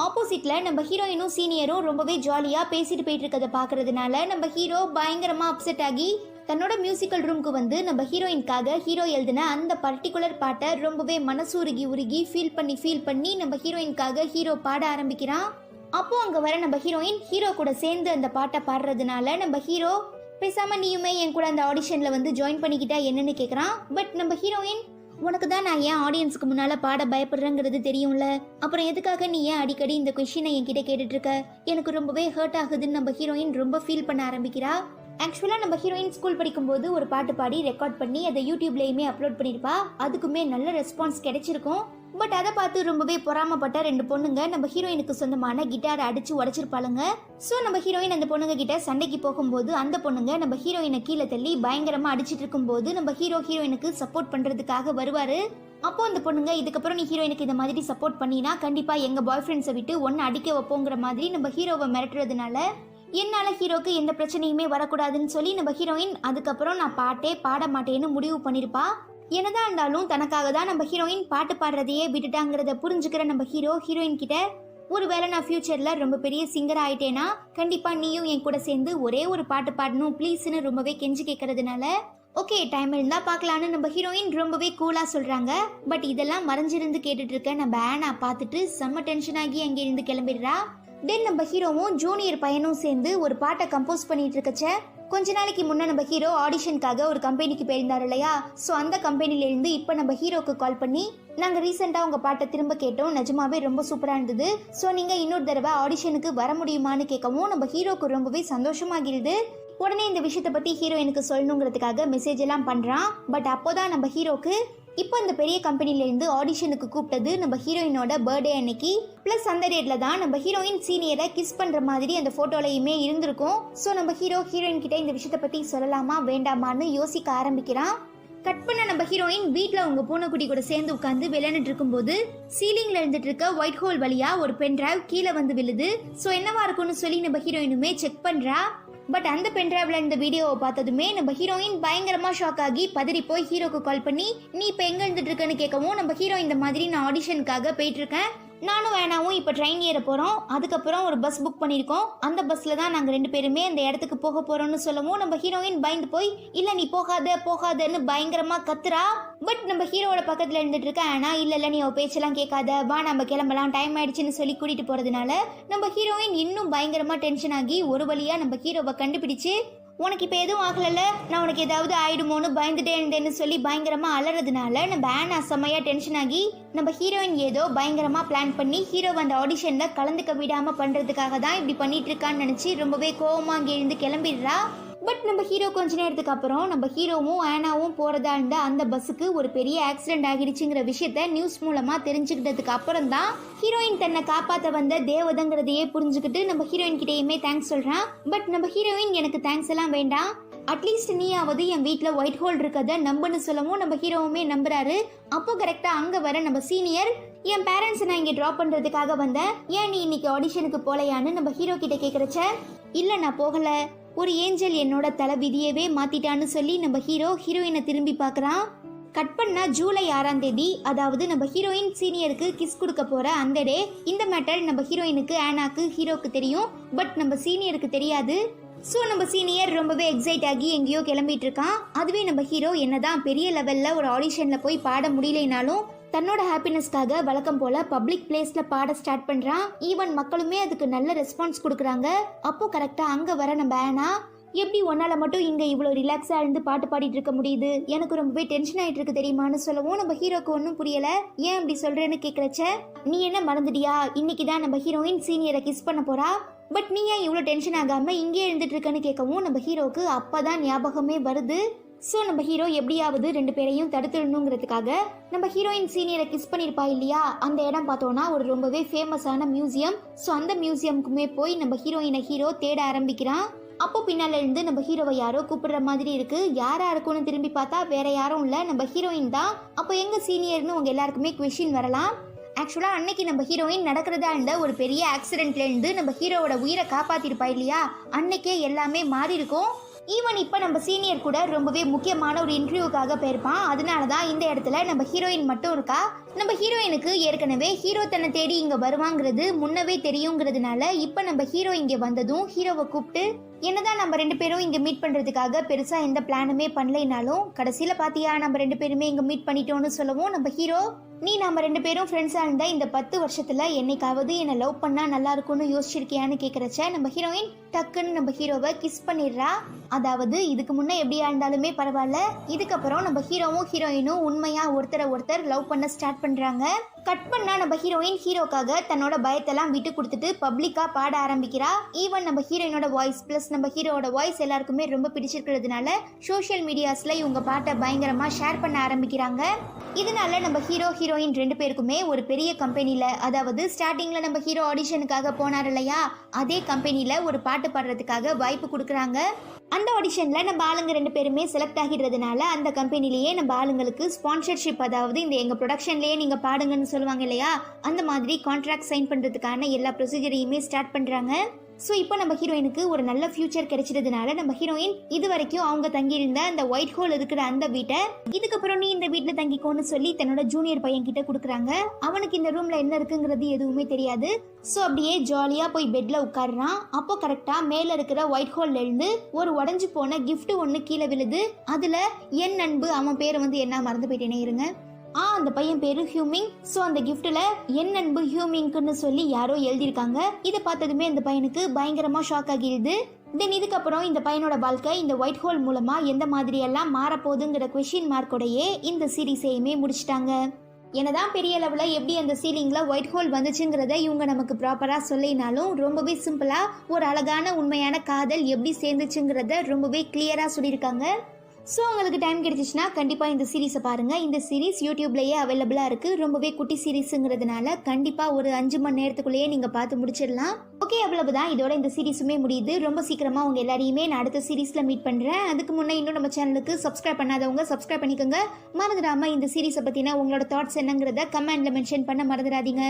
ஆப்போசிட்ல நம்ம ஹீரோயினும் சீனியரும் ரொம்பவே ஜாலியா பேசிட்டு போயிட்டு இருக்கதை பாக்குறதுனால நம்ம ஹீரோ பயங்கரமா அப்செட் ஆகி தன்னோட மியூசிக்கல் ரூம்க்கு வந்து நம்ம ஹீரோயின்காக ஹீரோ எழுதின அந்த பர்டிகுலர் பாட்டை ரொம்பவே மனசுருகி ஃபீல் பண்ணி நம்ம ஹீரோயின்காக ஹீரோ பாட ஆரம்பிக்கிறான். அப்போ அங்க வர நம்ம ஹீரோயின் ஹீரோ கூட சேர்ந்து அந்த பாட்டை பாடுறதுனால நம்ம ஹீரோ பேசாம நீயுமே என் கூட அந்த ஆடிஷன்ல வந்து ஜாயின் பண்ணிக்கிட்டா என்னன்னு கேக்குறான். பட் நம்ம ஹீரோயின் உனக்கு தான் நான் ஏன் ஆடியன்ஸ்க்கு முன்னால பாட பயப்படுறேங்கிறது தெரியும்ல, அப்புறம் எதுக்காக நீ ஏன் அடிக்கடி இந்த கொஸ்டினை என்கிட்ட கேட்டுட்டு இருக்க? எனக்கு ரொம்பவே ஹர்ட் ஆகுதுன்னு நம்ம ஹீரோயின் ரொம்ப ஃபீல் பண்ண ஆரம்பிக்கிறா. ஆக்சுவலா நம்ம ஹீரோயின் ஸ்கூல் படிக்கும்போது ஒரு பாட்டு பாடி ரெக்கார்ட் பண்ணி அதை யூடியூப்லயுமே அப்லோட் பண்ணிருப்பா. அதுக்குமே நல்ல ரெஸ்பான்ஸ் கிடைச்சிருக்கும். பட் அதை பார்த்து ரொம்பவே பொறாமப்பட்ட 2 பொண்ணுங்க நம்ம ஹீரோயினுக்கு சொந்தமான கிட்டாரை அடிச்சு உடைச்சிருப்பாளுங்க. ஸோ நம்ம ஹீரோயின் அந்த பொண்ணுங்க கிட்ட சண்டைக்கு போகும்போது அந்த பொண்ணுங்க நம்ம ஹீரோயினை கீழே தள்ளி பயங்கரமா அடிச்சிட்டு இருக்கும்போது நம்ம ஹீரோயினுக்கு சப்போர்ட் பண்றதுக்காக வருவாரு. அப்போ அந்த பொண்ணுங்க, இதுக்கப்புறம் நீ ஹீரோயினுக்கு இந்த மாதிரி சப்போர்ட் பண்ணினா கண்டிப்பா எங்க பாய் ஃப்ரெண்ட்ஸை விட்டு ஒன்னு அடிக்க வைப்போங்கிற மாதிரி நம்ம ஹீரோவை மிரட்டுறதுனால என்னால ஹீரோக்கு எந்த பிரச்சனையுமே வரக்கூடாதுன்னு சொல்லி நம்ம ஹீரோயின் அதுக்கப்புறம் நான் பாட்டே பாட மாட்டேன்னு முடிவு பண்ணிருப்பா. என்னதான் இருந்தாலும் தனக்காக தான் நம்ம ஹீரோயின் பாட்டு பாடுறதையே விட்டுட்டாங்கிறத புரிஞ்சுக்கிற நம்ம ஹீரோயின் கிட்ட, ஒருவேளை நான் ஃபியூச்சர்ல ரொம்ப பெரிய சிங்கர் ஆயிட்டேனா கண்டிப்பா நீயும் என் கூட சேர்ந்து ஒரே ஒரு பாட்டு பாடணும் ப்ளீஸ்னு ரொம்பவே கெஞ்சி கேட்கறதுனால ஓகே டைம் இருந்தா பார்க்கலான்னு நம்ம ஹீரோயின் ரொம்பவே கூலா சொல்றாங்க. பட் இதெல்லாம் மறைஞ்சிருந்து கேட்டுட்டு இருக்க நம்ம ஆனா பார்த்துட்டு செம்ம டென்ஷன் ஆகி அங்கே இருந்து கிளம்பிடுறா. தென் நம்ம ஹீரோவும் ஜூனியர் பையனும் சேர்ந்து ஒரு பாட்டை கம்போஸ் பண்ணிட்டு இருக்கச்ச, கொஞ்ச நாளைக்கு முன்னே நம்ம ஹீரோ ஆடிஷனுக்காக ஒரு கம்பெனிக்கு போயிருந்தாரு இல்லையா? ஸோ அந்த கம்பெனிலேருந்து இப்போ நம்ம ஹீரோக்கு கால் பண்ணி, நாங்கள் ரீசெண்டாக உங்கள் பாட்டை திரும்ப கேட்டோம், நிஜமாவே ரொம்ப சூப்பராக இருந்தது, ஸோ நீங்கள் இன்னொரு தடவை ஆடிஷனுக்கு வர முடியுமான்னு கேட்கவும் நம்ம ஹீரோக்கு ரொம்பவே சந்தோஷமாகிடுது. உடனே இந்த விஷயத்தை பற்றி ஹீரோயினுக்கு சொல்லணுங்கிறதுக்காக மெசேஜ் எல்லாம் பண்ணுறான். பட் அப்போதான் நம்ம ஹீரோக்கு இப்போ இந்த பெரிய கம்பெனிலேருந்து ஆடிஷனுக்கு கூப்பிட்டது நம்ம ஹீரோயினோட பர்த்டே அன்னைக்கு. ப்ளஸ் அந்த டேட்ல தான் நம்ம ஹீரோயின் சீனியரை கிஸ் பண்ணுற மாதிரி அந்த ஃபோட்டோலையுமே இருந்திருக்கும். ஸோ நம்ம ஹீரோயின் கிட்ட இந்த விஷயத்தை பற்றி சொல்லலாமா வேண்டாமான்னு யோசிக்க ஆரம்பிக்கிறான். கட் பண்ண நம்ம ஹீரோயின் வீட்டில் உங்க பூனைக்குட்டி கூட சேர்ந்து உட்காந்து விளையாண்டுட்டு இருக்கும்போது சீலிங்ல இருந்துட்டு இருக்க ஒயிட் ஹோல் வழியா ஒரு பென் டிரைவ் கீழே வந்து விழுது. ஸோ என்னவா இருக்கும்னு சொல்லி நம்ம ஹீரோயினுமே செக் பண்றா. பட் அந்த பென்டிரைவ்ல இந்த வீடியோவை பார்த்ததுமே நம்ம ஹீரோயின் பயங்கரமா ஷாக் ஆகி பதறி போய் ஹீரோக்கு கால் பண்ணி, நீ இப்போ எங்க இருந்துட்டு இருக்கன்னு கேட்கவும் நம்ம ஹீரோ இந்த மாதிரி நான் ஆடிஷனுக்காக போயிட்டு இருக்கேன், நானும் வேணாவும் இப்போ ட்ரெயின் ஏற போகிறோம், அதுக்கப்புறம் ஒரு பஸ் புக் பண்ணியிருக்கோம், அந்த பஸ்ஸில் தான் நாங்கள் 2 பேருமே அந்த இடத்துக்கு போக போகிறோம்னு சொல்லவும் நம்ம ஹீரோயின் பயந்து போய், இல்லை நீ போகாதன்னு பயங்கரமாக கத்துறா. பட் நம்ம ஹீரோவோட பக்கத்தில் இருந்துட்டு இருக்க ஆனா, இல்லை நீ அவள் பேச்செல்லாம் கேட்காத, வா நம்ம கிளம்பலாம், டைம் ஆயிடுச்சுன்னு சொல்லி கூட்டிகிட்டு போகிறதுனால நம்ம ஹீரோயின் இன்னும் பயங்கரமாக டென்ஷன் ஆகி ஒரு வழியாக நம்ம ஹீரோவை கண்டுபிடிச்சு, உனக்கு இப்போ எதுவும் ஆகலைல்ல, நான் உனக்கு ஏதாவது ஆயிடுமோன்னு பயந்துட்டே இருந்தேன்னு சொல்லி பயங்கரமாக அலறதுனால நம்ம ஆனா செம்மையாக டென்ஷன் ஆகி நம்ம ஹீரோயின் ஏதோ பயங்கரமாக பிளான் பண்ணி ஹீரோ அந்த ஆடிஷனில் கலந்துக்க விடாமல் பண்ணுறதுக்காக தான் இப்படி பண்ணிட்டு இருக்கான்னு நினச்சி ரொம்பவே கோவமாக அங்கே இருந்து கிளம்பிடுறா. பட் நம்ம ஹீரோ கொஞ்ச நேரத்துக்கு அப்புறம் நம்ம ஹீரோவும் ஆனாவும் போகிறதா இருந்த அந்த பஸ்ஸுக்கு ஒரு பெரிய ஆக்சிடென்ட் ஆகிடுச்சுங்கிற விஷயத்த நியூஸ் மூலமாக தெரிஞ்சுக்கிட்டதுக்கு அப்புறம் தான் ஹீரோயின் தன்னை காப்பாற்ற வந்த தேவதங்கிறதையே புரிஞ்சுக்கிட்டு நம்ம ஹீரோயின் கிட்டேயுமே தேங்க்ஸ் சொல்கிறான். பட் நம்ம ஹீரோயின் எனக்கு தேங்க்ஸ் எல்லாம் வேண்டாம், அட்லீஸ்ட் நீயாவது என் வீட்டில் ஒயிட் ஹோல் இருக்கதை நம்புன்னு சொல்லவும் நம்ம ஹீரோவுமே நம்புறாரு. அப்போ கரெக்டாக அங்கே வர நம்ம சீனியர், என் பேரண்ட்ஸை நான் இங்கே ட்ராப் பண்ணுறதுக்காக வந்தேன், ஏன் நீ இன்னைக்கு ஆடிஷனுக்கு போலையான்னு நம்ம ஹீரோ கிட்ட கேட்குறச்ச, இல்லை நான் போகலை, ஒரு ஏஞ்சல் என்னோட தலை விதியவே மாத்திட்டான்னு சொல்லி நம்ம ஹீரோயினை திரும்பி பார்க்குறான். கட் பண்ணா ஜூலை 6ஆம் தேதி, அதாவது நம்ம ஹீரோயின் சீனியருக்கு கிஸ் கொடுக்க போற அந்த டே. இந்த மேட்டர் நம்ம ஹீரோயினுக்கு ஆனாக்கு ஹீரோக்கு தெரியும், பட் நம்ம சீனியருக்கு தெரியாது. ஸோ நம்ம சீனியர் ரொம்பவே எக்ஸைட் ஆகி எங்கேயோ கிளம்பிட்டு இருக்கான். அதுவே நம்ம ஹீரோ என்னதான் பெரிய லெவல்ல ஒரு ஆடிஷன்ல போய் பாட முடியலைனாலும் தன்னோட ஹாப்பினஸ்க்காக வழக்கம் போல பப்ளிக் பிளேஸ்ல பாட ஸ்டார்ட் பண்றான். ஈவன் மக்களுமே அதுக்கு நல்ல ரெஸ்பான்ஸ் கொடுக்குறாங்க. அப்போ கரெக்டா அங்க வர நம்ம ஆனா, எப்படி உன்னால மட்டும் இங்க இவ்வளவு ரிலாக்ஸா இருந்து பாட்டு பாடிட்டு இருக்க முடியுது, எனக்கு ரொம்பவே டென்ஷன் ஆயிட்டு இருக்கு தெரியுமான்னு சொல்லவும் நம்ம ஹீரோக்கு ஒன்றும் புரியல. ஏன் அப்படி சொல்றேன்னு கேட்கறச்ச, நீ என்ன மறந்துட்டியா, இன்னைக்கு தான் நம்ம ஹீரோயின் சீனியரை கிஸ் பண்ண போறா, பட் நீ ஏன் இவ்வளோ டென்ஷன் ஆகாம இங்கே இருந்துட்டு இருக்கன்னு கேட்கவும் நம்ம ஹீரோக்கு அப்பதான் ஞாபகமே வருது. ஸோ நம்ம ஹீரோ எப்படியாவது 2 பேரையும் தடுத்துடணுங்கிறதுக்காக நம்ம ஹீரோயின் சீனியரை கிஸ் பண்ணியிருப்பா இல்லையா, அந்த இடம் பார்த்தோன்னா ஒரு ரொம்பவே ஃபேமஸான மியூசியம். ஸோ அந்த மியூசியமுக்குமே போய் நம்ம ஹீரோ தேட ஆரம்பிக்கிறான். அப்போ பின்னால இருந்து நம்ம ஹீரோவை யாரோ கூப்பிடுற மாதிரி இருக்கு. யாரா இருக்கும்னு திரும்பி பார்த்தா வேற யாரும் இல்லை, நம்ம ஹீரோயின் தான். அப்போ எங்க சீனியர்னு உங்க எல்லாருக்குமே கொஸ்டின் வரலாம். ஆக்சுவலாக அன்னைக்கு நம்ம ஹீரோயின் நடக்கிறதா இருந்த ஒரு பெரிய ஆக்சிடென்ட்லேருந்து நம்ம ஹீரோவோட உயிரை காப்பாற்றிருப்பா இல்லையா, அன்னைக்கே எல்லாமே மாறி இருக்கும். ஈவன் இப்போ நம்ம சீனியர் கூட ரொம்பவே முக்கியமான ஒரு இன்டர்வியூக்காக போயிருப்பான். அதனால தான் இந்த இடத்துல நம்ம ஹீரோயின் மட்டும் இருக்கா. நம்ம ஹீரோயினுக்கு ஏற்கனவே ஹீரோ தன்னை தேடி இங்கே வருவாங்கிறது முன்னவே தெரியுங்கிறதுனால இப்போ நம்ம ஹீரோ இங்கே வந்ததும் ஹீரோவை கூப்பிட்டு, என்னதான் நம்ம 2 பேரும் இங்கே மீட் பண்ணுறதுக்காக பெருசாக எந்த பிளானுமே பண்ணலைனாலும் கடைசியில் பார்த்தியா நம்ம 2 பேருமே இங்கே மீட் பண்ணிட்டோன்னு சொல்லவும் நம்ம ஹீரோ, நீ நம்ம 2 பேரும் ஃப்ரெண்ட்ஸா இருந்தா இந்த 10 வருஷத்துல என்னைக்காவது என்ன லவ் பண்ணா நல்லா இருக்கும்னு யோசிச்சிருக்கியான்னு கேக்குறச்ச நம்ம ஹீரோயின் டக்குன்னு நம்ம ஹீரோவை கிஸ் பண்ணிடுறா. அதாவது இதுக்கு முன்ன எப்படியா இருந்தாலுமே பரவாயில்ல, இதுக்கப்புறம் நம்ம ஹீரோவும் ஹீரோயினும் உண்மையா ஒருத்தர் லவ் பண்ண ஸ்டார்ட் பண்றாங்க. கட் பண்ணா நம்ம ஹீரோயின் ஹீரோக்காக தன்னோட பயத்தெல்லாம் விட்டு கொடுத்துட்டு பப்ளிக்கா பாட ஆரம்பிக்கிறா. ஈவன் நம்ம ஹீரோயினோட வாய்ஸ் பிளஸ் நம்ம ஹீரோட வாய்ஸ் எல்லாருக்குமே ரொம்ப பிடிச்சிருக்கிறதுனால சோஷியல் மீடியாஸ்ல இவங்க பாட்டை பயங்கரமா ஷேர் பண்ண ஆரம்பிக்கிறாங்க. இதனால நம்ம ஹீரோயின் 2 பேருக்குமே ஒரு பெரிய கம்பெனில, அதாவது ஸ்டார்டிங்ல நம்ம ஹீரோ ஆடிஷனுக்காக போனார் இல்லையா, அதே கம்பெனில ஒரு பாட்டு பாடுறதுக்காக வாய்ப்பு கொடுக்குறாங்க. அந்த ஆடிஷன்ல நம்ம ஆளுங்க 2 பேருமே செலக்ட் ஆகிடுறதுனால அந்த கம்பெனிலேயே நம்ம ஆளுங்களுக்கு ஸ்பான்சர்ஷிப், அதாவது இந்த எங்க ப்ரொடக்ஷன்லயே நீங்க பாடுங்கன்னு சொல்லுவாங்க இல்லையா, அந்த மாதிரி கான்ட்ராக்ட் சைன் பண்றதுக்கான எல்லா ப்ரொசீஜரையுமே ஸ்டார்ட் பண்றாங்க. ஸோ இப்போ நம்ம ஹீரோயினுக்கு ஒரு நல்ல ஃபியூச்சர் கிடைச்சதுனால நம்ம ஹீரோயின் இது வரைக்கும் அவங்க தங்கியிருந்த அந்த ஒயிட் ஹோல் இருக்கிற அந்த வீட்டை இதுக்கப்புறம் நீ இந்த வீட்டில் தங்கிக்கோன்னு சொல்லி தன்னோட ஜூனியர் பையன் கிட்ட கொடுக்குறாங்க. அவனுக்கு இந்த ரூம்ல என்ன இருக்குங்கிறது எதுவுமே தெரியாது. ஸோ அப்படியே ஜாலியாக போய் பெட்ல உட்காடுறான். அப்போ கரெக்டாக மேலே இருக்கிற ஒயிட் ஹோல்ல இருந்து ஒரு உடஞ்சி போன கிஃப்ட் ஒன்று கீழே விழுது. அதில் என் நண்பு, அவன் பேரை வந்து என்ன மறந்து போயிட்டேனே இருங்க, அந்த பையன் பேரு ஹியூமிங். ஸோ அந்த கிஃப்ட்ல என் நண்பு ஹியூமிங்க்குன்னு சொல்லி யாரோ எழுதியிருக்காங்க. இதை பார்த்ததுமே இந்த பையனுக்கு பயங்கரமா ஷாக் ஆகிடுது. தென் இதுக்கப்புறம் இந்த பையனோட வாழ்க்கை இந்த ஒயிட் ஹோல் மூலமா எந்த மாதிரி எல்லாம் மாறப்போகுதுங்கிற கொஸ்டின் மார்க்கோடையே இந்த சீரீஸையுமே முடிச்சிட்டாங்க. என்னதான் பெரிய லெவலில் எப்படி அந்த சீலிங்ல ஒயிட் ஹோல் வந்துச்சுங்கிறத இவங்க நமக்கு ப்ராப்பரா சொல்லினாலும் ரொம்பவே சிம்பிளா ஒரு அழகான உண்மையான காதல் எப்படி சேர்ந்துச்சுங்கிறத ரொம்பவே கிளியரா சொல்லியிருக்காங்க. ஸோ உங்களுக்கு டைம் கிடைச்சிச்சுன்னா கண்டிப்பாக இந்த சீரீஸை பாருங்கள். இந்த சீரீஸ் யூடியூப்லேயே அவைலபிளாக இருக்குது. ரொம்பவே குட்டி சீரீஸுங்கிறதுனால கண்டிப்பாக ஒரு 5 மணி நேரத்துக்குள்ளேயே நீங்கள் பார்த்து முடிச்சிடலாம். ஓகே, அவ்வளவுதான். இதோட இந்த சீரீஸுமே முடியுது. ரொம்ப சீக்கிரமாக உங்கள் எல்லாரையுமே நான் அடுத்த சீரீஸில் மீட் பண்ணுறேன். அதுக்கு முன்னே இன்னும் நம்ம சேனலுக்கு சப்ஸ்கிரைப் பண்ணாதவங்க சப்ஸ்கிரைப் பண்ணிக்கோங்க. மறந்துடாமல் இந்த சீரீஸை பற்றினா உங்களோட தாட்ஸ் என்னங்கிறத கமெண்ட்ல மென்ஷன் பண்ண மறந்துடாதீங்க.